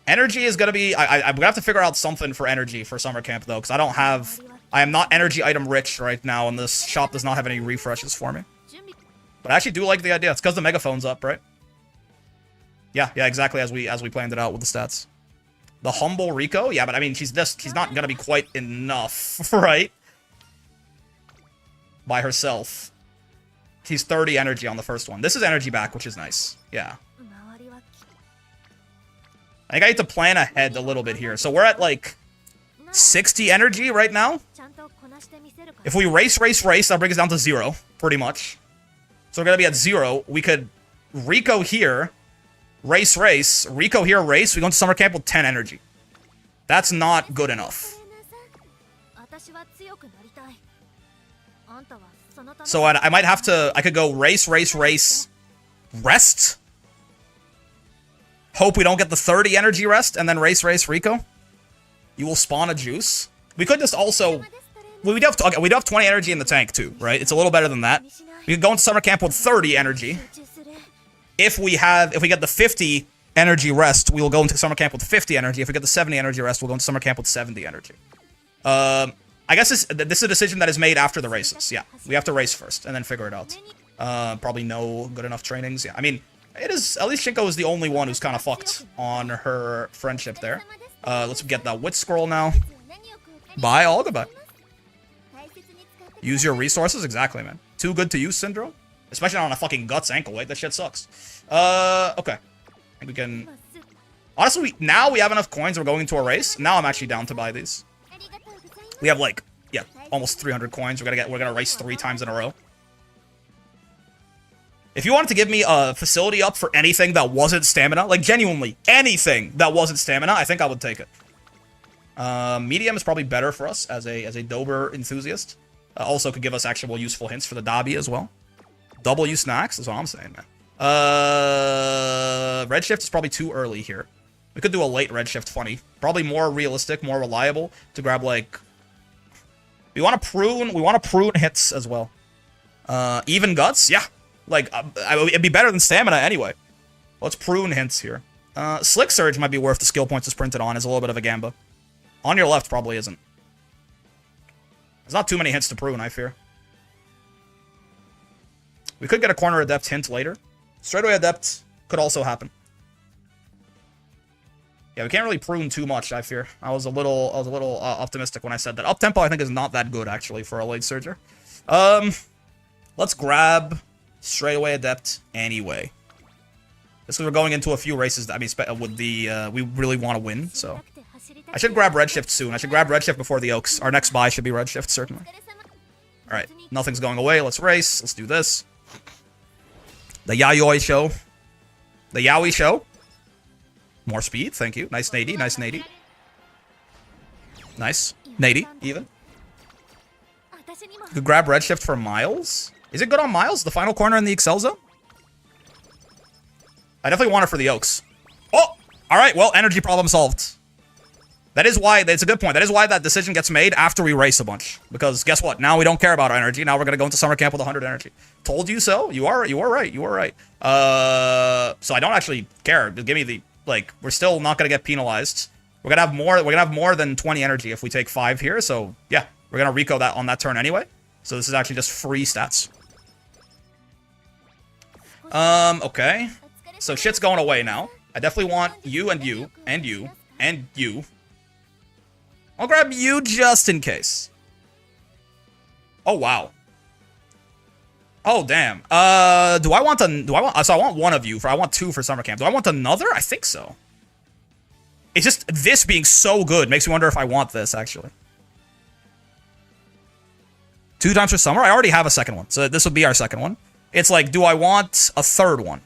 Energy is going to be... I'm going to have to figure out something for energy for summer camp, though, because I don't have... I am not energy item rich right now, and this shop does not have any refreshes for me. But I actually do like the idea. It's because the megaphone's up, right? Yeah, exactly as we planned it out with the stats. The humble Rico? Yeah, but I mean, she's not gonna be quite enough, right? By herself. She's 30 energy on the first one. This is energy back, which is nice. Yeah. I think I need to plan ahead a little bit here. So we're at, like, 60 energy right now. If we race, that brings us down to 0, pretty much. So we're gonna be at 0. We could Rico here, race, Rico here, race. We go into summer camp with 10 energy. That's not good enough. So I might have to, I could go race, rest. Hope we don't get the 30 energy rest, and then race, Rico. You will spawn a juice. We could just also, we do have 20 energy in the tank too, right? It's a little better than that. We could go into summer camp with 30 energy. If we get the 50 energy rest, we will go into summer camp with 50 energy. If we get the 70 energy rest, we'll go into summer camp with 70 energy. I guess this is a decision that is made after the races. Yeah, we have to race first and then figure it out. Probably no good enough trainings. Yeah, I mean, it is, at least Shinko is the only one who's kind of fucked on her friendship there. Let's get that wit scroll now. Bye, all goodbye. Use your resources, exactly, man. Too good to use syndrome, especially on a fucking guts ankle weight. That shit sucks. Okay, I think we can. Honestly, now we have enough coins. We're going into a race. Now I'm actually down to buy these. We have like, yeah, almost 300 coins. We're gonna race 3 times in a row. If you wanted to give me a facility up for anything that wasn't stamina, like genuinely anything that wasn't stamina, I think I would take it. Medium is probably better for us as a Dober enthusiast. Also could give us actual useful hints for the Dobby as well. W snacks is what I'm saying, man. Redshift is probably too early here. We could do a late redshift funny. Probably more realistic, more reliable to grab like. We want to prune hits as well. Even guts, yeah. Like it'd be better than stamina anyway. Let's prune hints here. Slick Surge might be worth the skill points it's printed on. Is a little bit of a gamba. On your left probably isn't. There's not too many hints to prune, I fear. We could get a corner adept hint later. Straightaway adept could also happen. Yeah, we can't really prune too much, I fear. I was a little optimistic when I said that. Up tempo I think is not that good actually for a late surger. Let's grab straightaway adept anyway. Just because we're going into a few races that, I mean, with the we really want to win, so I should grab redshift soon. I should grab redshift before the Oaks. Our next buy should be redshift, certainly. Alright, nothing's going away. Let's race. Let's do this. The Yayoi show. The Yaoi show. More speed, thank you. Nice Nady, nice Nady. Nice. Nady, even. You could grab redshift for Miles. Is it good on Miles? The final corner in the Excel zone? I definitely want it for the Oaks. Oh! Alright, well, energy problem solved. That is why, that's a good point. That is why that decision gets made after we race a bunch. Because guess what? Now we don't care about our energy. Now we're going to go into summer camp with 100 energy. Told you so. You are right. You are right. So I don't actually care. Just give me the, like, we're still not going to get penalized. We're going to have more than 20 energy if we take 5 here. So yeah, we're going to Rico that on that turn anyway. So this is actually just free stats. Okay. So shit's going away now. I definitely want you and you and you and you. I'll grab you just in case. Oh, wow. Oh, damn. So I want one of you I want 2 for summer camp. Do I want another? I think so. It's just this being so good makes me wonder if I want this, actually. 2 times for summer? I already have a second one. So this would be our second one. It's like, do I want a third one?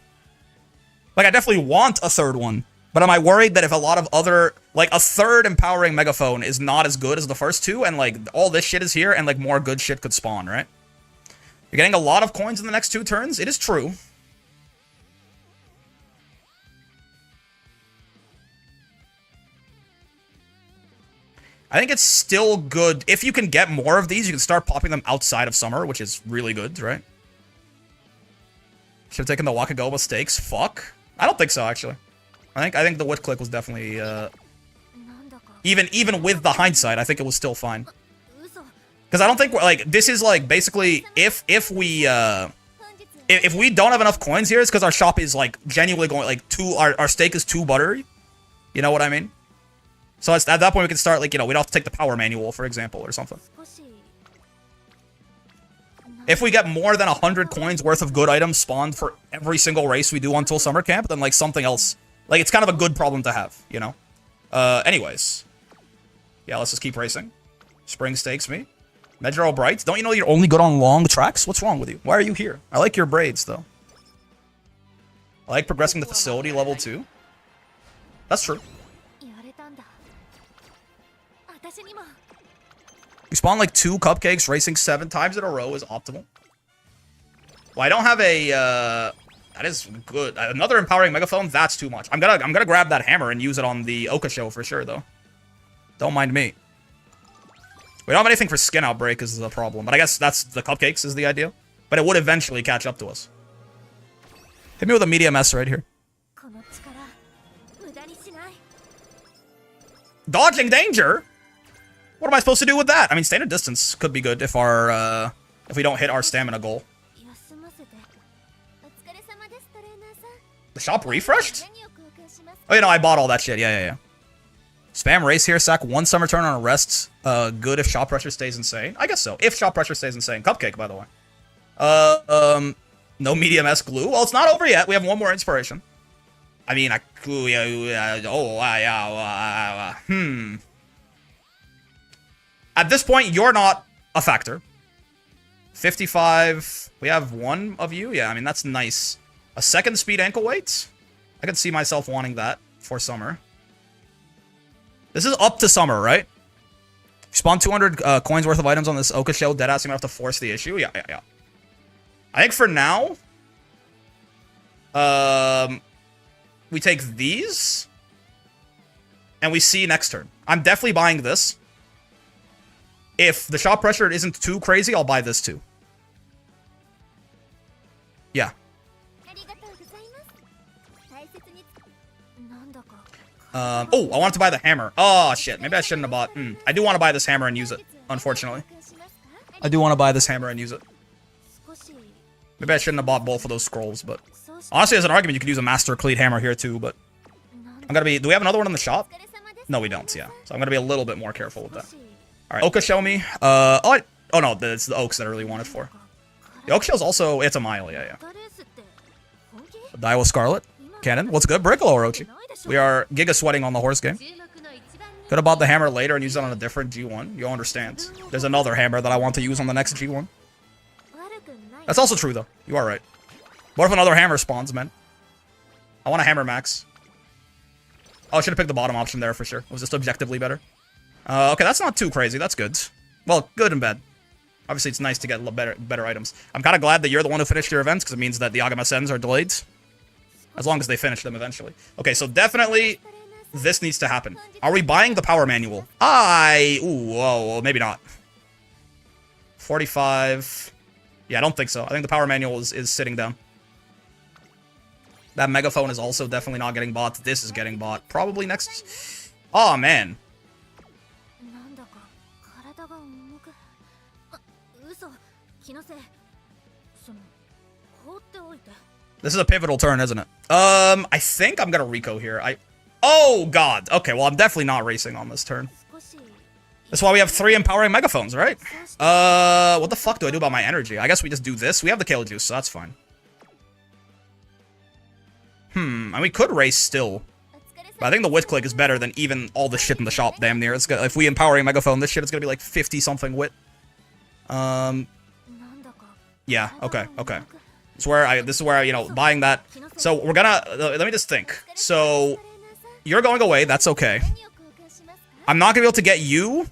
Like, I definitely want a third one. But am I worried that if a lot of other, like, a third empowering megaphone is not as good as the first 2, and, like, all this shit is here, and, like, more good shit could spawn, right? You're getting a lot of coins in the next 2 turns. It is true. I think it's still good. If you can get more of these, you can start popping them outside of summer, which is really good, right? Should have taken the Wakagoma stakes. Fuck. I don't think so, actually. I think the wit click was definitely, even with the hindsight, I think it was still fine. Because I don't think we're, like, this is, like, basically, if we If we don't have enough coins here, it's because our shop is like genuinely going like our steak is too buttery. You know what I mean? So at that point we can start like, you know, we don't have to take the power manual, for example, or something. If we get more than 100 coins worth of good items spawned for every single race we do until summer camp, then like something else, like it's kind of a good problem to have, you know? Anyways. Yeah, let's just keep racing. Spring stakes me. Medro Bright, don't you know you're only good on long tracks? What's wrong with you? Why are you here? I like your braids, though. I like progressing the facility level 2. That's true. We spawn like 2 cupcakes, racing 7 times in a row is optimal. Well, I don't have a, that is good. Another empowering megaphone, that's too much. I'm gonna grab that hammer and use it on the Oka show for sure, though. Don't mind me. We don't have anything for skin outbreak is the problem, but I guess that's the cupcakes is the idea. But it would eventually catch up to us. Hit me with a medium S right here. Dodging danger? What am I supposed to do with that? I mean, standard distance could be good if our if we don't hit our stamina goal. The shop refreshed? Oh, you know, I bought all that shit. Yeah. Spam race here, sack 1 summer turn on a rest. Good if shop pressure stays insane. I guess so. If shop pressure stays insane. Cupcake, by the way. No medium S glue. Well, it's not over yet. We have 1 more inspiration. I mean, At this point, you're not a factor. 55. We have 1 of you. Yeah, I mean, that's nice. A 2nd speed ankle weight. I could see myself wanting that for summer. This is up to summer, right? Spawn 200 coins worth of items on this Oka shell. Deadass, you're gonna have to force the issue. Yeah. I think for now, we take these, and we see next turn. I'm definitely buying this. If the shop pressure isn't too crazy, I'll buy this too. Yeah. Oh, I wanted to buy the hammer. Oh, shit. Maybe I shouldn't have bought... I do want to buy this hammer and use it, unfortunately. I do want to buy this hammer and use it. Maybe I shouldn't have bought both of those scrolls, but... Honestly, as an argument, you could use a Master Cleat hammer here, too, but... I'm gonna be... Do we have another one in the shop? No, we don't, yeah. So I'm gonna be a little bit more careful with that. Alright, Oka, show me. Oh, no, it's the Oaks that I really wanted for. The Oak Shell's also... It's a mile, yeah. Daiwa Scarlet. Cannon. What's good? Brickle Orochi. We are giga sweating on the horse game. Could have bought the hammer later and used it on a different G1. You'll understand. There's another hammer that I want to use on the next G1. That's also true, though. You are right. What if another hammer spawns, man? I want a hammer max. Oh, I should have picked the bottom option there for sure. It was just objectively better. Okay, that's not too crazy. That's good. Well, good and bad. Obviously, it's nice to get better items. I'm kind of glad that you're the one who finished your events, because it means that the Agama Sens are delayed. As long as they finish them eventually. Okay, so definitely this needs to happen. Are we buying the power manual? Ooh, whoa, maybe not. 45. Yeah, I don't think so. I think the power manual is sitting down. That megaphone is also definitely not getting bought. This is getting bought. Probably next... Oh, man. This is a pivotal turn, isn't it? I think I'm gonna Rico here. Oh, God. Okay, well, I'm definitely not racing on this turn. That's why we have 3 empowering megaphones, right? What the fuck do I do about my energy? I guess we just do this. We have the Kale Juice, so that's fine. And we could race still. But I think the wit click is better than even all the shit in the shop, damn near. It's if we empowering megaphone this shit, it's gonna be like 50-something wit. Yeah, okay. This is where, you know, buying that. So we're gonna, let me just think. So you're going away, that's okay. I'm not gonna be able to get you.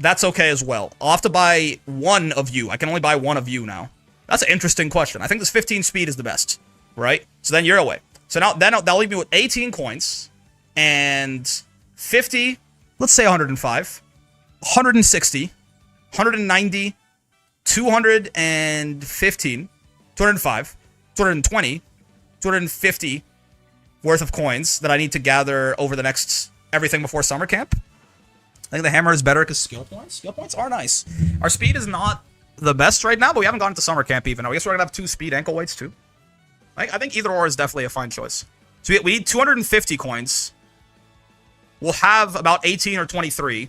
That's okay as well. I'll have to buy 1 of you. I can only buy 1 of you now. That's an interesting question. I think this 15 speed is the best, right? So then you're away. So now that'll leave me with 18 coins and 50, let's say 105, 160, 190, 215, 205, 220, 250 worth of coins that I need to gather over the next everything before summer camp. I think the hammer is better because skill points are nice. Our speed is not the best right now, but we haven't gone to summer camp even. I guess we're gonna have 2 speed ankle weights too. I think either or is definitely a fine choice. So we need 250 coins. We'll have about 18 or 23.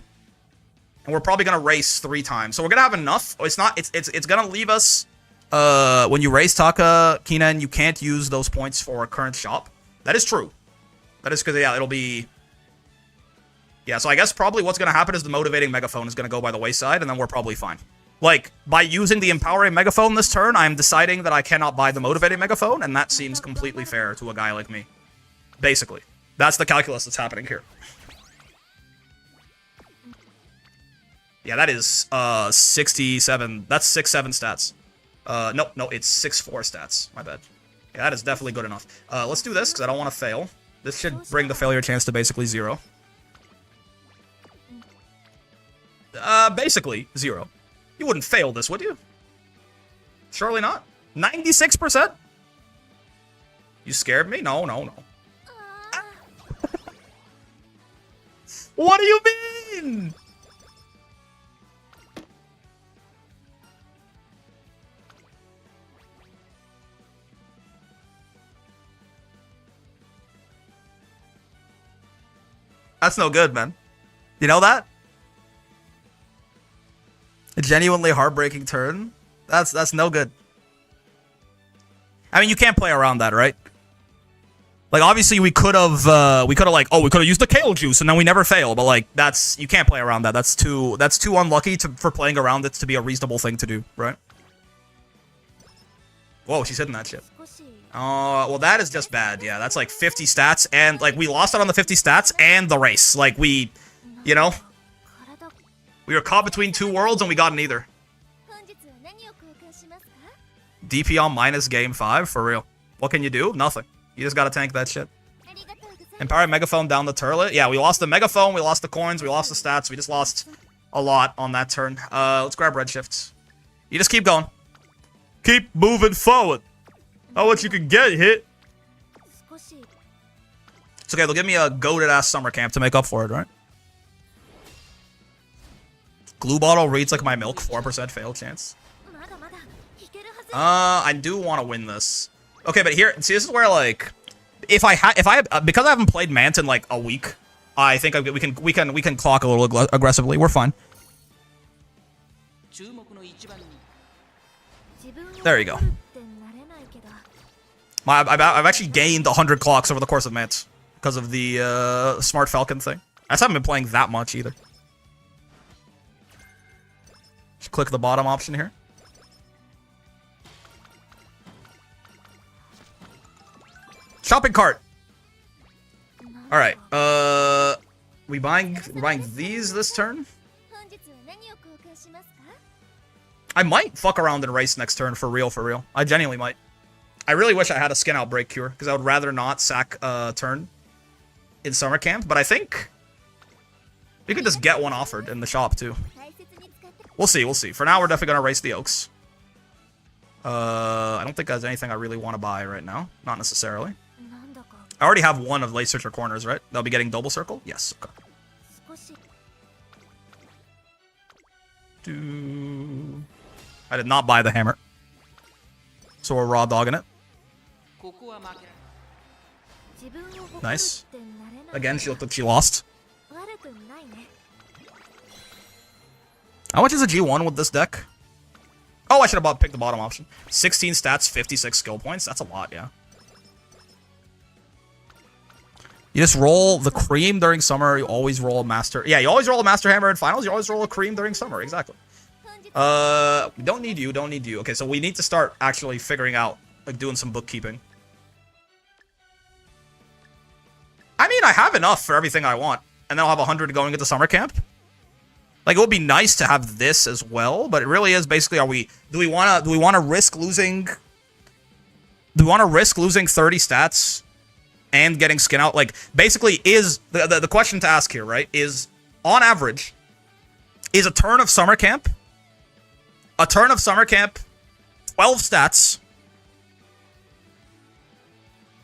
And we're probably gonna race 3 times. So we're gonna have enough. It's not it's gonna leave us when you race Taka, Keenan, you can't use those points for a current shop. That is true. That is because, yeah, it'll be... Yeah, so I guess probably what's going to happen is the motivating megaphone is going to go by the wayside, and then we're probably fine. Like, by using the empowering megaphone this turn, I'm deciding that I cannot buy the motivating megaphone, and that seems completely fair to a guy like me. Basically. That's the calculus that's happening here. Yeah, that is 67. That's 6-7 stats. No, it's 6-4 stats. My bad. Yeah, that is definitely good enough. Let's do this, because I don't want to fail. This should bring the failure chance to basically 0. Basically 0. You wouldn't fail this, would you? Surely not. 96%? You scared me? No. What do you mean? That's no good, man. You know that? A genuinely heartbreaking turn? That's no good. I mean, you can't play around that, right? Like, obviously, we could have used the kale juice, and then we never fail. But like, you can't play around that. That's too unlucky for playing around it to be a reasonable thing to do, right? Whoa, she's hitting that shit. Well, that is just bad. Yeah, that's like 50 stats, and like we lost it on the 50 stats and the race. Like we were caught between 2 worlds and we got neither. DP on minus game 5 for real. What can you do? Nothing. You just gotta tank that shit. Empowered megaphone down the turlet. Yeah, we lost the megaphone, we lost the coins, we lost the stats. We just lost a lot on that turn. Let's grab redshifts. You just keep going. Keep moving forward. Oh, what you can get hit. It's okay, they'll give me a goated ass summer camp to make up for it, right? Glue bottle reads like my milk, 4% fail chance. I do want to win this. Okay, but here, see, this is where like, because I haven't played Mant in like a week, I think we can clock a little aggressively. We're fine. There you go. I've actually gained 100 clocks over the course of Mant because of the Smart Falcon thing. I just haven't been playing that much either. Just click the bottom option here. Shopping cart. All right. We buying these this turn. I might fuck around and race next turn for real. I genuinely might. I really wish I had a skin outbreak cure, because I would rather not sack a turn in summer camp, but I think we could just get one offered in the shop too. We'll see. For now, we're definitely gonna race the Oaks. I don't think there's anything I really want to buy right now. Not necessarily. I already have one of Late Searcher Corners, right? They'll be getting double circle? Yes, okay. I did not buy the hammer. So we're raw dogging it. Nice. Again, she looked like she lost. How much is a G1 with this deck? Oh, I should have picked the bottom option. 16 stats, 56 skill points. That's a lot, yeah. You just roll the cream during summer. You always roll a master. Yeah, you always roll a master hammer in finals. You always roll a cream during summer. Exactly. We don't need you. Okay, so we need to start actually figuring out, like, doing some bookkeeping. I mean, I have enough for everything I want. And then I'll have 100 going into summer camp. Like, it would be nice to have this as well, but it really is basically, do we want to risk losing 30 stats and getting skin out? Like, basically, is the question to ask here, right, is, on average, is a turn of summer camp 12 stats,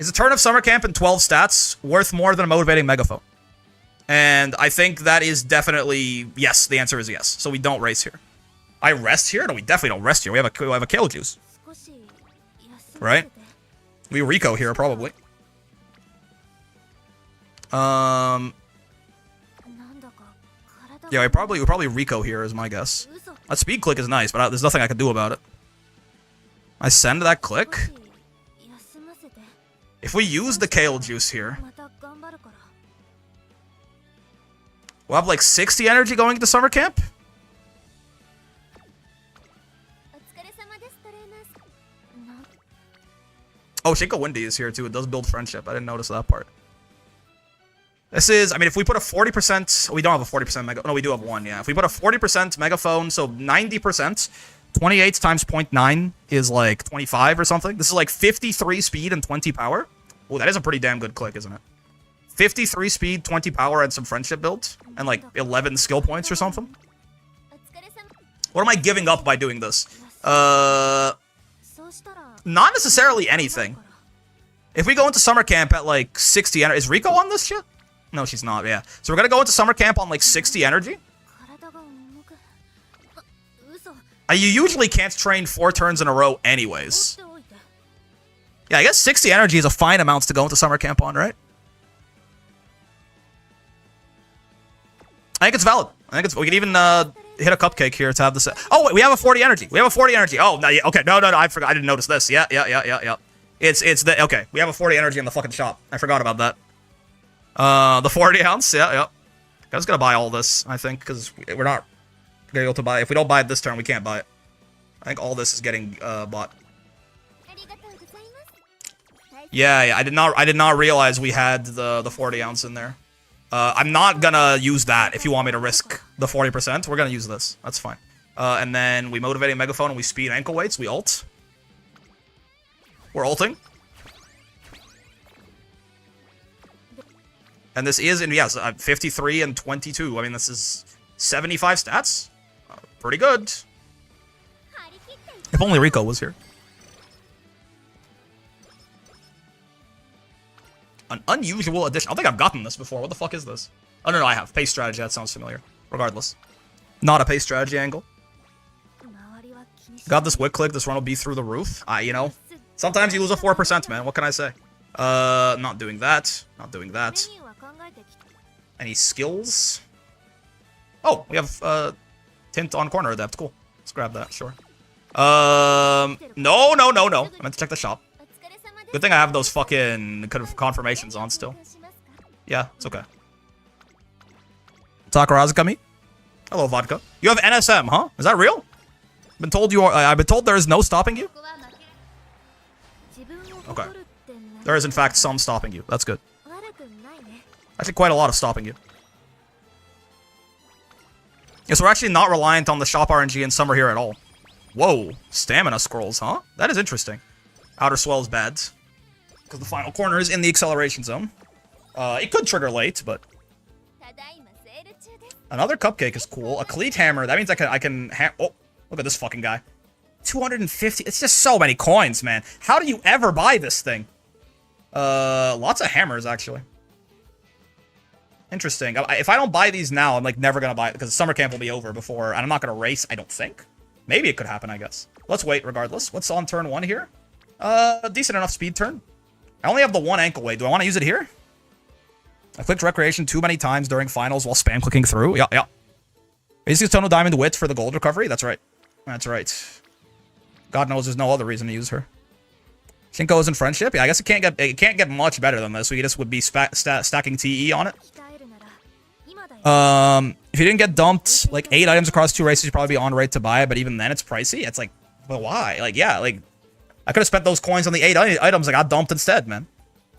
is a turn of summer camp and 12 stats worth more than a motivating megaphone? And I think that is definitely yes. The answer is yes. So we don't race here. I rest here? No, we definitely don't rest here. We have a Kale Juice. Right? We Rico here, probably. Yeah, we probably Rico here is my guess. That speed click is nice, but there's nothing I can do about it. I send that click. If we use the Kale Juice here, we'll have like 60 energy going into summer camp. Oh, Shinko Windy is here too. It does build friendship. I didn't notice that part. This is, I mean, if we put a 40%, we don't have a 40% mega, no, we do have one, yeah. If we put a 40% megaphone, so 90%, 28 times 0.9 is like 25 or something. This is like 53 speed and 20 power. Oh, that is a pretty damn good click, isn't it? 53 speed, 20 power, and some friendship build, and like 11 skill points or something. What am I giving up by doing this? Not necessarily anything. If we go into summer camp at like 60 energy, is Rico on this shit? No, she's not, yeah. So we're gonna go into summer camp on like 60 energy. You usually can't train 4 turns in a row anyways. Yeah, I guess 60 energy is a fine amount to go into summer camp on, right? I think it's valid. I think it's, we can even hit a cupcake here to have this. Oh, wait, we have a 40 energy. We have a 40 energy. Oh, no, yeah, okay. No, I forgot. I didn't notice this. Yeah. It's the, okay. We have a 40 energy in the fucking shop. I forgot about that. The 40 ounce. Yeah. I was gonna buy all this, I think, because we're not gonna be able to buy. If we don't buy it this turn, we can't buy it. I think all this is getting bought. Yeah. I did not realize we had the 40 ounce in there. I'm not gonna use that if you want me to risk the 40%. We're gonna use this. That's fine. And then we motivating megaphone and we speed ankle weights. We ult. We're ulting. And this is, and yes, 53 and 22. I mean, this is 75 stats. Pretty good. If only Rico was here. An unusual addition. I don't think I've gotten this before. What the fuck is this? Oh, no, I have. Pace strategy. That sounds familiar. Regardless. Not a pace strategy angle. Got this wick click. This run will be through the roof. You know. Sometimes you lose a 4%, man. What can I say? Not doing that. Not doing that. Any skills? Oh, we have, tint on corner adept. Cool. Let's grab that. Sure. No. I meant to check the shop. Good thing I have those fucking confirmations on still. Yeah, it's okay. Takarazu-kami? Hello, vodka. You have NSM, huh? Is that real? I've been told there is no stopping you? Okay. There is, in fact, some stopping you. That's good. Actually, quite a lot of stopping you. Yeah, so we're actually not reliant on the shop RNG in summer here at all. Whoa. Stamina scrolls, huh? That is interesting. Outer swell is bad. Because the final corner is in the acceleration zone. It could trigger late, but... Another cupcake is cool. A cleat hammer. That means I can oh, look at this fucking guy. 250. It's just so many coins, man. How do you ever buy this thing? Lots of hammers, actually. Interesting. If I don't buy these now, I'm like never gonna buy it because summer camp will be over before, and I'm not gonna race, I don't think. Maybe it could happen, I guess. Let's wait regardless. What's on turn 1 here? Decent enough speed turn. I only have the 1 ankle weight. Do I want to use it here? I clicked recreation too many times during finals while spam clicking through. Yeah. Basically, Tono Diamond Wit for the gold recovery. That's right. That's right. God knows there's no other reason to use her. Shinko is in friendship. Yeah, I guess it can't get much better than this. We just would be stacking TE on it. If you didn't get dumped like 8 items across 2 races, you'd probably be on rate to buy it. But even then, it's pricey. It's like, but why? Like, yeah, like I could have spent those coins on the 8 items I got dumped instead, man.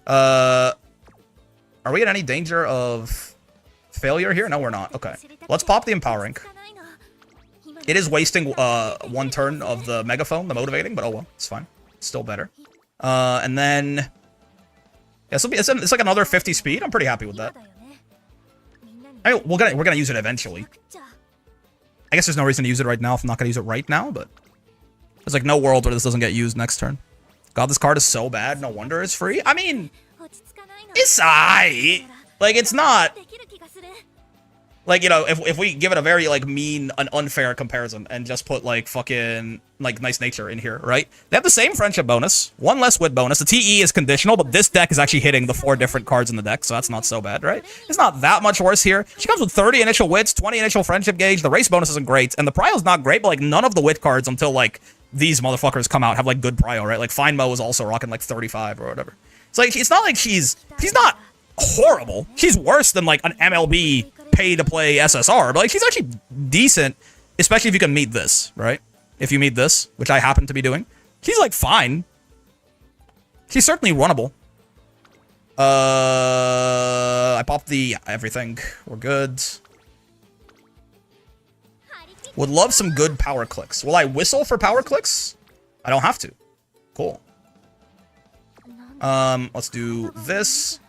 Are we in any danger of failure here? No, we're not. Okay. Let's pop the empowering. It is wasting 1 turn of the megaphone, the motivating, but oh well, it's fine. It's still better. And then yeah, it's like another 50 speed. I'm pretty happy with that. We're gonna use it eventually. I guess there's no reason to use it right now if I'm not gonna use it right now, but there's like no world where this doesn't get used next turn. God, this card is so bad. No wonder it's free. I mean, it's aight. Like, it's not... Like, you know, if we give it a very, like, mean and unfair comparison and just put, like, fucking, like, nice nature in here, right? They have the same friendship bonus, one less wit bonus. The TE is conditional, but this deck is actually hitting the 4 different cards in the deck, so that's not so bad, right? It's not that much worse here. She comes with 30 initial wits, 20 initial friendship gauge. The race bonus isn't great, and the prio not great, but, like, none of the wit cards until, like, these motherfuckers come out have, like, good prio, right? Like, Find Mo is also rocking, like, 35 or whatever. It's like, it's not like she's not horrible. She's worse than, like, an MLB pay-to-play SSR, but, like, she's actually decent, especially if you can meet this, right? If you meet this, which I happen to be doing. She's, like, fine. She's certainly runnable. I popped the everything. We're good. Would love some good power clicks. Will I whistle for power clicks? I don't have to. Cool. Let's do this,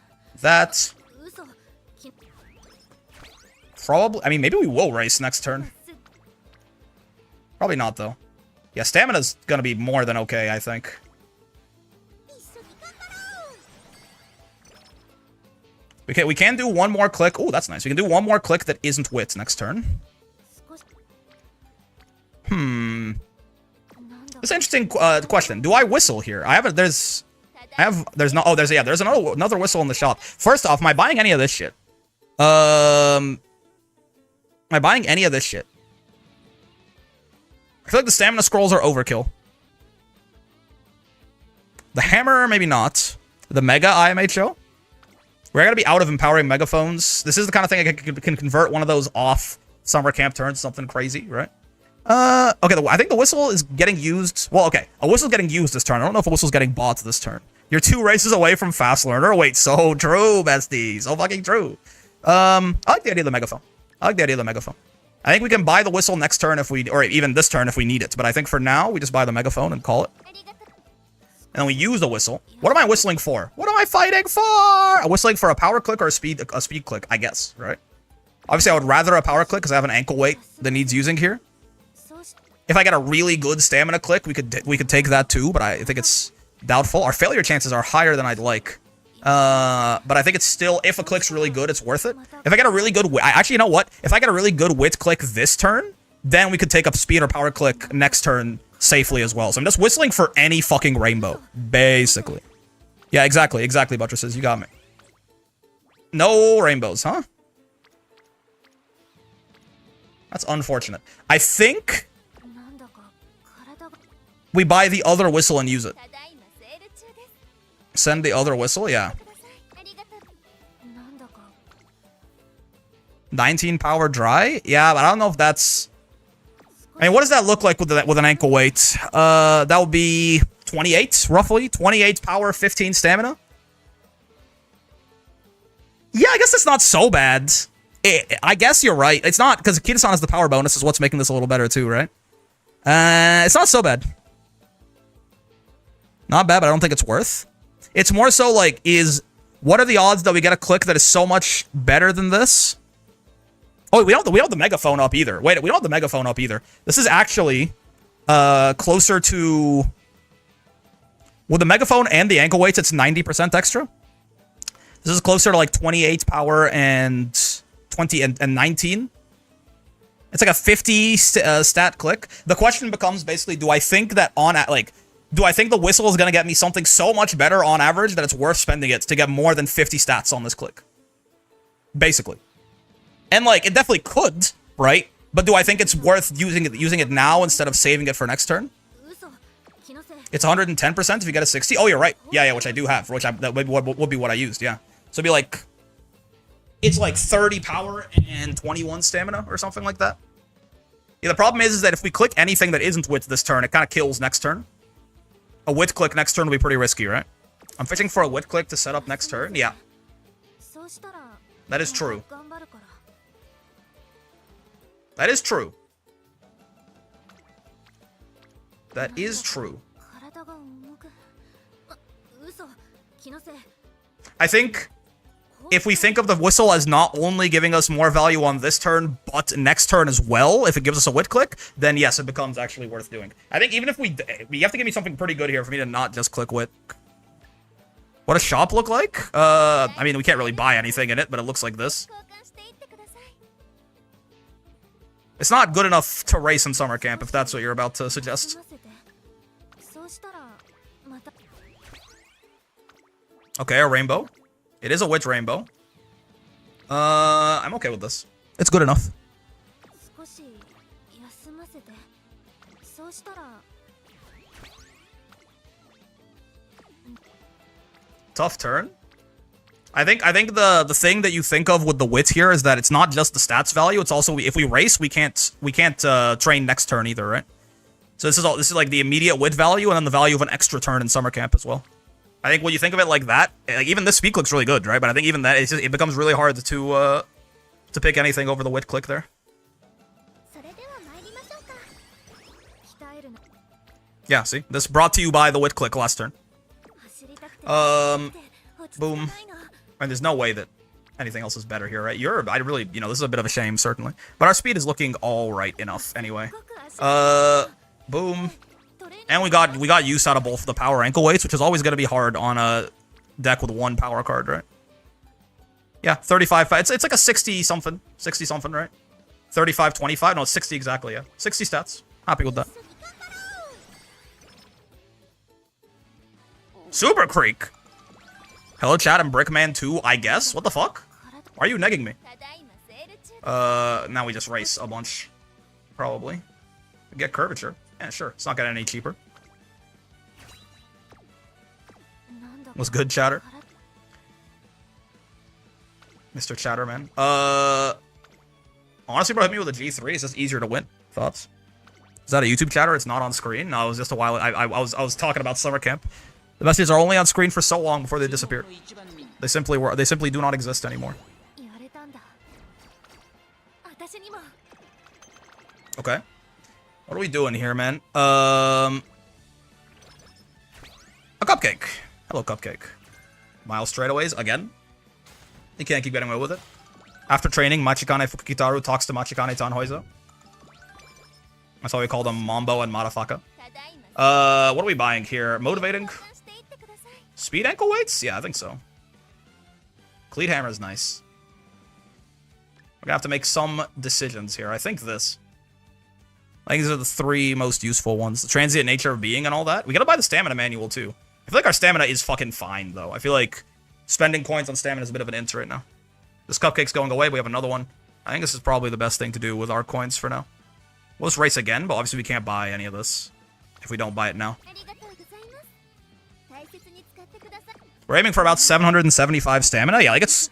that. Probably, I mean, maybe we will race next turn. Probably not, though. Yeah, stamina's gonna be more than okay, I think. We can do one more click. Oh, that's nice. We can do one more click that isn't wit next turn. This is an interesting question. Do I whistle here? There's another whistle in the shop. First off, am I buying any of this shit? Am I buying any of this shit? I feel like the stamina scrolls are overkill. The hammer, maybe not. The mega IMHO? We're gonna be out of empowering megaphones. This is the kind of thing I can convert one of those off summer camp turns, something crazy, right? Okay, I think the whistle is getting used. Well, okay, a whistle's getting used this turn. I don't know if a whistle's getting bought this turn. You're 2 races away from Fast Learner. Wait, so true, bestie. So fucking true. I like the idea of the megaphone. I think we can buy the whistle next turn if we, or even this turn if we need it. But I think for now, we just buy the megaphone and call it. And then we use the whistle. What am I whistling for? What am I fighting for? I'm whistling for a power click or a speed click, I guess, right? Obviously, I would rather a power click because I have an ankle weight that needs using here. If I get a really good stamina click, we could take that too, but I think it's doubtful. Our failure chances are higher than I'd like. But I think it's still, if a click's really good, it's worth it. If I get a really good actually, you know what? If I get a really good wit click this turn, then we could take up speed or power click next turn safely as well. So I'm just whistling for any fucking rainbow, basically. Yeah, exactly, Buttresses. You got me. No rainbows, huh? That's unfortunate. I think we buy the other whistle and use it. Send the other whistle, yeah. 19 power dry? Yeah, but I don't know if that's... I mean, what does that look like with an ankle weight? That would be 28, roughly. 28 power, 15 stamina. Yeah, I guess it's not so bad. I guess you're right. It's not, because Kitasan has the power bonus is what's making this a little better too, right? It's not so bad. Not bad, but I don't think it's worth. It's more so like, what are the odds that we get a click that is so much better than this? Oh, we don't have the megaphone up either. Wait, we don't have the megaphone up either. This is actually closer to... With the megaphone and the ankle weights, it's 90% extra. This is closer to like 28 power and 20 and 19. It's like a 50 stat click. The question becomes basically, do I think that do I think the whistle is going to get me something so much better on average that it's worth spending it to get more than 50 stats on this click? Basically. And, like, it definitely could, right? But do I think it's worth using it now instead of saving it for next turn? It's 110% if you get a 60. Oh, you're right. Yeah, which I do have. That would be what I used, yeah. So it'd be like... It's like 30 power and 21 stamina or something like that. Yeah, the problem is that if we click anything that isn't wit this turn, it kind of kills next turn. A wit click next turn will be pretty risky, right? I'm fishing for a wit click to set up next turn. Yeah. That is true. That is true. That is true. I think if we think of the whistle as not only giving us more value on this turn, but next turn as well, if it gives us a wit click, then yes, it becomes actually worth doing. I think even if we have to give me something pretty good here for me to not just click wit. What does shop look like? I mean, we can't really buy anything in it, but it looks like this. It's not good enough to race in summer camp, if that's what you're about to suggest. Okay, a rainbow. It is a witch rainbow. I'm okay with this. It's good enough. Tough turn. I think the thing that you think of with the wit here is that it's not just the stats value. It's also if we race, we can't train next turn either, right? So this is like the immediate wit value and then the value of an extra turn in summer camp as well. I think when you think of it like that, like even this speed looks really good, right? But I think even that it becomes really hard to pick anything over the wit click there. Yeah, see, this brought to you by the wit click last turn. Boom. And there's no way that anything else is better here, right? I really, this is a bit of a shame, certainly. But our speed is looking all right enough anyway. Boom. And we got use out of both the power ankle weights, which is always going to be hard on a deck with one power card, right? Yeah, 35. It's like a 60-something, right? 35, 25. No, it's 60 exactly, yeah. 60 stats. Happy with that. Super Creek. Hello, chat. I'm Brickman 2, I guess. What the fuck? Why are you negging me? Now we just race a bunch. Probably. Get curvature. Yeah, sure. It's not getting any cheaper. Was good, Chatter? Mr. Chatterman. Honestly, bro, hit me with a G3. It's just easier to win. Thoughts? Is that a YouTube chatter? It's not on screen. No, it was just a while. I was talking about summer camp. The messages are only on screen for so long before they disappear. They simply do not exist anymore. Okay. What are we doing here, man? A cupcake. Hello, cupcake. Miles straightaways again. You can't keep getting away with it. After training, Machikane Fukukitaru talks to Machikane Tanhoizo. That's why we call them Mambo and Marafaka. What are we buying here? Motivating? Speed ankle weights? Yeah, I think so. Cleat hammer is nice. We're gonna have to make some decisions here. I think this. I think these are the three most useful ones. The transient nature of being and all that. We gotta buy the stamina manual too. I feel like our stamina is fucking fine though. I feel like spending coins on stamina is a bit of an int right now. This cupcake's going away. We have another one. I think this is probably the best thing to do with our coins for now. We'll just race again, but obviously we can't buy any of this if we don't buy it now. We're aiming for about 775 stamina. Yeah, like it's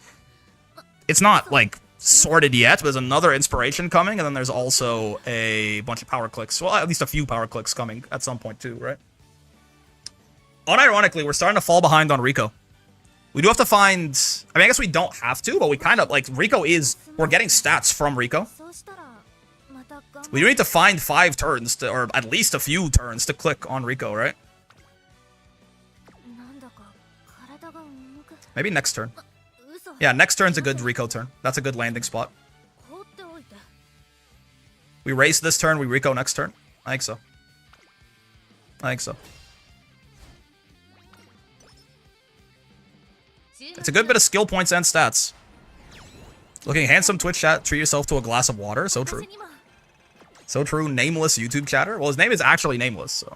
not like sorted yet, but there's another inspiration coming, and then there's also a bunch of power clicks. Well, at least a few power clicks coming at some point too, right? Unironically, we're starting to fall behind on Rico. We do have to find... I mean, I guess we don't have to, but we kind of... Like, Rico is... We're getting stats from Rico. We do need to find 5 turns, to, or at least a few turns, to click on Rico, right? Maybe next turn. Yeah, next turn's a good Rico turn. That's a good landing spot. We race this turn, we Rico next turn. I think so. I think so. It's a good bit of skill points and stats. Looking handsome, Twitch chat. Treat yourself to a glass of water. So true. So true. Nameless YouTube chatter. Well, his name is actually nameless, so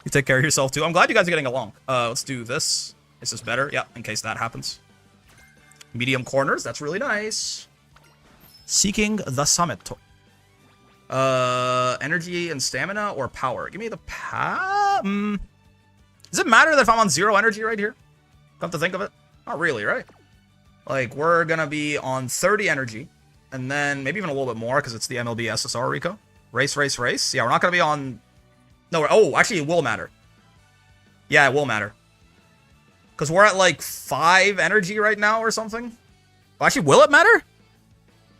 you take care of yourself too. I'm glad you guys are getting along. Let's do this. Is this better? Yeah, in case that happens. Medium corners. That's really nice. Seeking the summit. Energy and stamina or power? Give me the Does it matter that if I'm on 0 energy right here? Come to think of it. Not really, right? Like, we're gonna be on 30 energy, and then maybe even a little bit more, because it's the MLB SSR Rico. Race, race, race. Yeah, we're not gonna be on... No, oh, actually, it will matter. Yeah, it will matter. Because we're at, like, 5 energy right now or something. Well, actually, will it matter?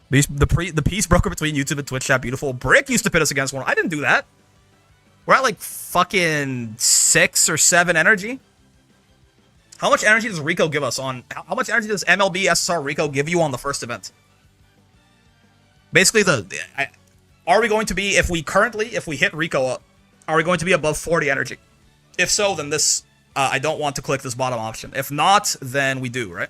The peace broker between YouTube and Twitch chat, beautiful. Brick used to pit us against one. I didn't do that. We're at, like, fucking 6 or 7 energy. How much energy does Rico give us on... How much energy does MLB SSR Rico give you on the first event? Basically, are we going to be... If we hit Rico up, are we going to be above 40 energy? If so, then this... I don't want to click this bottom option. If not, then we do, right?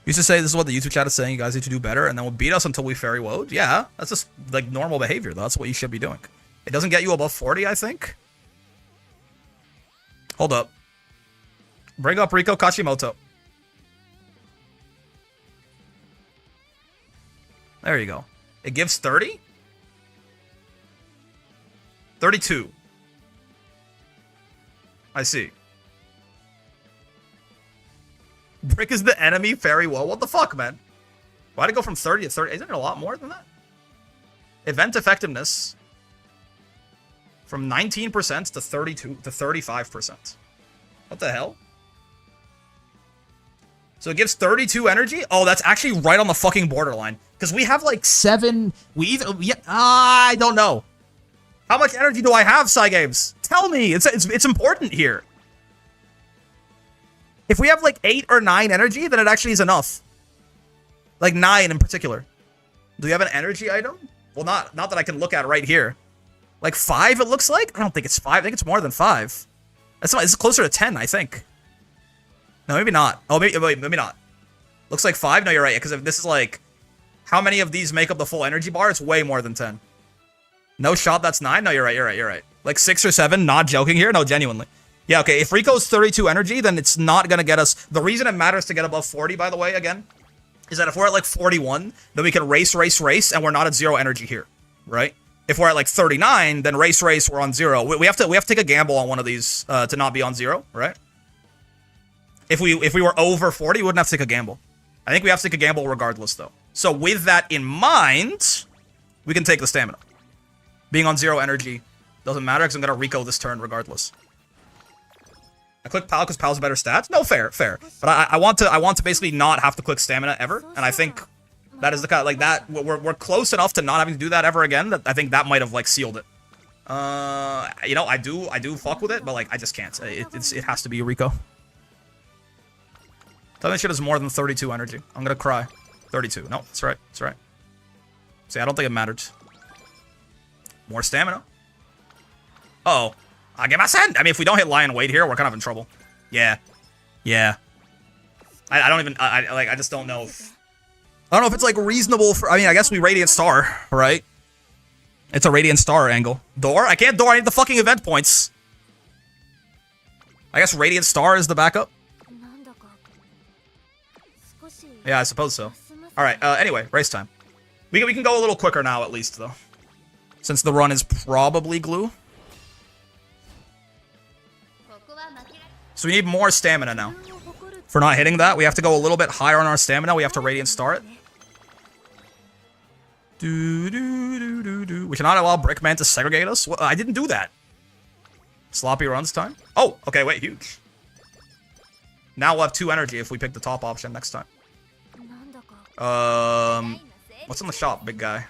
Used to say this is what the YouTube chat is saying. You guys need to do better, and then we'll beat us until we fairy woed. Yeah, that's just like normal behavior, though. That's what you should be doing. It doesn't get you above 40, I think. Hold up. Bring up Rico Kashimoto. There you go. It gives 30? 32. I see. Brick is the enemy, fairy well. What the fuck, man? Why'd it go from 30 to 30? Isn't it a lot more than that? Event effectiveness from 19% to 32 to 35%. What the hell? So it gives 32 energy? Oh, that's actually right on the fucking borderline. Because we have like 7. I don't know. How much energy do I have, Cygames? Tell me. It's important here. If we have like 8 or 9 energy, then it actually is enough. Like 9 in particular. Do we have an energy item? Well, not that I can look at right here. Like 5, it looks like? I don't think it's 5. I think it's more than 5. It's closer to 10, I think. No, maybe not. Oh, maybe not. Looks like 5? No, you're right. Because if this is like... How many of these make up the full energy bar? It's way more than 10. No shot, that's 9? No, you're right. Like 6 or 7, not joking here? No, genuinely. Yeah, okay, if Rico's 32 energy, then it's not going to get us... The reason it matters to get above 40, by the way, again, is that if we're at like 41, then we can race, and we're not at 0 energy here, right? If we're at like 39, then race, we're on 0. We have to take a gamble on one of these to not be on 0, right? If we were over 40, we wouldn't have to take a gamble. I think we have to take a gamble regardless, though. So with that in mind, we can take the stamina. Being on 0 energy doesn't matter because I'm going to Rico this turn regardless. I click Pal because Pal's better stats? No, fair. But I want to basically not have to click stamina ever, and I think that is the kind like that we're close enough to not having to do that ever again that I think that might have like sealed it. You know, I do fuck with it, but like I just can't. It has to be Rico. Tell me shit is more than 32 energy. I'm gonna cry. 32. No, that's right. See, I don't think it mattered. More stamina. Uh-oh. I get my send. I mean, if we don't hit lion weight here, we're kind of in trouble. Yeah. I don't even. I just don't know if. I don't know if it's like reasonable for. I mean, I guess we Radiant Star, right? It's a Radiant Star angle. Door? I can't door. I need the fucking event points. I guess Radiant Star is the backup. Yeah, I suppose so. All right. Anyway, race time. We can go a little quicker now, at least though, since the run is probably glue. So we need more stamina now. If we're not hitting that, we have to go a little bit higher on our stamina. We have to Radiant Star it. We cannot allow Brickman to segregate us. Well, I didn't do that. Sloppy runs time. Oh, okay, wait, huge. Now we'll have 2 energy if we pick the top option next time. What's in the shop, big guy?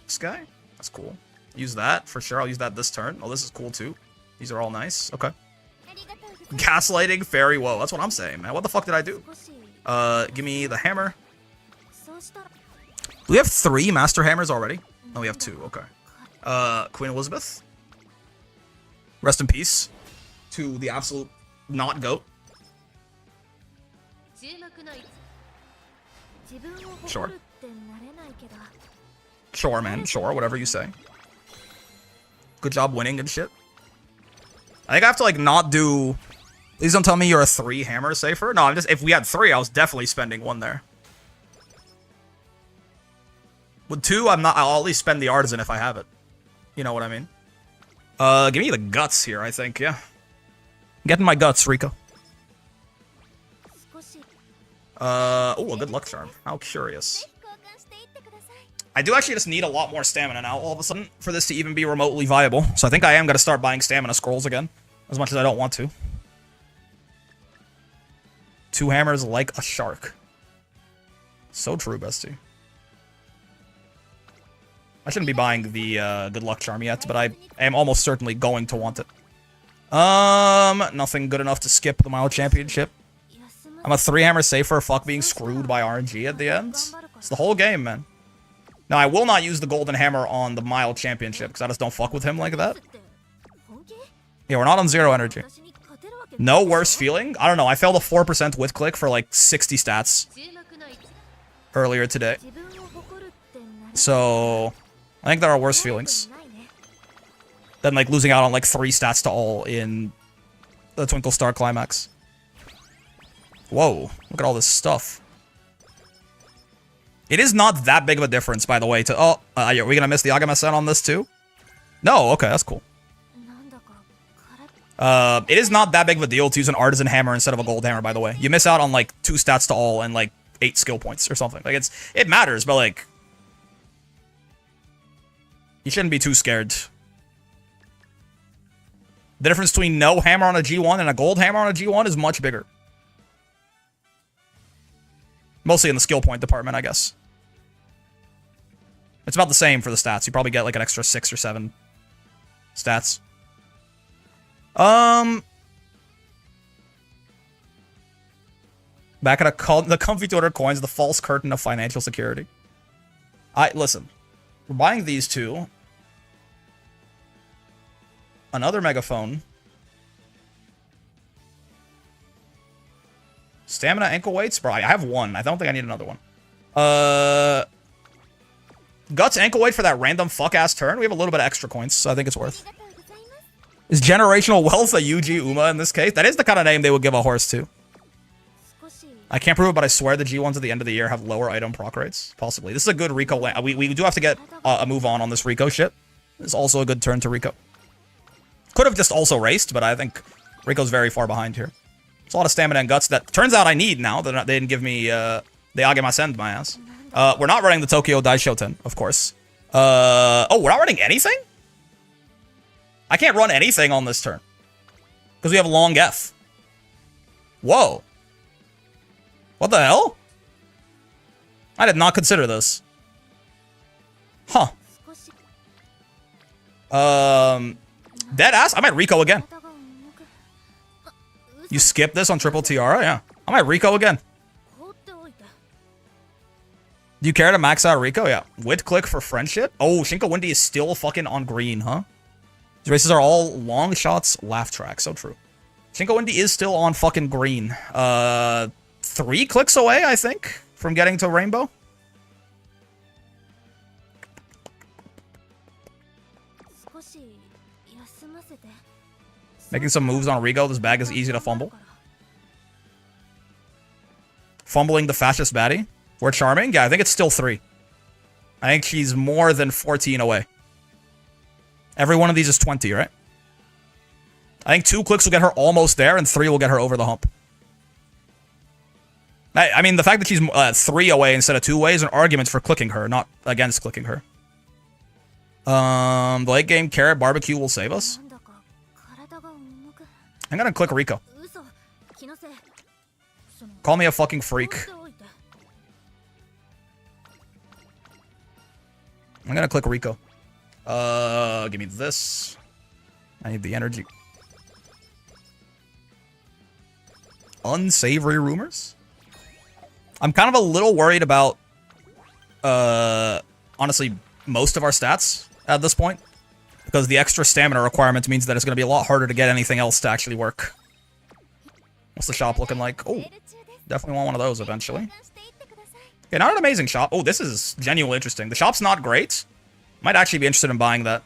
This guy? That's cool. Use that, for sure. I'll use that this turn. Oh, this is cool, too. These are all nice. Okay. Gaslighting fairy. Whoa, that's what I'm saying, man. What the fuck did I do? Give me the hammer. Do we have 3 master hammers already? No, we have 2. Okay. Queen Elizabeth. Rest in peace to the absolute not goat. Sure. Sure, man. Sure, whatever you say. Good job winning and shit. I think I have to, like, not do... Please don't tell me you're a 3 hammer safer. No, I'm just... If we had 3, I was definitely spending 1 there. With 2, I'm not... I'll at least spend the artisan if I have it. You know what I mean? Give me the guts here, I think, yeah. Getting my guts, Rico. Oh, a good luck charm. How curious. I do actually just need a lot more stamina now, all of a sudden, for this to even be remotely viable. So I think I am going to start buying stamina scrolls again, as much as I don't want to. 2 hammers like a shark. So true, bestie. I shouldn't be buying the good luck charm yet, but I am almost certainly going to want it. Nothing good enough to skip the Mile Championship. I'm a 3 hammer safer, fuck being screwed by RNG at the end. It's the whole game, man. Now, I will not use the golden hammer on the Mile Championship, because I just don't fuck with him like that. Yeah, we're not on 0 energy. No worse feeling? I don't know. I failed a 4% with click for like 60 stats earlier today. So I think there are worse feelings than like losing out on like 3 stats to all in the Twinkle Star Climax. Whoa, look at all this stuff. It is not that big of a difference, by the way, to... Oh, are we gonna miss the Agamasen on this too? No, okay, that's cool. It is not that big of a deal to use an Artisan Hammer instead of a Gold Hammer, by the way. You miss out on like 2 stats to all and like 8 skill points or something. Like, it matters, but like... You shouldn't be too scared. The difference between no hammer on a G1 and a gold hammer on a G1 is much bigger. Mostly in the skill point department, I guess. It's about the same for the stats. You probably get like an extra 6 or 7 stats. Back at the comfy to order coins, the false curtain of financial security. Listen. We're buying these two. Another megaphone. Stamina ankle weights? Bro, I have one. I don't think I need another one. Guts ankle weight for that random fuck-ass turn. We have a little bit of extra coins, so I think it's worth. Is Generational Wealth a Yuji Uma in this case? That is the kind of name they would give a horse to. I can't prove it, but I swear the G1s at the end of the year have lower item proc rates. Possibly. This is a good Rico land. We do have to get a move on this Rico shit. It's also a good turn to Rico. Could have just also raced, but I think Rico's very far behind here. It's a lot of stamina and guts that turns out I need now. They didn't give me the Agemasen my ass. We're not running the Tokyo Daishoten, of course. Oh, we're not running anything? I can't run anything on this turn. Because we have long F. Whoa. What the hell? I did not consider this. Huh. Deadass? I might Rico again. You skip this on Triple Tiara? Yeah. I might Rico again. Do you care to max out Rico? Yeah. Wit click for friendship? Oh, Shinko Windy is still fucking on green, huh? These races are all long shots, laugh track. So true. Shinko Windy is still on fucking green. 3 clicks away, I think, from getting to Rainbow. Making some moves on Rigo. This bag is easy to fumble. Fumbling the fastest baddie. We're charming. Yeah, I think it's still 3. I think she's more than 14 away. Every one of these is 20, right? I think 2 clicks will get her almost there, and 3 will get her over the hump. I mean, the fact that she's 3 away instead of 2 away is an argument for clicking her, not against clicking her. The late game carrot barbecue will save us. I'm gonna click Rico. Call me a fucking freak. I'm gonna click Rico. Give me this. I need the energy. Unsavory rumors? I'm kind of a little worried about, honestly, most of our stats at this point. Because the extra stamina requirement means that it's going to be a lot harder to get anything else to actually work. What's the shop looking like? Oh, definitely want one of those eventually. Okay, not an amazing shop. Oh, this is genuinely interesting. The shop's not great. Might actually be interested in buying that.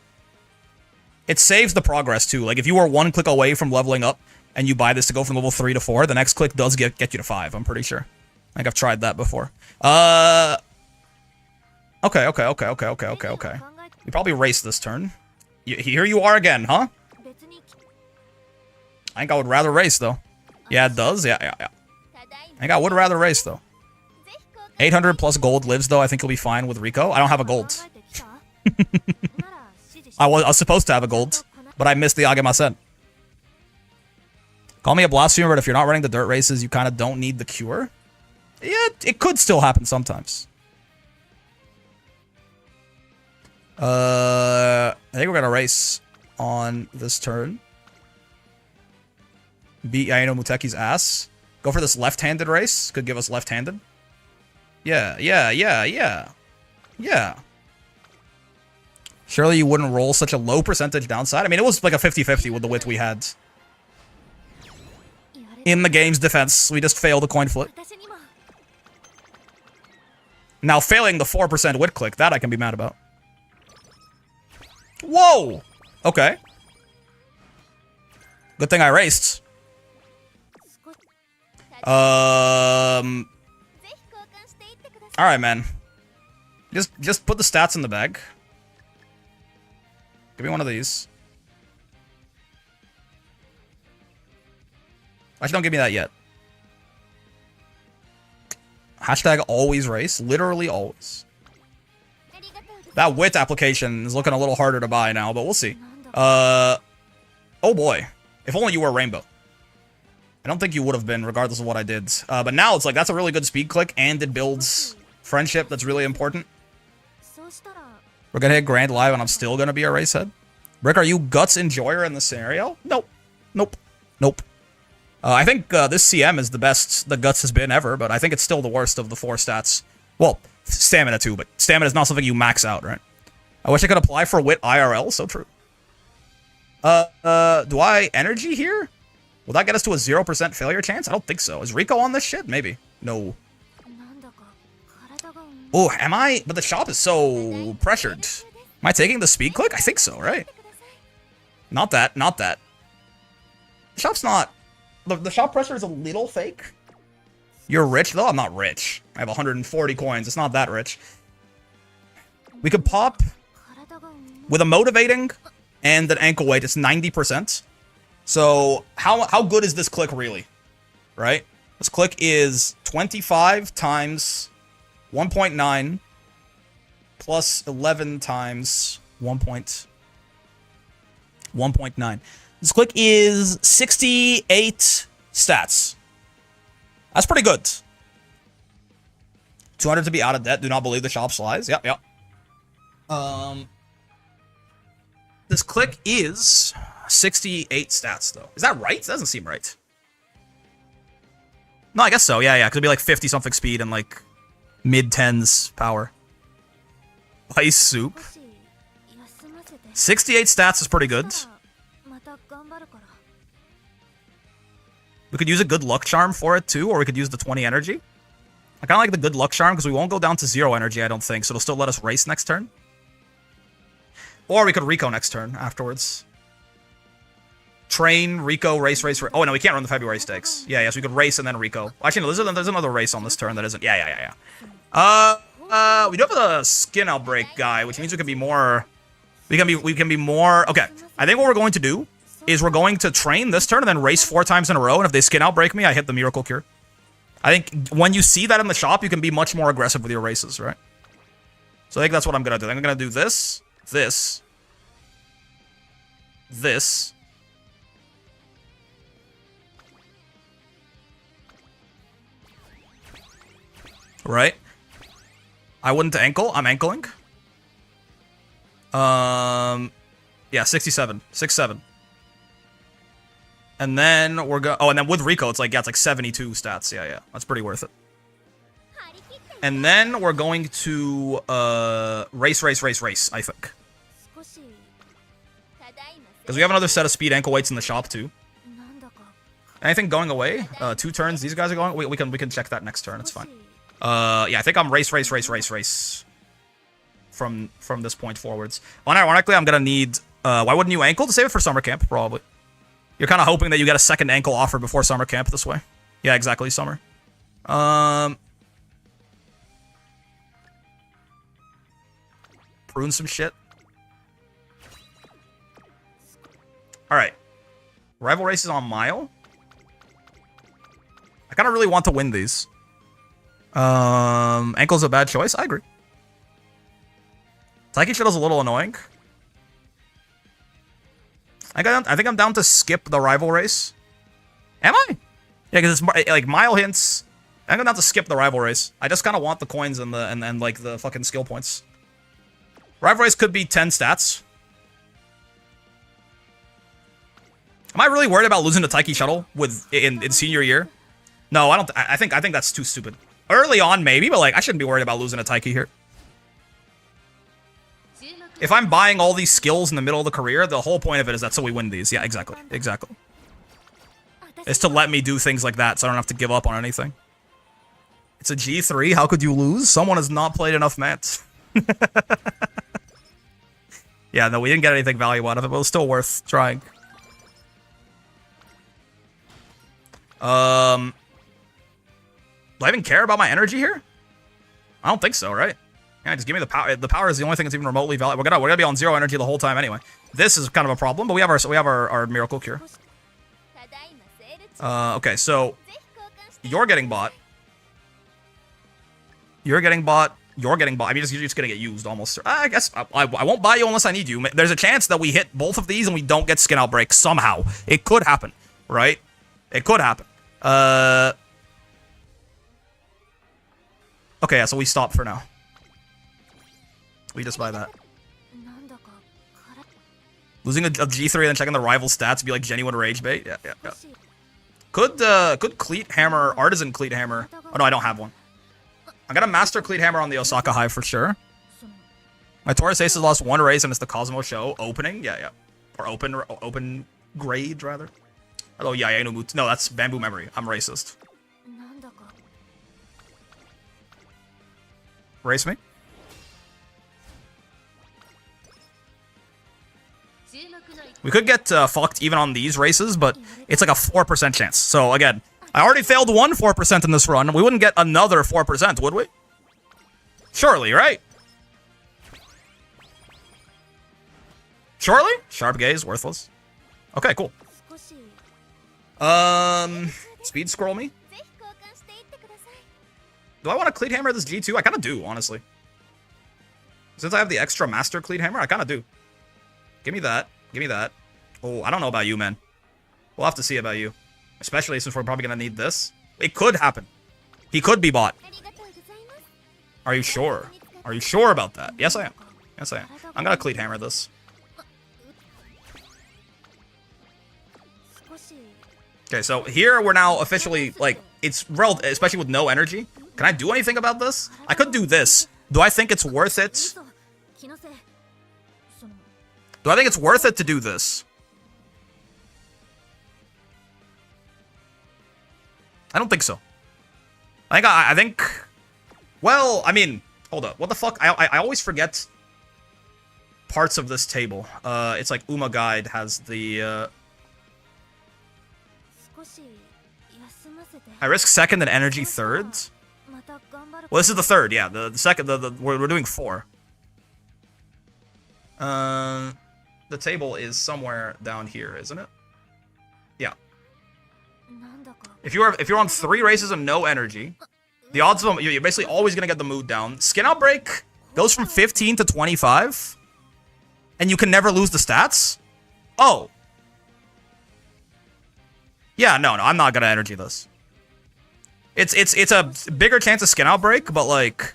It saves the progress, too. Like, if you were 1 click away from leveling up, and you buy this to go from level 3 to 4, the next click does get you to 5, I'm pretty sure. I think I've tried that before. Okay. You probably race this turn. Here you are again, huh? I think I would rather race, though. Yeah, it does. Yeah. I think I would rather race, though. 800 plus gold lives, though. I think you'll be fine with Rico. I don't have a gold. I was supposed to have a gold, but I missed the Agemasen. Call me a blasphemer, but if you're not running the dirt races, you kind of don't need the cure. Yeah, it could still happen sometimes. I think we're gonna race on this turn. Beat Yaino Muteki's ass. Go for this left-handed race. Could give us left-handed. Yeah. Surely you wouldn't roll such a low percentage downside. I mean, it was like a 50-50 with the wit we had. In the game's defense, we just failed a coin flip. Now, failing the 4% wit click, that I can be mad about. Whoa! Okay. Good thing I raced. Alright, man. Just put the stats in the bag. Give me one of these. Actually, don't give me that yet. Hashtag always race. Literally always. That wit application is looking a little harder to buy now, but we'll see. Oh boy. If only you were Rainbow. I don't think you would have been, regardless of what I did. But now it's like, that's a really good speed click, and it builds friendship. That's really important. We're gonna hit Grand Live, and I'm still gonna be a racehead. Brick, are you Guts Enjoyer in this scenario? Nope. Nope. Nope. I think this CM is the best the Guts has been ever, but I think it's still the worst of the 4 stats. Well, stamina too, but stamina is not something you max out, right? I wish I could apply for Wit IRL, so true. Do I energy here? Will that get us to a 0% failure chance? I don't think so. Is Rico on this shit? Maybe. No. Oh, am I? But the shop is so pressured. Am I taking the speed click? I think so, right? Not that. Not that. The shop's not... The shop pressure is a little fake. You're rich, though? I'm not rich. I have 140 coins. It's not that rich. We could pop with a motivating and an ankle weight. It's 90%. So how good is this click really? Right? This click is 25 times 1.9 plus 11 times 1.9. This click is 68 stats. That's pretty good. 200 to be out of debt. Do not believe the shop's lies. Yep, yep. This click is 68 stats, though. Is that right? That doesn't seem right. No, I guess so. Yeah, yeah. Because it'd be like 50-something speed and like mid-10s power. Ice soup. 68 stats is pretty good. We could use a good luck charm for it, too, or we could use the 20 energy. I kind of like the good luck charm, because we won't go down to 0 energy, I don't think, so it'll still let us race next turn. Or we could Rico next turn, afterwards. Train, Rico, race. Oh, no, we can't run the February stakes. Yeah, yeah, so we could race and then Rico. Actually, no, there's another race on this turn that isn't... Yeah. We do have a skin outbreak guy, which means we can be more... We can be more... Okay, I think what we're going to do is we're going to train this turn and then race 4 times in a row, and if they skin outbreak me, I hit the Miracle Cure. I think when you see that in the shop, you can be much more aggressive with your races, right? So I think that's what I'm going to do. I'm going to do this, this, this. Right? I wouldn't ankle. I'm ankling. Yeah, 67. 6-7. And then we're going... Oh, and then with Rico, it's like 72 stats. Yeah, yeah. That's pretty worth it. And then we're going to race, I think. Because we have another set of speed ankle weights in the shop, too. Anything going away? 2 turns. These guys are going... We can check that next turn. It's fine. Yeah, I think I'm race. From this point forwards. Unironically, I'm gonna need... why wouldn't you ankle? To save it for summer camp, probably. You're kind of hoping that you get a second ankle offer before summer camp this way. Yeah, exactly, summer. Prune some shit. Alright. Rival races on mile. I kind of really want to win these. Ankle's a bad choice? I agree. Taiki Shuttle is a little annoying. I think I'm down to skip the rival race. Am I? Yeah, because it's like mile hints. I think I'm down to skip the rival race. I just kind of want the coins and like the fucking skill points. Rival race could be 10 stats. Am I really worried about losing to Taiki Shuttle in senior year? No, I don't. I think that's too stupid. Early on, maybe, but like I shouldn't be worried about losing to Taiki here. If I'm buying all these skills in the middle of the career, the whole point of it is that so we win these. Yeah, exactly. Exactly. is to let me do things like that so I don't have to give up on anything. It's a G3. How could you lose? Someone has not played enough mats. Yeah, no, we didn't get anything valuable out of it, but it was still worth trying. Do I even care about my energy here? I don't think so, right? Yeah, just give me the power. The power is the only thing that's even remotely valuable. We're gonna be on 0 energy the whole time anyway. This is kind of a problem, but we have our miracle cure. Okay, so you're getting bought. You're getting bought. You're getting bought. I mean, you're just gonna get used almost. I guess I won't buy you unless I need you. There's a chance that we hit both of these and we don't get skin outbreak somehow. It could happen, right? It could happen. Okay, yeah, so we stop for now. We just buy that. Losing a G3 and then checking the rival stats would be like genuine rage bait. Yeah. Could cleat hammer, artisan cleat hammer. Oh no, I don't have one. I got a master cleat hammer on the Osaka Hive for sure. My Taurus Ace has lost 1 race and it's the Cosmo Show opening. Yeah. Or open grade rather. Oh yeah, no, that's Bamboo Memory. I'm racist. Race me. We could get fucked even on these races, but it's like a 4% chance. So again, I already failed 4% in this run. We wouldn't get another 4%, would we? Surely, right? Surely? Sharp gaze, worthless. Okay, cool. Speed scroll me. Do I want to cleat hammer this G2? I kind of do, honestly. Since I have the extra master cleat hammer, I kind of do. Give me that. Give me that. Oh, I don't know about you, man. We'll have to see about you. Especially since we're probably going to need this. It could happen. He could be bought. Are you sure? Are you sure about that? Yes, I am. Yes, I am. I'm going to cleat hammer this. Okay, so here we're now officially, like, it's relative, especially with no energy. Can I do anything about this? I could do this. Do I think it's worth it? Do I think it's worth it to do this? I don't think so. I think, well, I mean, hold up. What the fuck? I always forget parts of this table. It's like Uma Guide has the, I risk second and energy third. Well, this is the third, yeah. The second, we're doing 4. The table is somewhere down here, isn't it? Yeah. If you're on 3 races and no energy, the odds of them, you're basically always gonna get the mood down. Skin outbreak goes from 15 to 25, and you can never lose the stats. Oh. Yeah, no, I'm not gonna energy this. It's a bigger chance of skin outbreak, but like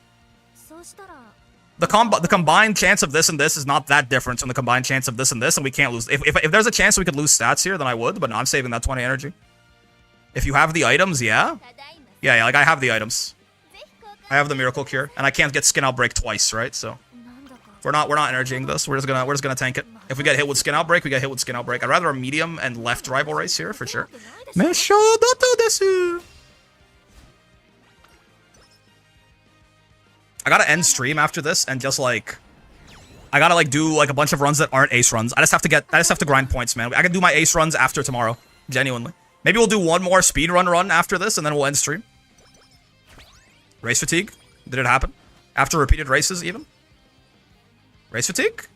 the combined chance of this and this is not that different from the combined chance of this and this, and we can't lose. If there's a chance we could lose stats here, then I would, but no, I'm saving that 20 energy. If you have the items, yeah, like I have the items. I have the miracle cure, and I can't get skin outbreak twice, right? So we're not energying this. We're just gonna tank it. If we get hit with skin outbreak, we get hit with skin outbreak. I'd rather a medium and left rival race here for sure. I gotta end stream after this and just like, I gotta like do like a bunch of runs that aren't ace runs. I just have to grind points, man. I can do my ace runs after tomorrow, genuinely. Maybe we'll do one more speedrun run after this and then we'll end stream. Race fatigue? Did it happen? After repeated races even? Race fatigue?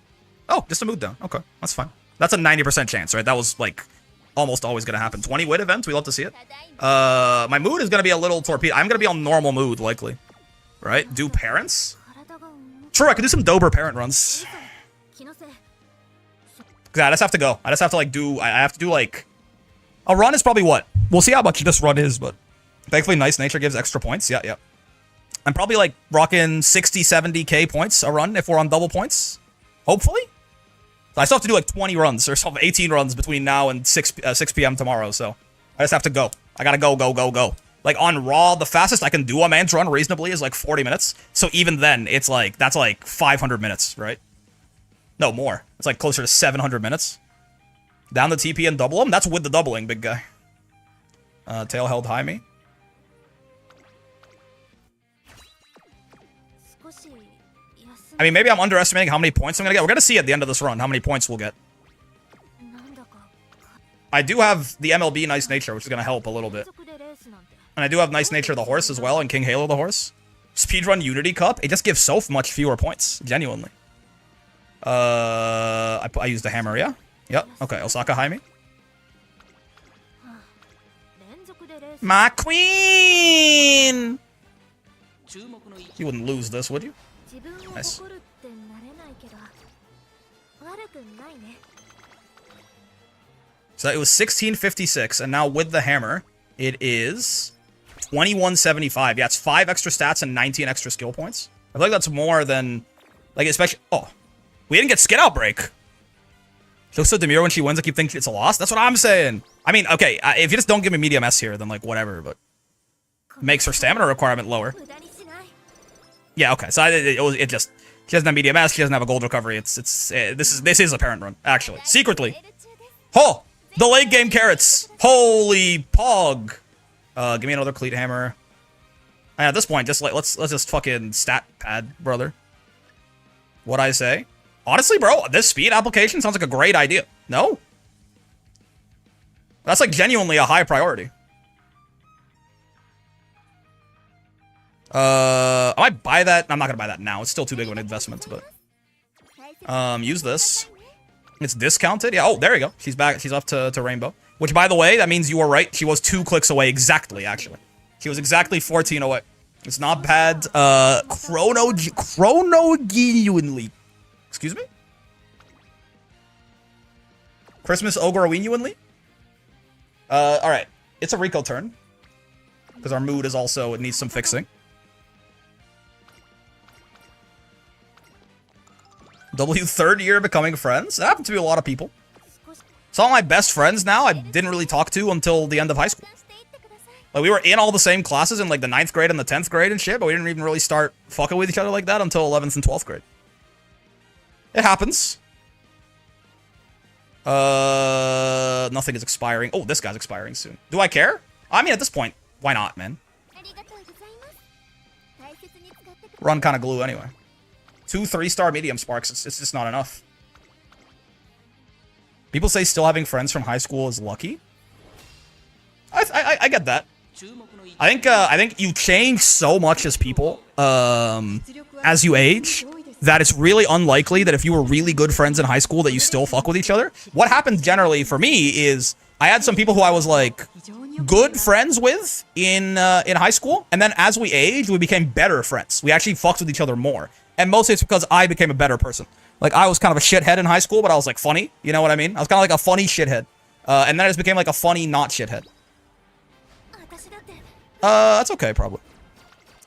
Oh, just a mood down. Okay, that's fine. That's a 90% chance, right? That was like almost always gonna happen. 20 wit event, we love to see it. My mood is gonna be a little torpedo. I'm gonna be on normal mood, likely. Right? Do parents? Sure, I could do some Dober parent runs. Cause I just have to go. I just have to like do, I have to do like, a run is probably what? We'll see how much this run is, but thankfully Nice Nature gives extra points. Yeah. I'm probably like rocking 60, 70k points a run if we're on double points. Hopefully. I still have to do like 20 runs or 18 runs between now and 6 p.m. tomorrow, so I just have to go. I gotta go. Like on Raw, the fastest I can do a man's run reasonably is like 40 minutes. So even then, it's like, that's like 500 minutes, right? No, more. It's like closer to 700 minutes. Down the TP and double them? That's with the doubling, big guy. Tail held high me. I mean, maybe I'm underestimating how many points I'm gonna get. We're gonna see at the end of this run how many points we'll get. I do have the MLB Nice Nature, which is gonna help a little bit. And I do have Nice Nature the horse as well, and King Halo the horse. Speedrun Unity Cup, it just gives so much fewer points, genuinely. I used the hammer, yeah? Yep, okay, Osaka high me. My queen! You wouldn't lose this, would you? Nice. So it was 1656, and now with the hammer, it is 2175. Yeah, it's 5 extra stats and 19 extra skill points. I feel like that's more than, like, especially. Oh, we didn't get Skid Outbreak. She looks so demure when she wins. I keep thinking it's a loss. That's what I'm saying. I mean, okay, if you just don't give me medium S here, then like whatever. But makes her stamina requirement lower. Yeah, okay. So it just she doesn't have medium S. She doesn't have a gold recovery. This is a parent run actually. Secretly. Oh, the late game carrots. Holy pog. Give me another cleat hammer. And at this point, just like let's just fucking stat pad, brother. What'd I say? Honestly, bro, this speed application sounds like a great idea. No? That's like genuinely a high priority. I might buy that. I'm not gonna buy that now. It's still too big of an investment, but use this. It's discounted. Yeah, oh, there you go. She's back. She's up to Rainbow. Which, by the way, that means you were right. She was 2 clicks away exactly, actually. She was exactly 14 away. It's not bad. Genuinely. Excuse me? Christmas Ogre genuinely? Alright. It's a Rico turn. Because our mood is also, it needs some fixing. W, 3rd year becoming friends. That happened to be a lot of people. Some of my best friends now I didn't really talk to until the end of high school. Like, we were in all the same classes in, like, the 9th grade and the 10th grade and shit, but we didn't even really start fucking with each other like that until 11th and 12th grade. It happens. Nothing is expiring. Oh, this guy's expiring soon. Do I care? I mean, at this point, why not, man? Run kind of glue anyway. 2 3-star medium sparks. It's just not enough. People say still having friends from high school is lucky. I get that. I think you change so much as people as you age that it's really unlikely that if you were really good friends in high school that you still fuck with each other. What happens generally for me is I had some people who I was like good friends with in high school, and then as we aged, we became better friends. We actually fucked with each other more, and mostly it's because I became a better person. Like, I was kind of a shithead in high school, but I was like funny. You know what I mean? I was kind of like a funny shithead, and then I just became like a funny not shithead. That's okay, probably.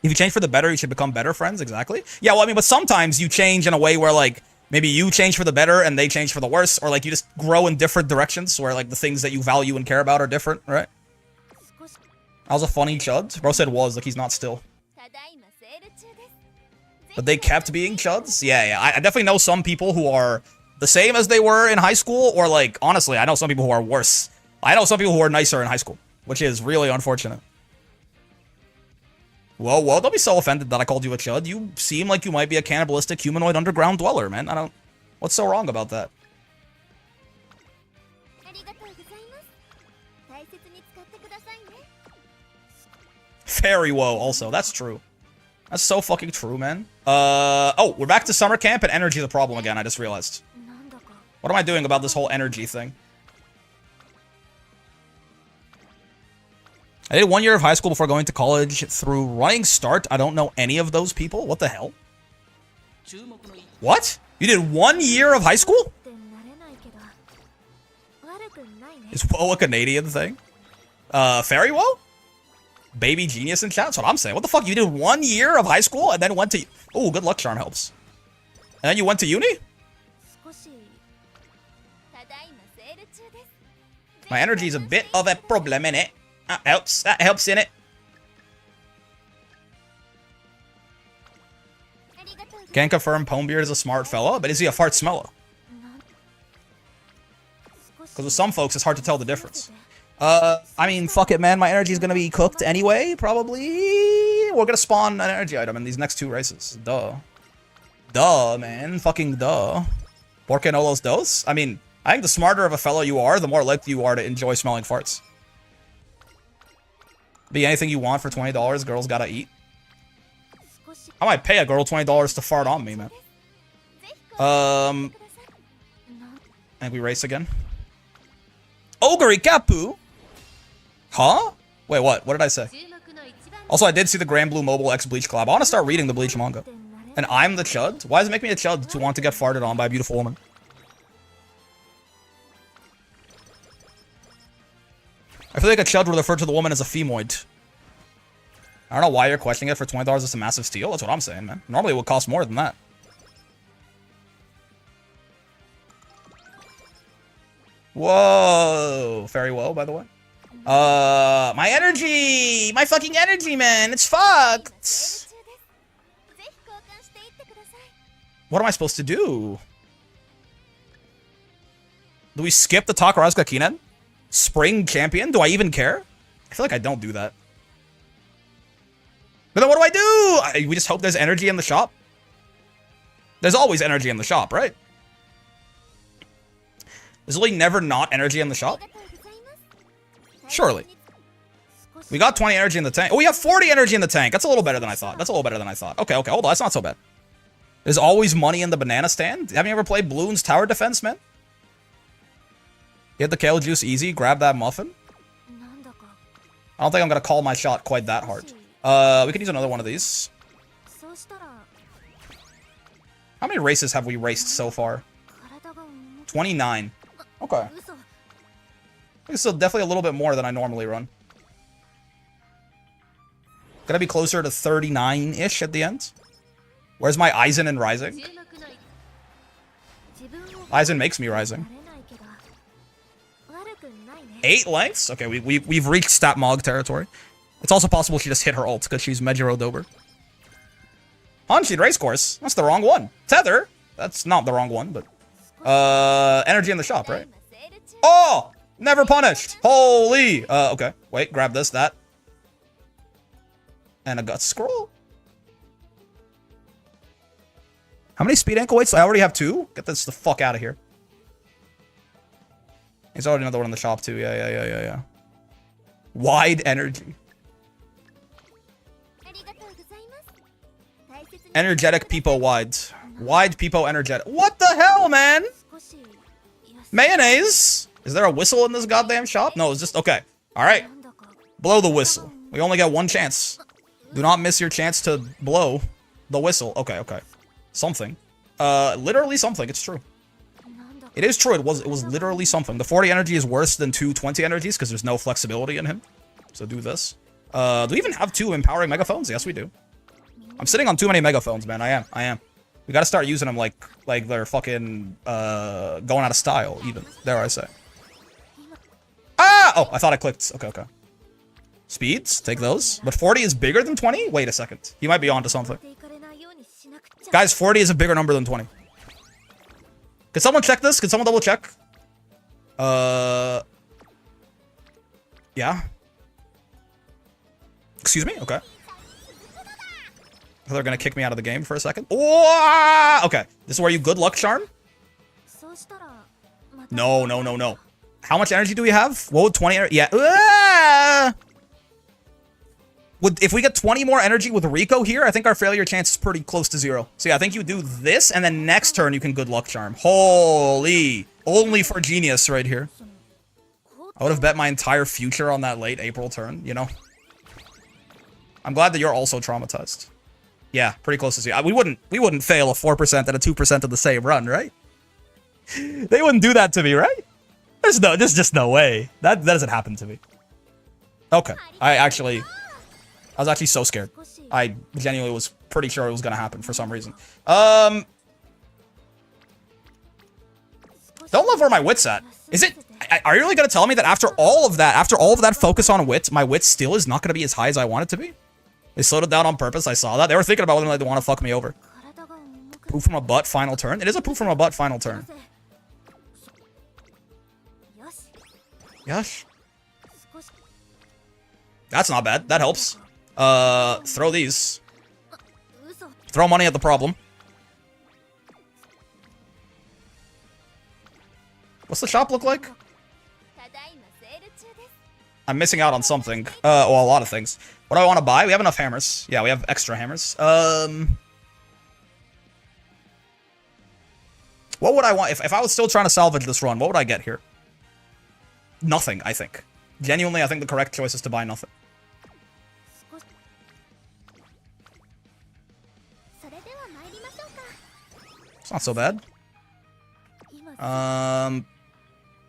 If you change for the better, you should become better friends, exactly. Yeah, well, I mean, but sometimes you change in a way where, like, maybe you change for the better and they change for the worse, or, like, you just grow in different directions where, like, the things that you value and care about are different, right? I was a funny chud. Bro said was, like, he's not still. But they kept being chuds? Yeah. I definitely know some people who are the same as they were in high school, or, like, honestly, I know some people who are worse. I know some people who are nicer in high school, which is really unfortunate. Whoa, don't be so offended that I called you a chud. You seem like you might be a cannibalistic humanoid underground dweller, man. I don't... What's so wrong about that? Very woe, also. That's true. That's so fucking true, man. Oh, we're back to summer camp and energy the problem again, I just realized. What am I doing about this whole energy thing? I did 1 year of high school before going to college through running start. I don't know any of those people. What the hell? What? You did 1 year of high school? Is woe a Canadian thing? Fairy woe? Baby genius in chat? That's what I'm saying. What the fuck? You did 1 year of high school and then went to... Oh, good luck charm helps. And then you went to uni? My energy is a bit of a problem in it. That helps in it. Can confirm Pomebeard is a smart fella, but is he a fart smeller? Because with some folks, it's hard to tell the difference. I mean, fuck it, man. My energy is gonna be cooked anyway, probably. We're gonna spawn an energy item in these next 2 races. Duh. Duh, man. Fucking duh. Porque no los dos? I mean, I think the smarter of a fellow you are, the more likely you are to enjoy smelling farts. Be anything you want for $20, girls gotta eat. I might pay a girl $20 to fart on me, man. I think we race again. Ogre Kapu? Huh? Wait, what? What did I say? Also, I did see the Grand Blue Mobile X Bleach collab. I want to start reading the Bleach manga. And I'm the chud? Why does it make me a chud to want to get farted on by a beautiful woman? I feel like a chud would refer to the woman as a femoid. I don't know why you're questioning it for $20. It's a massive steal. That's what I'm saying, man. Normally it would cost more than that. Whoa. Very well, by the way. My energy! My fucking energy, man! It's fucked! What am I supposed to do? Do we skip the Takarazuka Kinen? Spring champion? Do I even care? I feel like I don't do that. But then what do? We just hope there's energy in the shop? There's always energy in the shop, right? There's really never not energy in the shop? Surely. We got 20 energy in the tank. Oh, we have 40 energy in the tank. That's a little better than I thought. That's a little better than I thought. Okay, okay, hold on. That's not so bad. There's always money in the banana stand. Haven't you ever played Bloons Tower Defense, man? Get the kale juice easy. Grab that muffin. I don't think I'm going to call my shot quite that hard. We could use another one of these. How many races have we raced so far? 29. Okay. This is definitely a little bit more than I normally run. Gonna be closer to 39-ish at the end. Where's my Aizen and Rising? Aizen makes me Rising. 8 lengths? Okay, we've reached Stat Mog territory. It's also possible she just hit her ult because she's Mejiro Dober. Hanshin Racecourse? That's the wrong one. Tether? That's not the wrong one, but... energy in the shop, right? Oh! Never punished! Holy! Okay. Wait, grab this, that. And a gut scroll? How many speed ankle weights? I already have 2? Get this the fuck out of here. There's already another one in the shop, too. Yeah. Wide energy. Energetic Peepo wide. Wide Peepo energetic. What the hell, man? Mayonnaise? Is there a whistle in this goddamn shop? No, it's just... Okay. Alright. Blow the whistle. We only get 1 chance. Do not miss your chance to blow the whistle. Okay. Something. Literally something. It's true. It is true. It was literally something. The 40 energy is worse than 2 20 energies because there's no flexibility in him. So do this. Do we even have 2 empowering megaphones? Yes, we do. I'm sitting on too many megaphones, man. I am. We gotta start using them like they're fucking going out of style, even. Dare I say. Ah! Oh, I thought I clicked. Okay. Speeds, take those. But 40 is bigger than 20? Wait a second. He might be onto something. Guys, 40 is a bigger number than 20. Could someone check this? Could someone double check? Yeah. Excuse me? Okay. They're gonna kick me out of the game for a second. Oh! Okay. This is where you good luck charm? No. How much energy do we have? What would 20 energy? Yeah. If we get 20 more energy with Rico here, I think our failure chance is pretty close to 0. So yeah, I think you do this, and then next turn you can good luck charm. Holy. Only for genius right here. I would have bet my entire future on that late April turn, you know? I'm glad that you're also traumatized. Yeah, pretty close to 0. We wouldn't fail a 4% and a 2% of the same run, right? They wouldn't do that to me, right? There's just no way. That doesn't happen to me. Okay. I was actually so scared. I genuinely was pretty sure it was gonna happen for some reason. Don't love where my wit's at. Is it? Are you really gonna tell me that after all of that focus on wit, my wit still is not gonna be as high as I want it to be? They slowed it down on purpose. I saw that. They were thinking about whether they want to fuck me over. Poop from a butt final turn. It is a poop from a butt final turn. Yes. That's not bad. That helps. Throw these. Throw money at the problem. What's the shop look like? I'm missing out on something. Well, a lot of things. What do I want to buy? We have enough hammers. Yeah, we have extra hammers. What would I want? If I was still trying to salvage this run, what would I get here? Nothing, I think. Genuinely, I think the correct choice is to buy nothing. It's not so bad.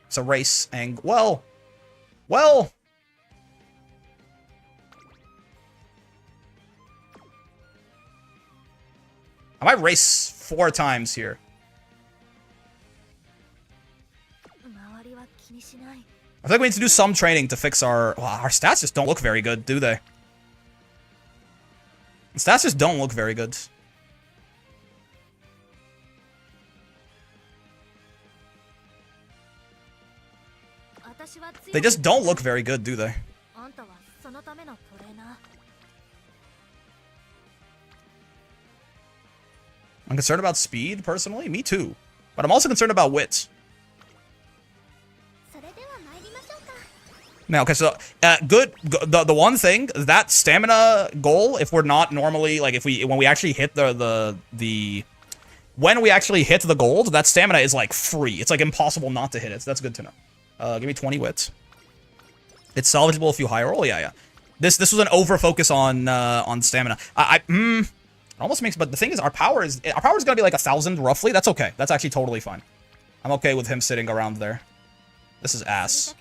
It's a race angle. Well. I might race 4 times here. I think we need to do some training to fix our... Well, our stats just don't look very good, do they? The stats just don't look very good. They just don't look very good, do they? I'm concerned about speed, personally. Me too. But I'm also concerned about wit. Now, okay, so, the one thing, that stamina goal, if we're not normally, like, when we actually hit when we actually hit the gold, that stamina is, like, free. It's, like, impossible not to hit it, so that's good to know. Give me 20 wit. It's salvageable if you high roll? Yeah. This was an over-focus on stamina. It almost makes, but the thing is, our power is gonna be, like, 1,000, roughly. That's okay. That's actually totally fine. I'm okay with him sitting around there. This is ass.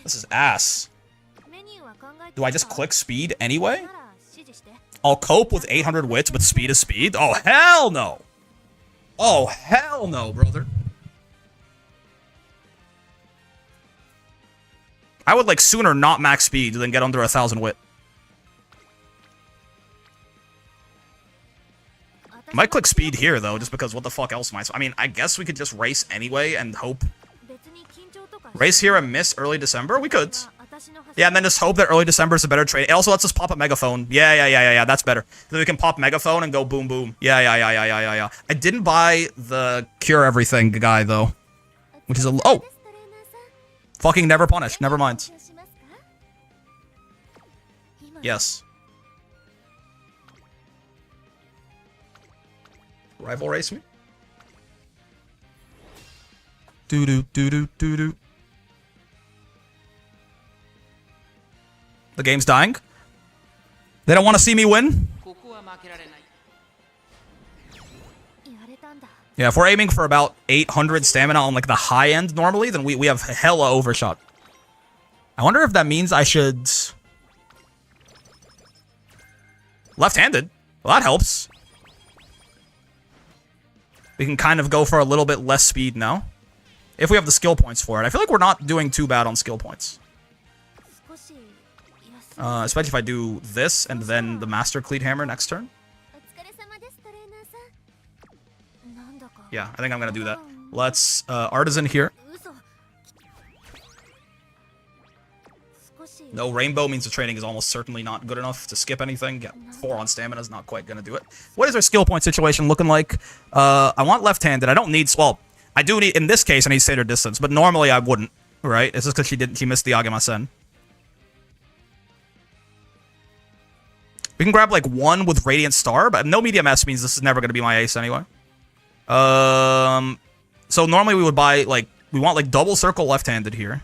This is ass. Do I just click speed anyway? I'll cope with 800 wits, but speed is speed? Oh, hell no! Oh, hell no, brother. I would, like, sooner not max speed than get under 1,000 wit. I might click speed here, though, just because what the fuck else am I... I mean, I guess we could just race anyway and hope... Race here and miss early December? We could. Yeah, and then just hope that early December is a better trade. It also lets us pop a megaphone. Yeah, that's better. Then we can pop megaphone and go boom, boom. Yeah. I didn't buy the cure everything guy, though. Which is a... Oh! Fucking never punish. Never mind. Yes. Rival race me? Doo-doo. The game's dying. They don't want to see me win. Yeah, if we're aiming for about 800 stamina on, like, the high end normally, then we have hella overshot. I wonder if that means I should... Left-handed? Well, that helps. We can kind of go for a little bit less speed now. If we have the skill points for it. I feel like we're not doing too bad on skill points. Especially if I do this and then the Master Cleat Hammer next turn. Yeah, I think I'm gonna do that. Let's, Artisan here. No, Rainbow means the training is almost certainly not good enough to skip anything. Get 4 on stamina is not quite gonna do it. What is our skill point situation looking like? I want left-handed. I don't need, well, I do need, in this case, I need standard distance, but normally I wouldn't, right? It's just because she missed the Agemasen. We can grab, like, 1 with Radiant Star, but no medium S means this is never going to be my ace anyway. So normally we would buy, like, we want, like, double circle left-handed here.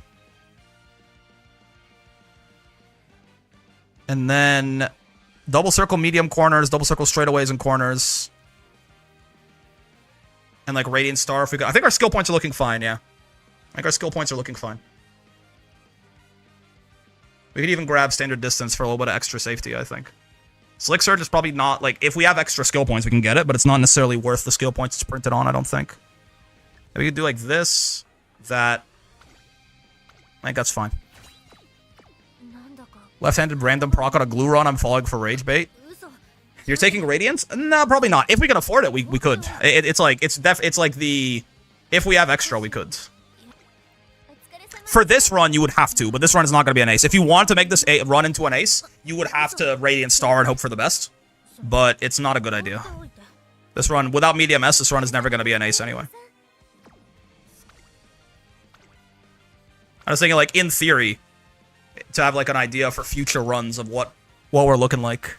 And then double circle medium corners, double circle straightaways and corners. And, like, Radiant Star if we go. I think our skill points are looking fine, yeah. I think our skill points are looking fine. We could even grab standard distance for a little bit of extra safety, I think. Slick Surge is probably not, like, if we have extra skill points, we can get it, but it's not necessarily worth the skill points it's printed on, I don't think. We could do, like, this, that. I think that's fine. Left-handed random proc on a glue run, I'm falling for Rage Bait. You're taking Radiance? No, probably not. If we can afford it, we could. It's like the... If we have extra, we could. For this run, you would have to, but this run is not going to be an ace. If you want to make this run into an ace, you would have to Radiant Star and hope for the best. But it's not a good idea. This run, without medium S, this run is never going to be an ace anyway. I was thinking, like, in theory, to have, like, an idea for future runs of what we're looking like.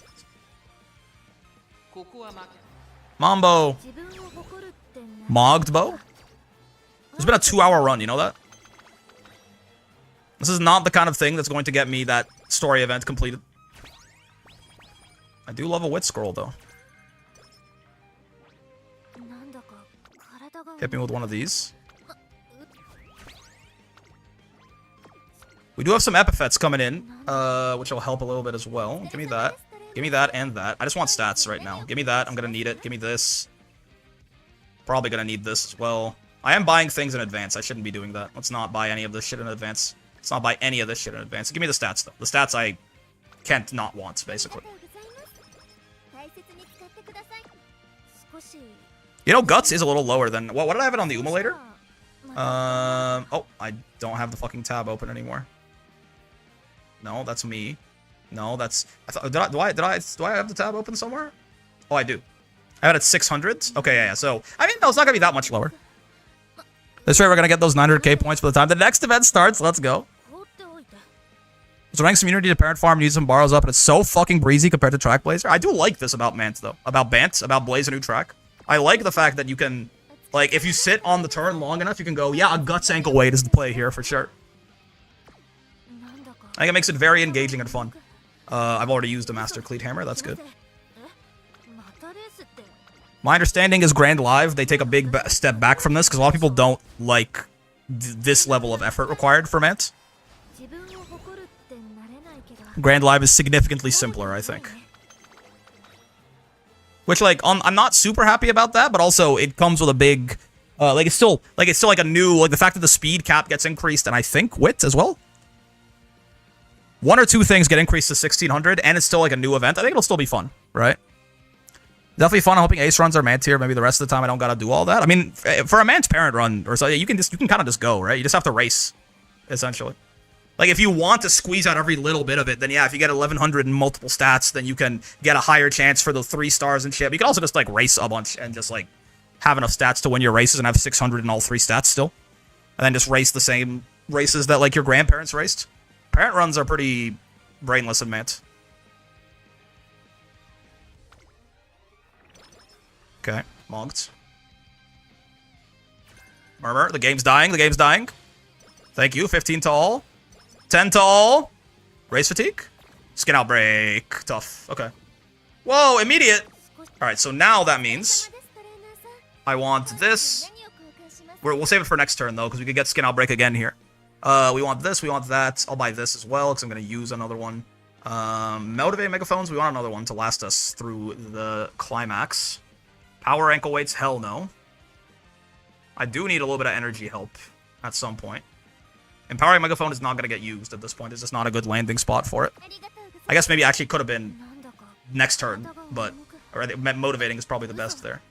Mambo. Mogged bow? It's been a 2-hour run, you know that? This is not the kind of thing that's going to get me that story event completed. I do love a wit scroll, though. Hit me with one of these. We do have some epithets coming in, which will help a little bit as well. Give me that. Give me that and that. I just want stats right now. Give me that. I'm going to need it. Give me this. Probably going to need this as well. I am buying things in advance. I shouldn't be doing that. Let's not buy any of this shit in advance. Let's not buy any of this shit in advance. Give me the stats, though. The stats I can't not want, basically. You know, Guts is a little lower than... What did I have it on the Umulator? Oh, I don't have the fucking tab open anymore. No, that's me. No, that's... do I have the tab open somewhere? Oh, I do. I have it at 600? Okay, yeah. So, I mean, no, it's not gonna be that much lower. This rate, we're gonna get those 900k points by the time the next event starts. Let's go. So ranks immunity to parent farm, use some borrows up, and it's so fucking breezy compared to Track Blazer. I do like this about Mant, though. About Blaze, a new track. I like the fact that you can, like, if you sit on the turn long enough, you can go, yeah, a Guts ankle weight is the play here for sure. I think it makes it very engaging and fun. I've already used a Master Cleat Hammer, that's good. My understanding is Grand Live, they take a big step back from this, because a lot of people don't like this level of effort required for Mant. Grand Live is significantly simpler, I think. Which, like, I'm not super happy about that, but also it comes with a big, it's still like a new, like the fact that the speed cap gets increased, and I think wit as well. One or two things get increased to 1600, and it's still like a new event. I think it'll still be fun, right? Definitely fun. I'm hoping ace runs are Mant here. Maybe the rest of the time I don't gotta do all that. I mean, for a Mant parent run or so, you can kind of just go, right? You just have to race, essentially. Like, if you want to squeeze out every little bit of it, then yeah, if you get 1100 in multiple stats, then you can get a higher chance for the 3 stars and shit. But you can also just, like, race a bunch and just, like, have enough stats to win your races and have 600 in all 3 stats still. And then just race the same races that, like, your grandparents raced. Parent runs are pretty brainless in Mant. Okay, mogged. Murmur, the game's dying, the game's dying. Thank you, 15 to all. 10 to all. Race fatigue. Skin outbreak. Tough. Okay. Whoa, immediate. Alright, so now that means I want this. We'll save it for next turn, though, because we could get skin outbreak again here. We want this, we want that. I'll buy this as well, because I'm going to use another one. Motivate Megaphones, we want another one to last us through the climax. Power ankle weights, hell no. I do need a little bit of energy help at some point. Empowering Megaphone is not going to get used at this point. It's just not a good landing spot for it. I guess maybe actually could have been next turn, but... Or motivating is probably the best there.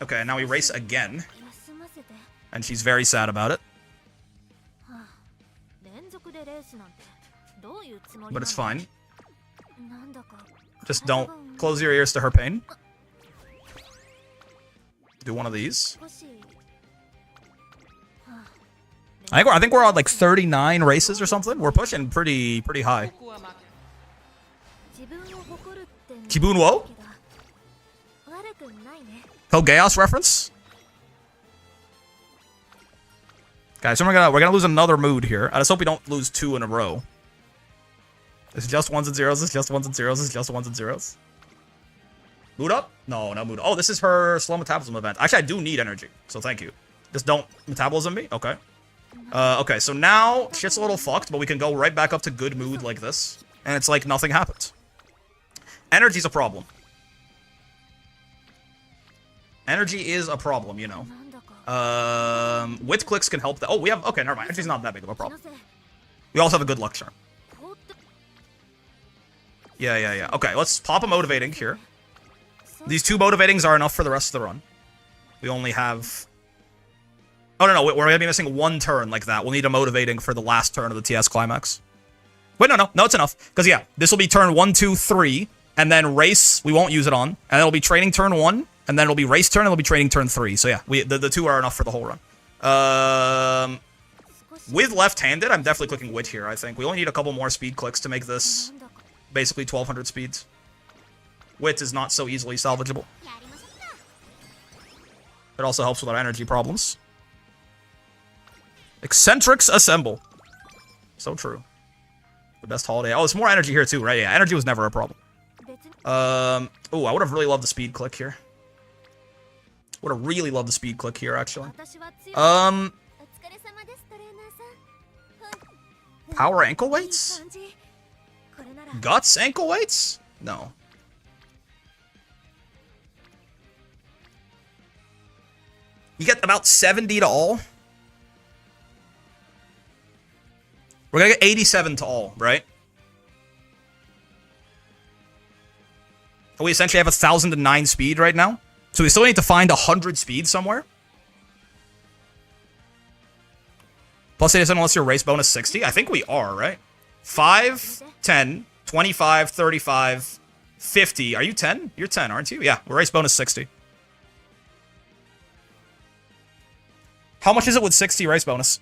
Okay, now we race again. And she's very sad about it. But it's fine. Just don't close your ears to her pain. Do one of these. I think we're on like 39 races or something. We're pushing pretty high. Kibun wo? Kogeos reference? Guys, so we're gonna lose another mood here. I just hope we don't lose 2 in a row. It's just 1s and 0s, it's just 1s and 0s, it's just 1s and 0s. Mood up? No, no mood. Oh, this is her slow metabolism event. Actually, I do need energy, so thank you. Just don't metabolism me? Okay. Okay, so now shit's a little fucked, but we can go right back up to good mood like this. And it's like nothing happened. Energy's a problem. Energy is a problem, you know. Wit clicks can help that. Oh, we have... Okay, never mind. Energy's not that big of a problem. We also have a good luck charm. Yeah. Okay, let's pop a motivating here. These 2 motivatings are enough for the rest of the run. We only have... Oh, no, we're going to be missing one turn like that. We'll need a motivating for the last turn of the TS Climax. Wait, no, it's enough. Because, yeah, this will be turn 1, 2, 3, and then race, we won't use it on. And then it'll be training turn 1, and then it'll be race turn, and it'll be training turn 3. So, yeah, the two are enough for the whole run. With left-handed, I'm definitely clicking Wit here, I think. We only need a couple more speed clicks to make this basically 1200 speeds. Wit is not so easily salvageable. It also helps with our energy problems. Eccentrics assemble. So true. The best holiday. Oh, there's more energy here too, right? Yeah, energy was never a problem. Oh, I would have really loved the speed click here. Would have really loved the speed click here, actually. Power ankle weights? Guts ankle weights? No. You get about 70 to all. We're gonna get 87 to all, right? We essentially have 1,009 speed right now. So we still need to find 100 speed somewhere. Plus 87 unless your race bonus 60. I think we are, right? 5, 10, 25, 35, 50. Are you 10? You're 10, aren't you? Yeah, we're race bonus 60. How much is it with 60 race bonus?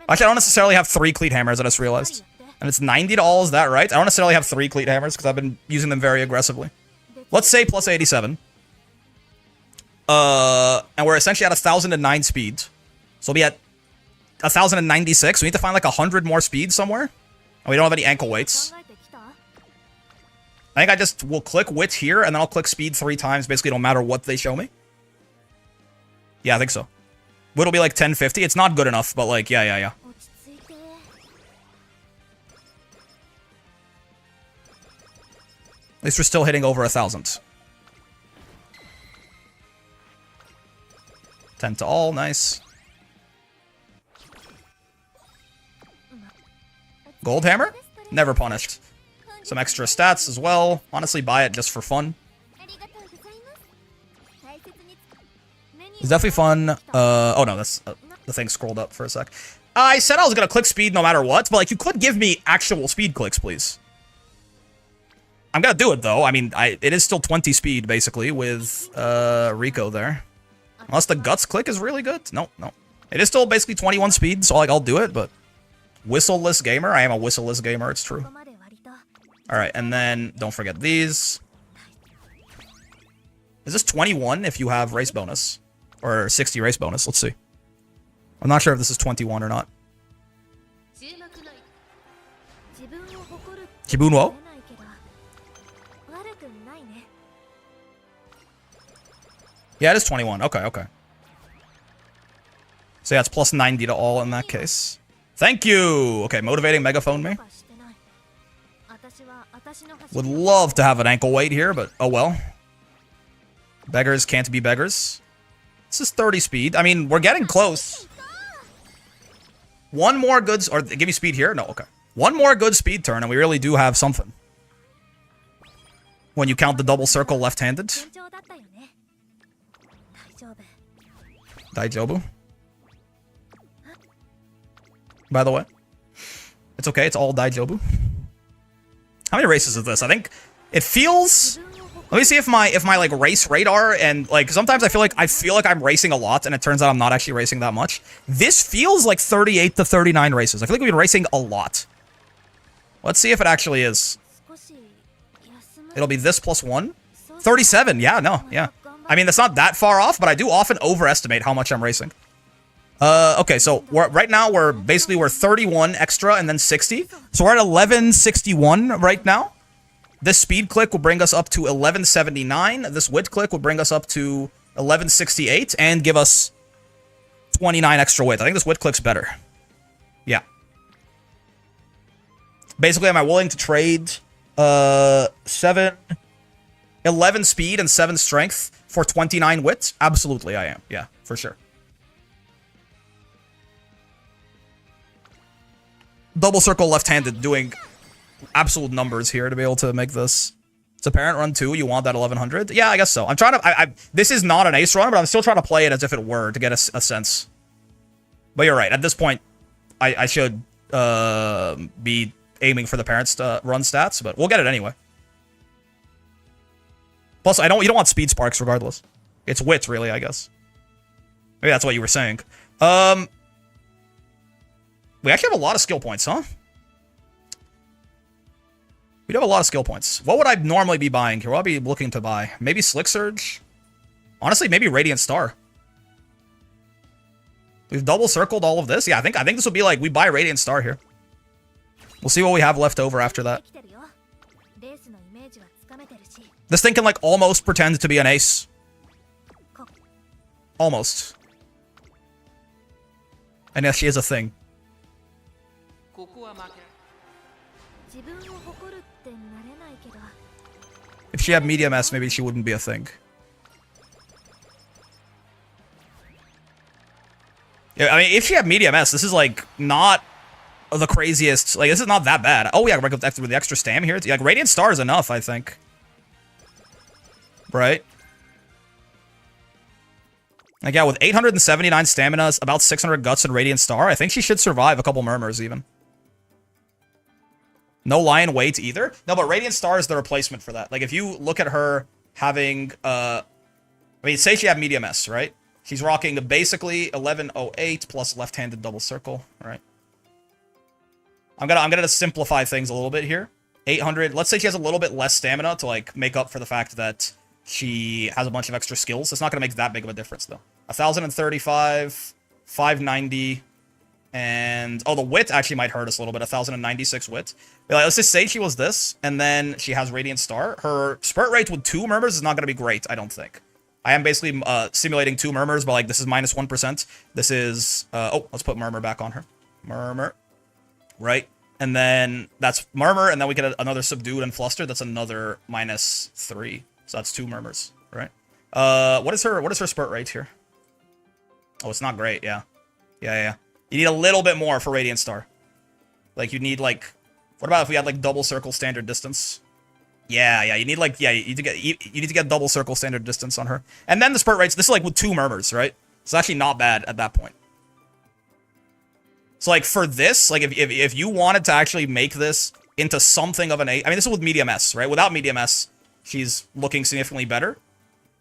Actually, I don't necessarily have 3 cleat hammers, I just realized. And it's 90 to all, is that right? I don't necessarily have 3 cleat hammers because I've been using them very aggressively. Let's say plus 87. And we're essentially at 1,009 speed. So we'll be at 1,096. We need to find like 100 more speed somewhere. And we don't have any ankle weights. I think I just will click Wit here, and then I'll click speed 3 times. Basically, no matter what they show me. Yeah, I think so. Wit will be like 1050. It's not good enough, but like, yeah. At least we're still hitting over 1,000. 10 to all, nice. Gold hammer? Never punished. Some extra stats as well. Honestly, buy it just for fun. It's definitely fun. Oh no, that's the thing scrolled up for a sec. I said I was gonna click speed no matter what, but like you could give me actual speed clicks, please. I'm gonna do it though. I mean, it is still 20 speed basically with Rico there. Unless the guts click is really good. No. It is still basically 21 speed, so like I'll do it, but whistle-less gamer. I am a whistle-less gamer, it's true. Alright, and then don't forget these. Is this 21 if you have race bonus? Or 60 race bonus, let's see. I'm not sure if this is 21 or not. Kibun wo? Yeah, it is 21. Okay. So yeah, it's plus 90 to all in that case. Thank you! Okay, motivating megaphone me. Would love to have an ankle weight here, but oh well. Beggars can't be beggars. This is 30 speed. I mean, we're getting close. One more good... Or give me speed here? No, okay. One more good speed turn, and we really do have something. When you count the double circle left-handed. Daijobu. By the way. It's okay, it's all Daijobu. How many races is this? I think it feels... Let me see if my like race radar and like sometimes I feel like I'm racing a lot and it turns out I'm not actually racing that much. This feels like 38 to 39 races. I feel like we've been racing a lot. Let's see if it actually is. It'll be this plus 1. 37. Yeah, no. Yeah. I mean, that's not that far off, but I do often overestimate how much I'm racing. Okay, so right now we're 31 extra and then 60. So we're at 1161 right now. This speed click will bring us up to 1179. This wit click will bring us up to 1168 and give us 29 extra width. I think this wit click's better. Yeah. Basically, am I willing to trade 11 speed and 7 strength for 29 wit? Absolutely, I am. Yeah, for sure. Double circle left-handed doing absolute numbers here to be able to make this It's a parent run too. You want that 1100? Yeah, I guess so. I'm trying to... this is not an ace run, but I'm still trying to play it as if it were to get a sense. But you're right. At this point, I should be aiming for the parent's run stats, but we'll get it anyway. Plus, you don't want speed sparks regardless. It's wit, really, I guess. Maybe that's what you were saying. We actually have a lot of skill points, huh? We do have a lot of skill points. What would I normally be buying here? What would I be looking to buy? Maybe Slick Surge? Honestly, maybe Radiant Star. We've double circled all of this. Yeah, I think this will be like we buy Radiant Star here. We'll see what we have left over after that. This thing can like almost pretend to be an ace. Almost. And yes, she is a thing. If she had medium S, maybe she wouldn't be a thing. Yeah, I mean, if she had medium S, this is like not the craziest. Like, this is not that bad. Oh yeah, with the extra stam here. It's, like, Radiant Star is enough, I think. Right? Like, yeah, with 879 stamina, about 600 guts and Radiant Star, I think she should survive a couple murmurs even. No Lion Weight either. No, but Radiant Star is the replacement for that. Like, if you look at her having, I mean, say she had medium S, right? She's rocking basically 1108 plus left-handed double circle, right? I'm gonna simplify things a little bit here. 800, let's say she has a little bit less stamina to, like, make up for the fact that she has a bunch of extra skills. It's not gonna make that big of a difference, though. 1035, 590, and... oh, the wit actually might hurt us a little bit. 1096 wit. Like, let's just say she was this, and then she has Radiant Star. Her spurt rate with 2 murmurs is not gonna be great, I don't think. I am basically simulating 2 murmurs, but, like, this is minus 1%. This is... oh, let's put murmur back on her. Murmur. Right? And then that's murmur, and then we get another subdued and flustered. That's another minus 3. So that's 2 murmurs, right? What is her spurt rate here? Oh, it's not great, yeah. Yeah. You need a little bit more for Radiant Star. Like, you need, like... what about if we had, like, double circle standard distance? Yeah, you need, like... yeah, you need to get double circle standard distance on her. And then the spurt rates... this is, like, with 2 murmurs, right? It's actually not bad at that point. So, like, for this, like, if you wanted to actually make this into something of an A... I mean, this is with medium S, right? Without medium S, she's looking significantly better.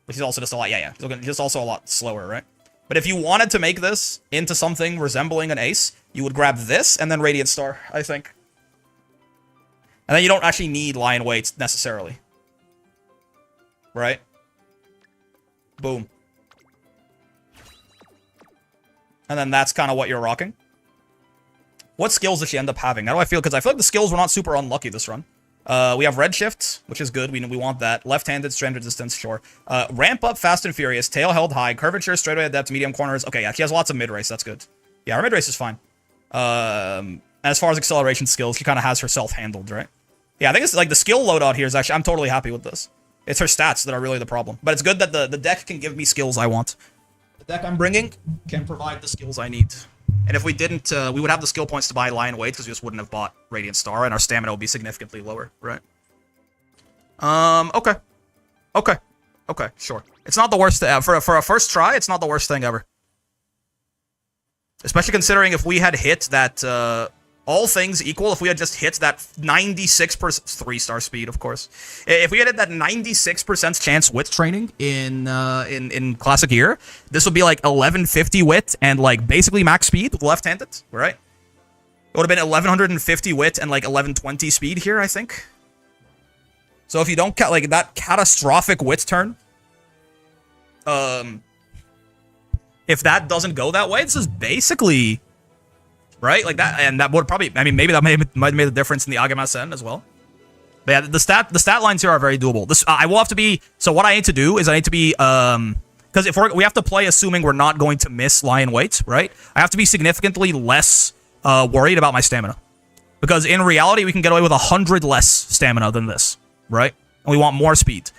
But she's also just a lot... yeah. She's just also a lot slower, right? But if you wanted to make this into something resembling an ace, you would grab this and then Radiant Star, I think. And then you don't actually need Lion Weights, necessarily. Right? Boom. And then that's kind of what you're rocking. What skills does she end up having? How do I feel? Because I feel like the skills were not super unlucky this run. We have Redshift, which is good. We want that. Left-handed, standard distance, sure. Ramp up, fast and furious. Tail held high. Curvature, straightaway adept, medium corners. Okay, yeah, she has lots of mid-race. That's good. Yeah, her mid-race is fine. As far as acceleration skills, she kind of has herself handled, right? Yeah, I think it's like the skill loadout here is actually... I'm totally happy with this. It's her stats that are really the problem. But it's good that the deck can give me skills I want. The deck I'm bringing can provide the skills I need. And if we didn't, we would have the skill points to buy Lion Weight because we just wouldn't have bought Radiant Star, and our stamina would be significantly lower, right? Okay, sure. It's not the worst for a first try. It's not the worst thing ever. Especially considering if we had hit that, all things equal, if we had just hit that 96% 3-star speed, of course. If we had hit that 96% chance wit training in Classic Year, this would be like 1150 wit and like basically max speed with left-handed, right? It would have been 1150 wit and like 1120 speed here, I think. So if you don't like that catastrophic wit turn, if that doesn't go that way, this is basically... right? Like that, and that would probably... I mean, maybe that might have made a difference in the Agamasen as well. But yeah, the stat lines here are very doable. This I will have to be... so what I need to do is I need to be... because if we have to play assuming we're not going to miss Lion Weight, right? I have to be significantly less worried about my stamina. Because in reality, we can get away with 100 less stamina than this, right? And we want more speed.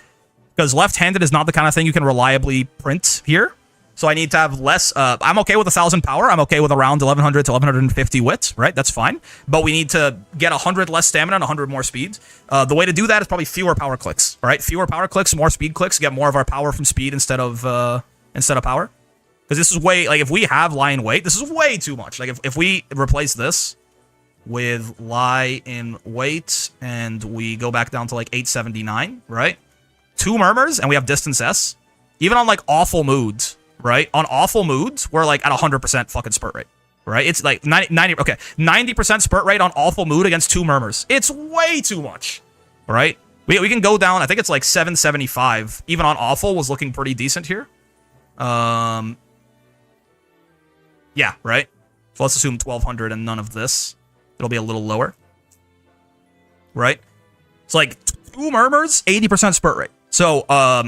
Because left-handed is not the kind of thing you can reliably print here. So I need to have less. I'm okay with 1,000 power. I'm okay with around 1,100 to 1,150 wit, right? That's fine. But we need to get 100 less stamina and 100 more speed. The way to do that is probably fewer power clicks, right? Fewer power clicks, more speed clicks, get more of our power from speed instead of power. Because this is way, like, if we have lie in wait, this is way too much. Like, if we replace this with lie in wait and we go back down to, like, 879, right? 2 murmurs and we have distance S. Even on, like, awful moods, right? On awful moods, we're, like, at 100% fucking spurt rate, right? It's, like, 90% spurt rate on awful mood against 2 murmurs. It's way too much, right? We can go down, I think it's, like, 775. Even on awful was looking pretty decent here. Yeah, right? So let's assume 1,200 and none of this. It'll be a little lower, right? It's like 2 murmurs, 80% spurt rate. So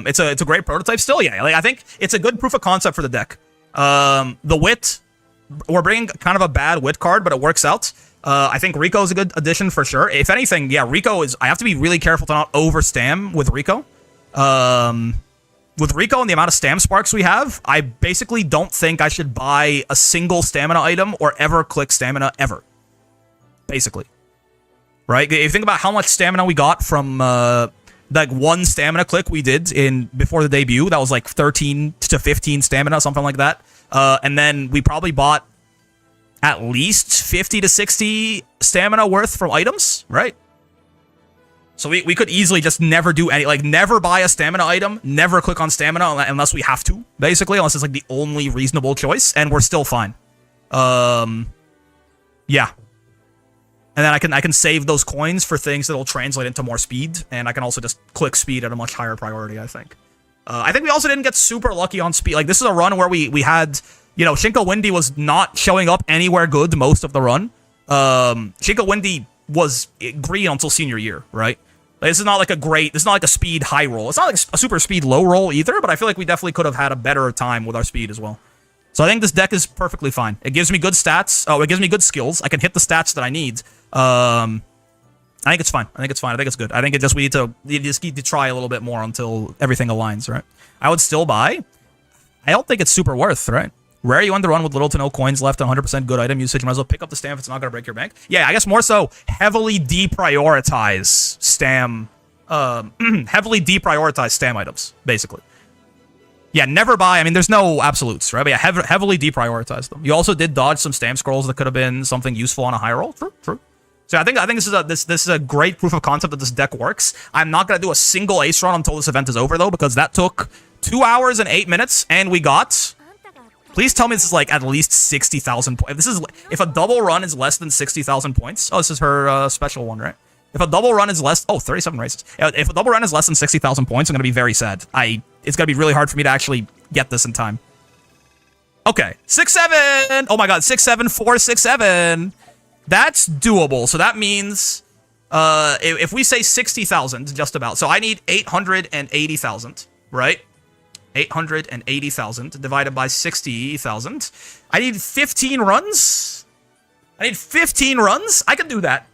it's a great prototype still. Yeah, like I think it's a good proof of concept for the deck. The wit, we're bringing kind of a bad wit card, but it works out. I think Rico is a good addition for sure. If anything, yeah, Rico is. I have to be really careful to not overstam with Rico. With Rico and the amount of stam sparks we have, I basically don't think I should buy a single stamina item or ever click stamina ever. Basically. Right? If you think about how much stamina we got from like 1 stamina click we did before the debut, that was like 13 to 15 stamina, something like that. And then we probably bought at least 50 to 60 stamina worth from items, right? So we could easily just never do any, like, never buy a stamina item, never click on stamina unless we have to, basically, unless it's, like, the only reasonable choice, and we're still fine. Yeah. And then I can save those coins for things that'll translate into more speed, and I can also just click speed at a much higher priority, I think. I think we also didn't get super lucky on speed. Like, this is a run where we had, you know, Shinko Windy was not showing up anywhere good most of the run. Shinko Windy was green until senior year, right? Like, this is not like a speed high roll. It's not like a super speed low roll either, but I feel like we definitely could have had a better time with our speed as well. So I think this deck is perfectly fine. It gives me good stats. Oh, it gives me good skills. I can hit the stats that I need. I think it's fine. I think it's fine. I think it's good. I think we just need to try a little bit more until everything aligns, right? I would still buy. I don't think it's super worth, right? Rare you end the run with little to no coins left, 100% good item usage. You might as well pick up the stam if it's not going to break your bank. Yeah, I guess more so heavily deprioritize stam. Heavily deprioritize stam items, basically. Yeah, never buy. I mean, there's no absolutes, right? But yeah, heavily deprioritize them. You also did dodge some stam scrolls that could have been something useful on a high roll. True. So I think this is a great proof of concept that this deck works. I'm not going to do a single ace run until this event is over, though, because that took 2 hours and 8 minutes, and we got... Please tell me this is like at least 60,000 points. If a double run is less than 60,000 points. Oh, this is her special one, right? If a double run is less, 37 races. If a double run is less than 60,000 points, I'm gonna be very sad. It's gonna be really hard for me to actually get this in time. Okay, 6-7. Oh my god, 6-7, 4-6-7. That's doable. So that means if we say 60,000, just about. So I need 880,000, right? 880,000 divided by 60,000. I need 15 runs. I can do that.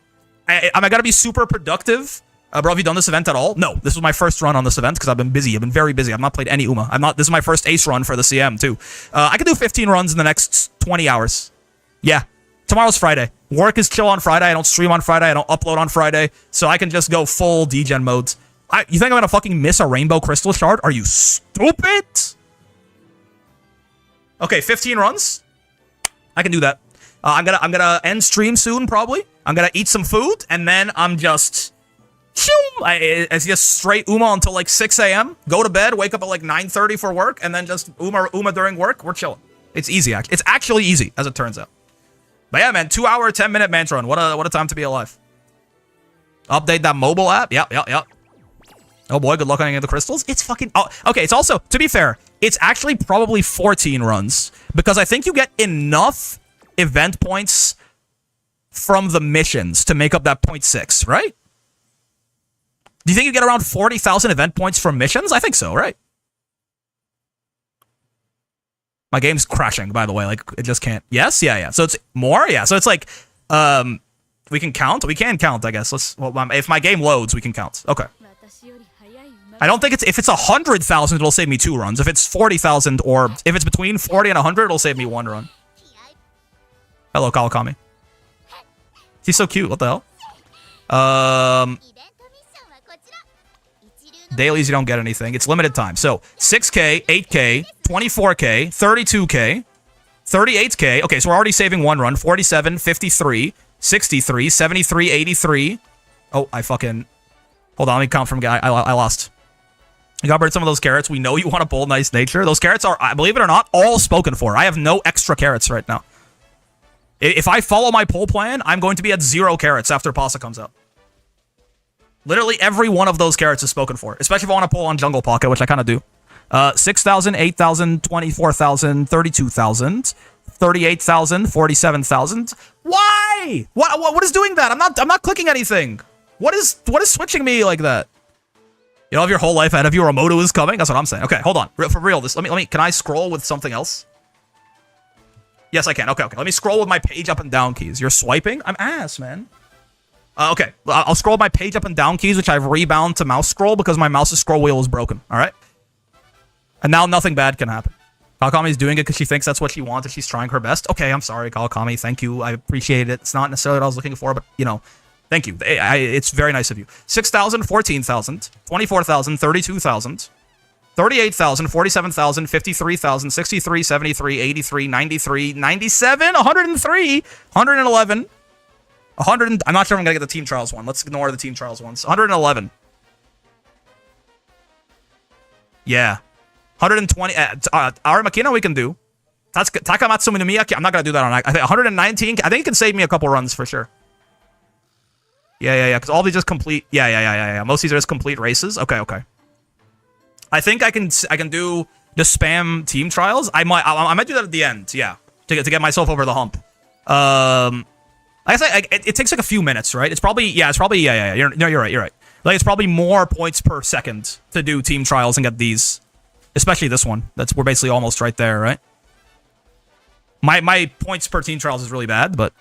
Am I gonna be super productive? Bro, have you done this event at all? No, this was my first run on this event because I've been busy. I've been very busy. I've not played any UMA. This is my first ace run for the CM too. I can do 15 runs in the next 20 hours. Yeah. Tomorrow's Friday. Work is chill on Friday. I don't stream on Friday. I don't upload on Friday. So I can just go full degen modes. You think I'm gonna fucking miss a rainbow crystal shard? Are you stupid? Okay, 15 runs. I can do that. I'm gonna end stream soon, probably. I'm gonna eat some food, and then I'm just... It's just straight UMA until like 6 a.m. Go to bed, wake up at like 9:30 for work, and then just UMA during work. We're chilling. It's easy, actually. It's actually easy, as it turns out. But yeah, man, 2 hour, 10-minute mantra run. What a time to be alive. Update that mobile app. Yep. Oh boy, good luck on the crystals. It's fucking... Oh, okay, it's also, to be fair, it's actually probably 14 runs. Because I think you get enough event points from the missions to make up that 0.6, right? Do you think you get around 40,000 event points from missions? I think so, right? My game's crashing, by the way. Like, it just can't... Yes? Yeah. So it's more? Yeah. So it's like... we can count? We can count, I guess. Well, if my game loads, we can count. Okay. I don't think if it's 100,000, it'll save me 2 runs. If it's 40,000 or if it's between 40 and 100, it'll save me 1 run. Hello, Kawakami. He's so cute. What the hell? Dailies, you don't get anything. It's limited time. So 6K, 8K, 24K, 32K, 38K. Okay, so we're already saving 1 run. 47, 53, 63, 73, 83. Oh, I fucking... Hold on, let me count from guy. I lost. You got rid of some of those carrots. We know you want a bold, nice nature. Those carrots are, believe it or not, all spoken for. I have no extra carrots right now. If I follow my poll plan, I'm going to be at 0 carrots after Pasta comes out. Literally every one of those carrots is spoken for, especially if I want to pull on Jungle Pocket, which I kind of do. 6,000, 8,000, 24,000, 32,000, 38,000, 47,000. Why? What is doing that? I'm not clicking anything. What is switching me like that? You know, if your whole life ahead of you, Remoto is coming. That's what I'm saying. Okay, hold on. For real, let me. Can I scroll with something else? Yes, I can. Okay. Let me scroll with my page up and down keys. You're swiping? I'm ass, man. Okay, I'll scroll my page up and down keys, which I've rebound to mouse scroll because my mouse's scroll wheel is broken. All right. And now nothing bad can happen. Kawakami's doing it because she thinks that's what she wants and she's trying her best. Okay, I'm sorry, Kawakami. Thank you. I appreciate it. It's not necessarily what I was looking for, but, you know, thank you. It's very nice of you. 6,000, 14,000, 24,000, 32,000, 38,000, 47,000, 53,000, 63, 73, 83, 93, 97, 103, 111, 100. I'm not sure if I'm going to get the Team Trials one. Let's ignore the Team Trials ones. 111. Yeah. 120. Aramakina we can do. Takamatsu no Miyaki. I'm not going to do that on. I think 119. I think it can save me a couple runs for sure. Yeah. Because all these just complete. Yeah. Most of these are just complete races. Okay. I think I can do the spam team trials. I might do that at the end. Yeah, to get myself over the hump. I guess it takes like a few minutes, right? It's probably yeah. You're right. Like it's probably more points per second to do team trials and get these, especially this one. We're basically almost right there, right? My points per team trials is really bad, but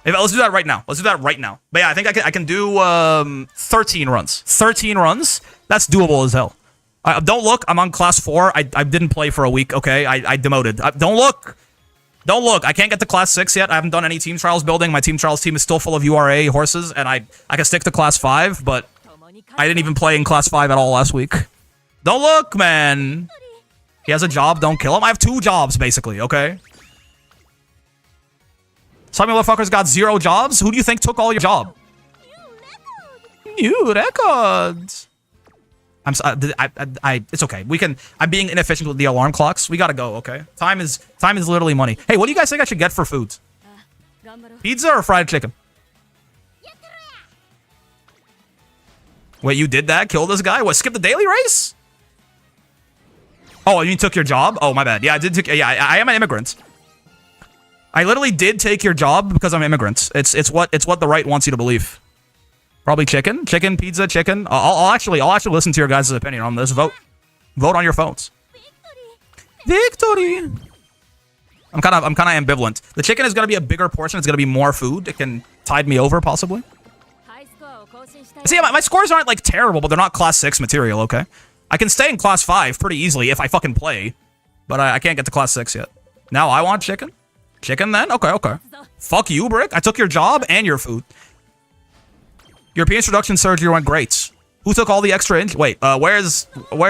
let's do that right now. But yeah, I think I can do 13 runs. 13 runs. That's doable as hell. Don't look. I'm on class 4. I didn't play for a week. Okay, I demoted. Don't look. I can't get to class 6 yet. I haven't done any team trials building. My team trials team is still full of URA horses, and I can stick to class 5, but I didn't even play in class 5 at all last week. Don't look, man. He has a job. Don't kill him. I have 2 jobs, basically, okay? Some motherfuckers got 0 jobs. Who do you think took all your job? New records. It's okay. I'm being inefficient with the alarm clocks. We gotta go, okay? Time is literally money. Hey, what do you guys think I should get for food? Pizza or fried chicken? Wait, you did that? Kill this guy? What, skip the daily race? Oh, you took your job? Oh, my bad. Yeah, I am an immigrant. I literally did take your job because I'm an immigrant. It's what the right wants you to believe. Probably chicken, pizza, chicken. I'll actually listen to your guys' opinion on this. Vote on your phones. Victory. I'm kind of ambivalent. The chicken is gonna be a bigger portion. It's gonna be more food. It can tide me over possibly. See, my scores aren't like terrible, but they're not class 6 material. Okay, I can stay in class 5 pretty easily if I fucking play, but I can't get to class 6 yet. Now I want chicken. Chicken then? Okay. Fuck you, Brick. I took your job and your food. European introduction surgery went great. Who took all the extra inches? Wait, where's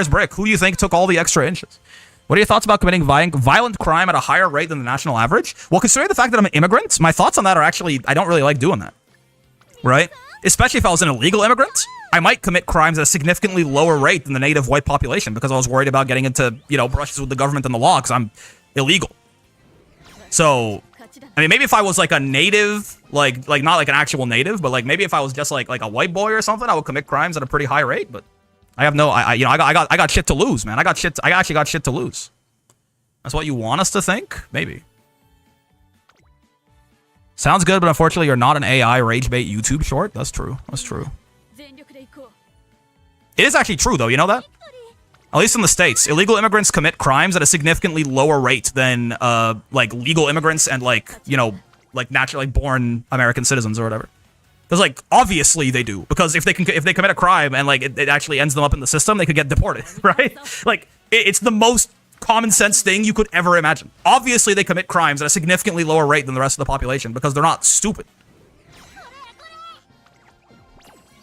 Brick? Who do you think took all the extra inches? What are your thoughts about committing violent crime at a higher rate than the national average? Well, considering the fact that I'm an immigrant, my thoughts on that are actually, I don't really like doing that. Right? Especially if I was an illegal immigrant, I might commit crimes at a significantly lower rate than the native white population because I was worried about getting into, brushes with the government and the law because I'm illegal. So, I mean, maybe if I was like a native, like not like an actual native, but like maybe if I was just like a white boy or something, I would commit crimes at a pretty high rate. But I have no, I got shit to lose, man. I actually got shit to lose. That's what you want us to think? Maybe. Sounds good, but unfortunately, you're not an AI rage bait YouTube short. That's true. It is actually true, though. You know that? At least in the States, illegal immigrants commit crimes at a significantly lower rate than, like, legal immigrants and, like, naturally born American citizens or whatever. Because, like, obviously they do. Because if they commit a crime and, like, it actually ends them up in the system, they could get deported, right? Like, it's the most common sense thing you could ever imagine. Obviously they commit crimes at a significantly lower rate than the rest of the population because they're not stupid.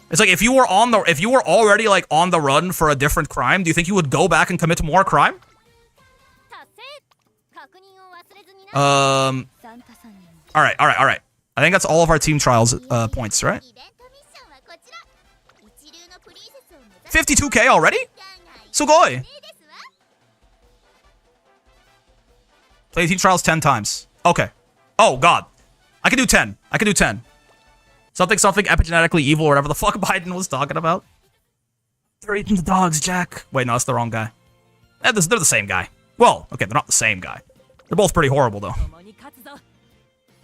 It's like if you were already, like, on the run for a different crime, do you think you would go back and commit more crime? Alright. I think that's all of our team trials points, right? 52k already? Sugoi! Play team trials 10 times. Okay. Oh, God. I can do 10. Something epigenetically evil or whatever the fuck Biden was talking about. They're eating the dogs, Jack. Wait, no, that's the wrong guy. They're the same guy. Well, okay, they're not the same guy. They're both pretty horrible, though.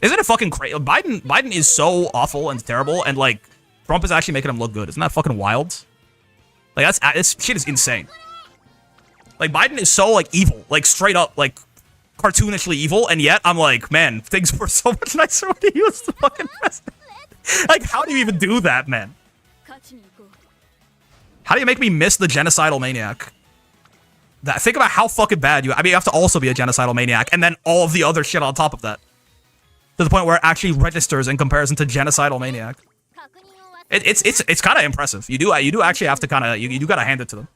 Isn't it fucking crazy? Biden is so awful and terrible, and, like, Trump is actually making him look good. Isn't that fucking wild? Like, this shit is insane. Like, Biden is so, like, evil. Like, straight up, like, cartoonishly evil, and yet I'm like, man, things were so much nicer when he was the fucking president. Like, how do you even do that, man? How do you make me miss the genocidal maniac? Think about how fucking bad you have to also be a genocidal maniac, and then all of the other shit on top of that. To the point where it actually registers in comparison to genocidal maniac. It's kind of impressive. You do actually have to kind of, you do gotta hand it to them.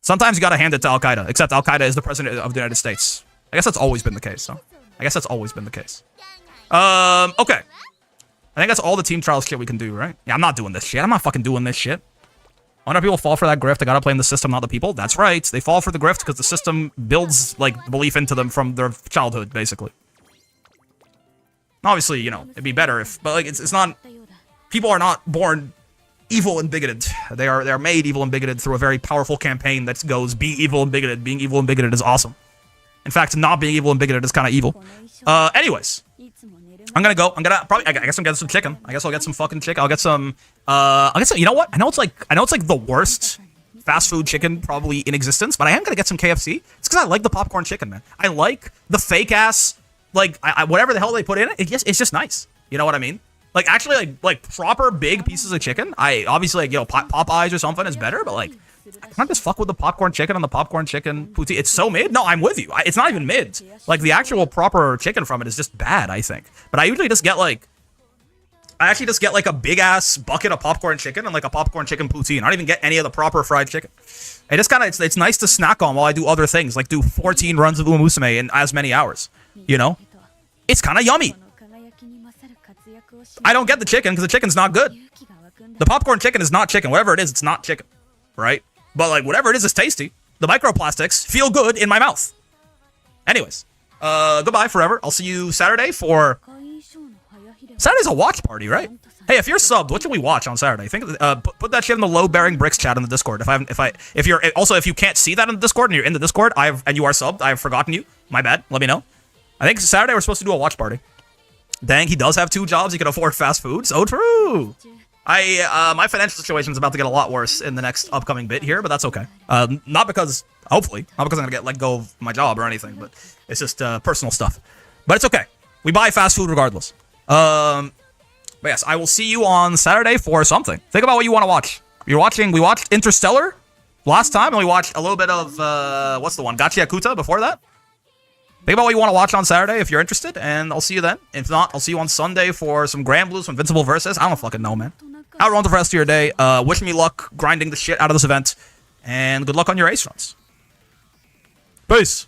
Sometimes you gotta hand it to Al-Qaeda, except Al-Qaeda is the president of the United States. I guess that's always been the case, so. Okay. I think that's all the team trials shit we can do, right? Yeah, I'm not doing this shit. I'm not fucking doing this shit. Why do people fall for that grift? They gotta blame the system, not the people. That's right. They fall for the grift because the system builds, like, belief into them from their childhood, basically. Obviously, you know, it'd be better if, but, like, it's not, people are not born evil and bigoted. They are made evil and bigoted through a very powerful campaign that goes, being evil and bigoted. Being evil and bigoted is awesome. In fact, not being evil and bigoted is kind of evil. Anyways. I'm gonna go. I guess I'm getting some chicken. I guess I'll get some fucking chicken. I'll get some, you know what? I know it's like the worst fast food chicken probably in existence, but I am gonna get some KFC. It's because I like the popcorn chicken, man. I like the fake ass, like, whatever the hell they put in it. It's just nice. You know what I mean? Like, actually, like proper big pieces of chicken. I obviously, like, you know, Popeyes or something is better, but, like, I can't just fuck with the popcorn chicken and the popcorn chicken poutine. It's so mid. No, I'm with you. It's not even mid. Like, the actual proper chicken from it is just bad, I think. But I usually just get, like, a big ass bucket of popcorn chicken and, like, a popcorn chicken poutine. I don't even get any of the proper fried chicken. It just kind of, it's nice to snack on while I do other things, like do 14 runs of umusume in as many hours. You know? It's kind of yummy. I don't get the chicken because the chicken's not good. The popcorn chicken is not chicken. Whatever it is, it's not chicken. Right? But, like, whatever it is tasty. The microplastics feel good in my mouth. Anyways, goodbye forever. I'll see you Saturday for... Saturday's a watch party, right? Hey, if you're subbed, what should we watch on Saturday? Think put that shit in the load-bearing bricks chat in the Discord. If you can't see that in the Discord and you're in the Discord, and you are subbed, I've forgotten you. My bad. Let me know. I think Saturday we're supposed to do a watch party. Dang, he does have 2 jobs. He can afford fast food. So true. My financial situation is about to get a lot worse in the next upcoming bit here, but that's okay. Not because, hopefully, not because I'm gonna get let go of my job or anything, but it's just personal stuff. But it's okay. We buy fast food regardless. But yes, I will see you on Saturday for something. Think about what you want to watch. We watched Interstellar last time, and we watched a little bit of, what's the one? Gachiakuta before that. Think about what you want to watch on Saturday if you're interested, and I'll see you then. If not, I'll see you on Sunday for some Grand Blues, some Invincible Versus. I don't fucking know, man. Have a the rest of your day. Wish me luck grinding the shit out of this event, and good luck on your ace runs. Peace.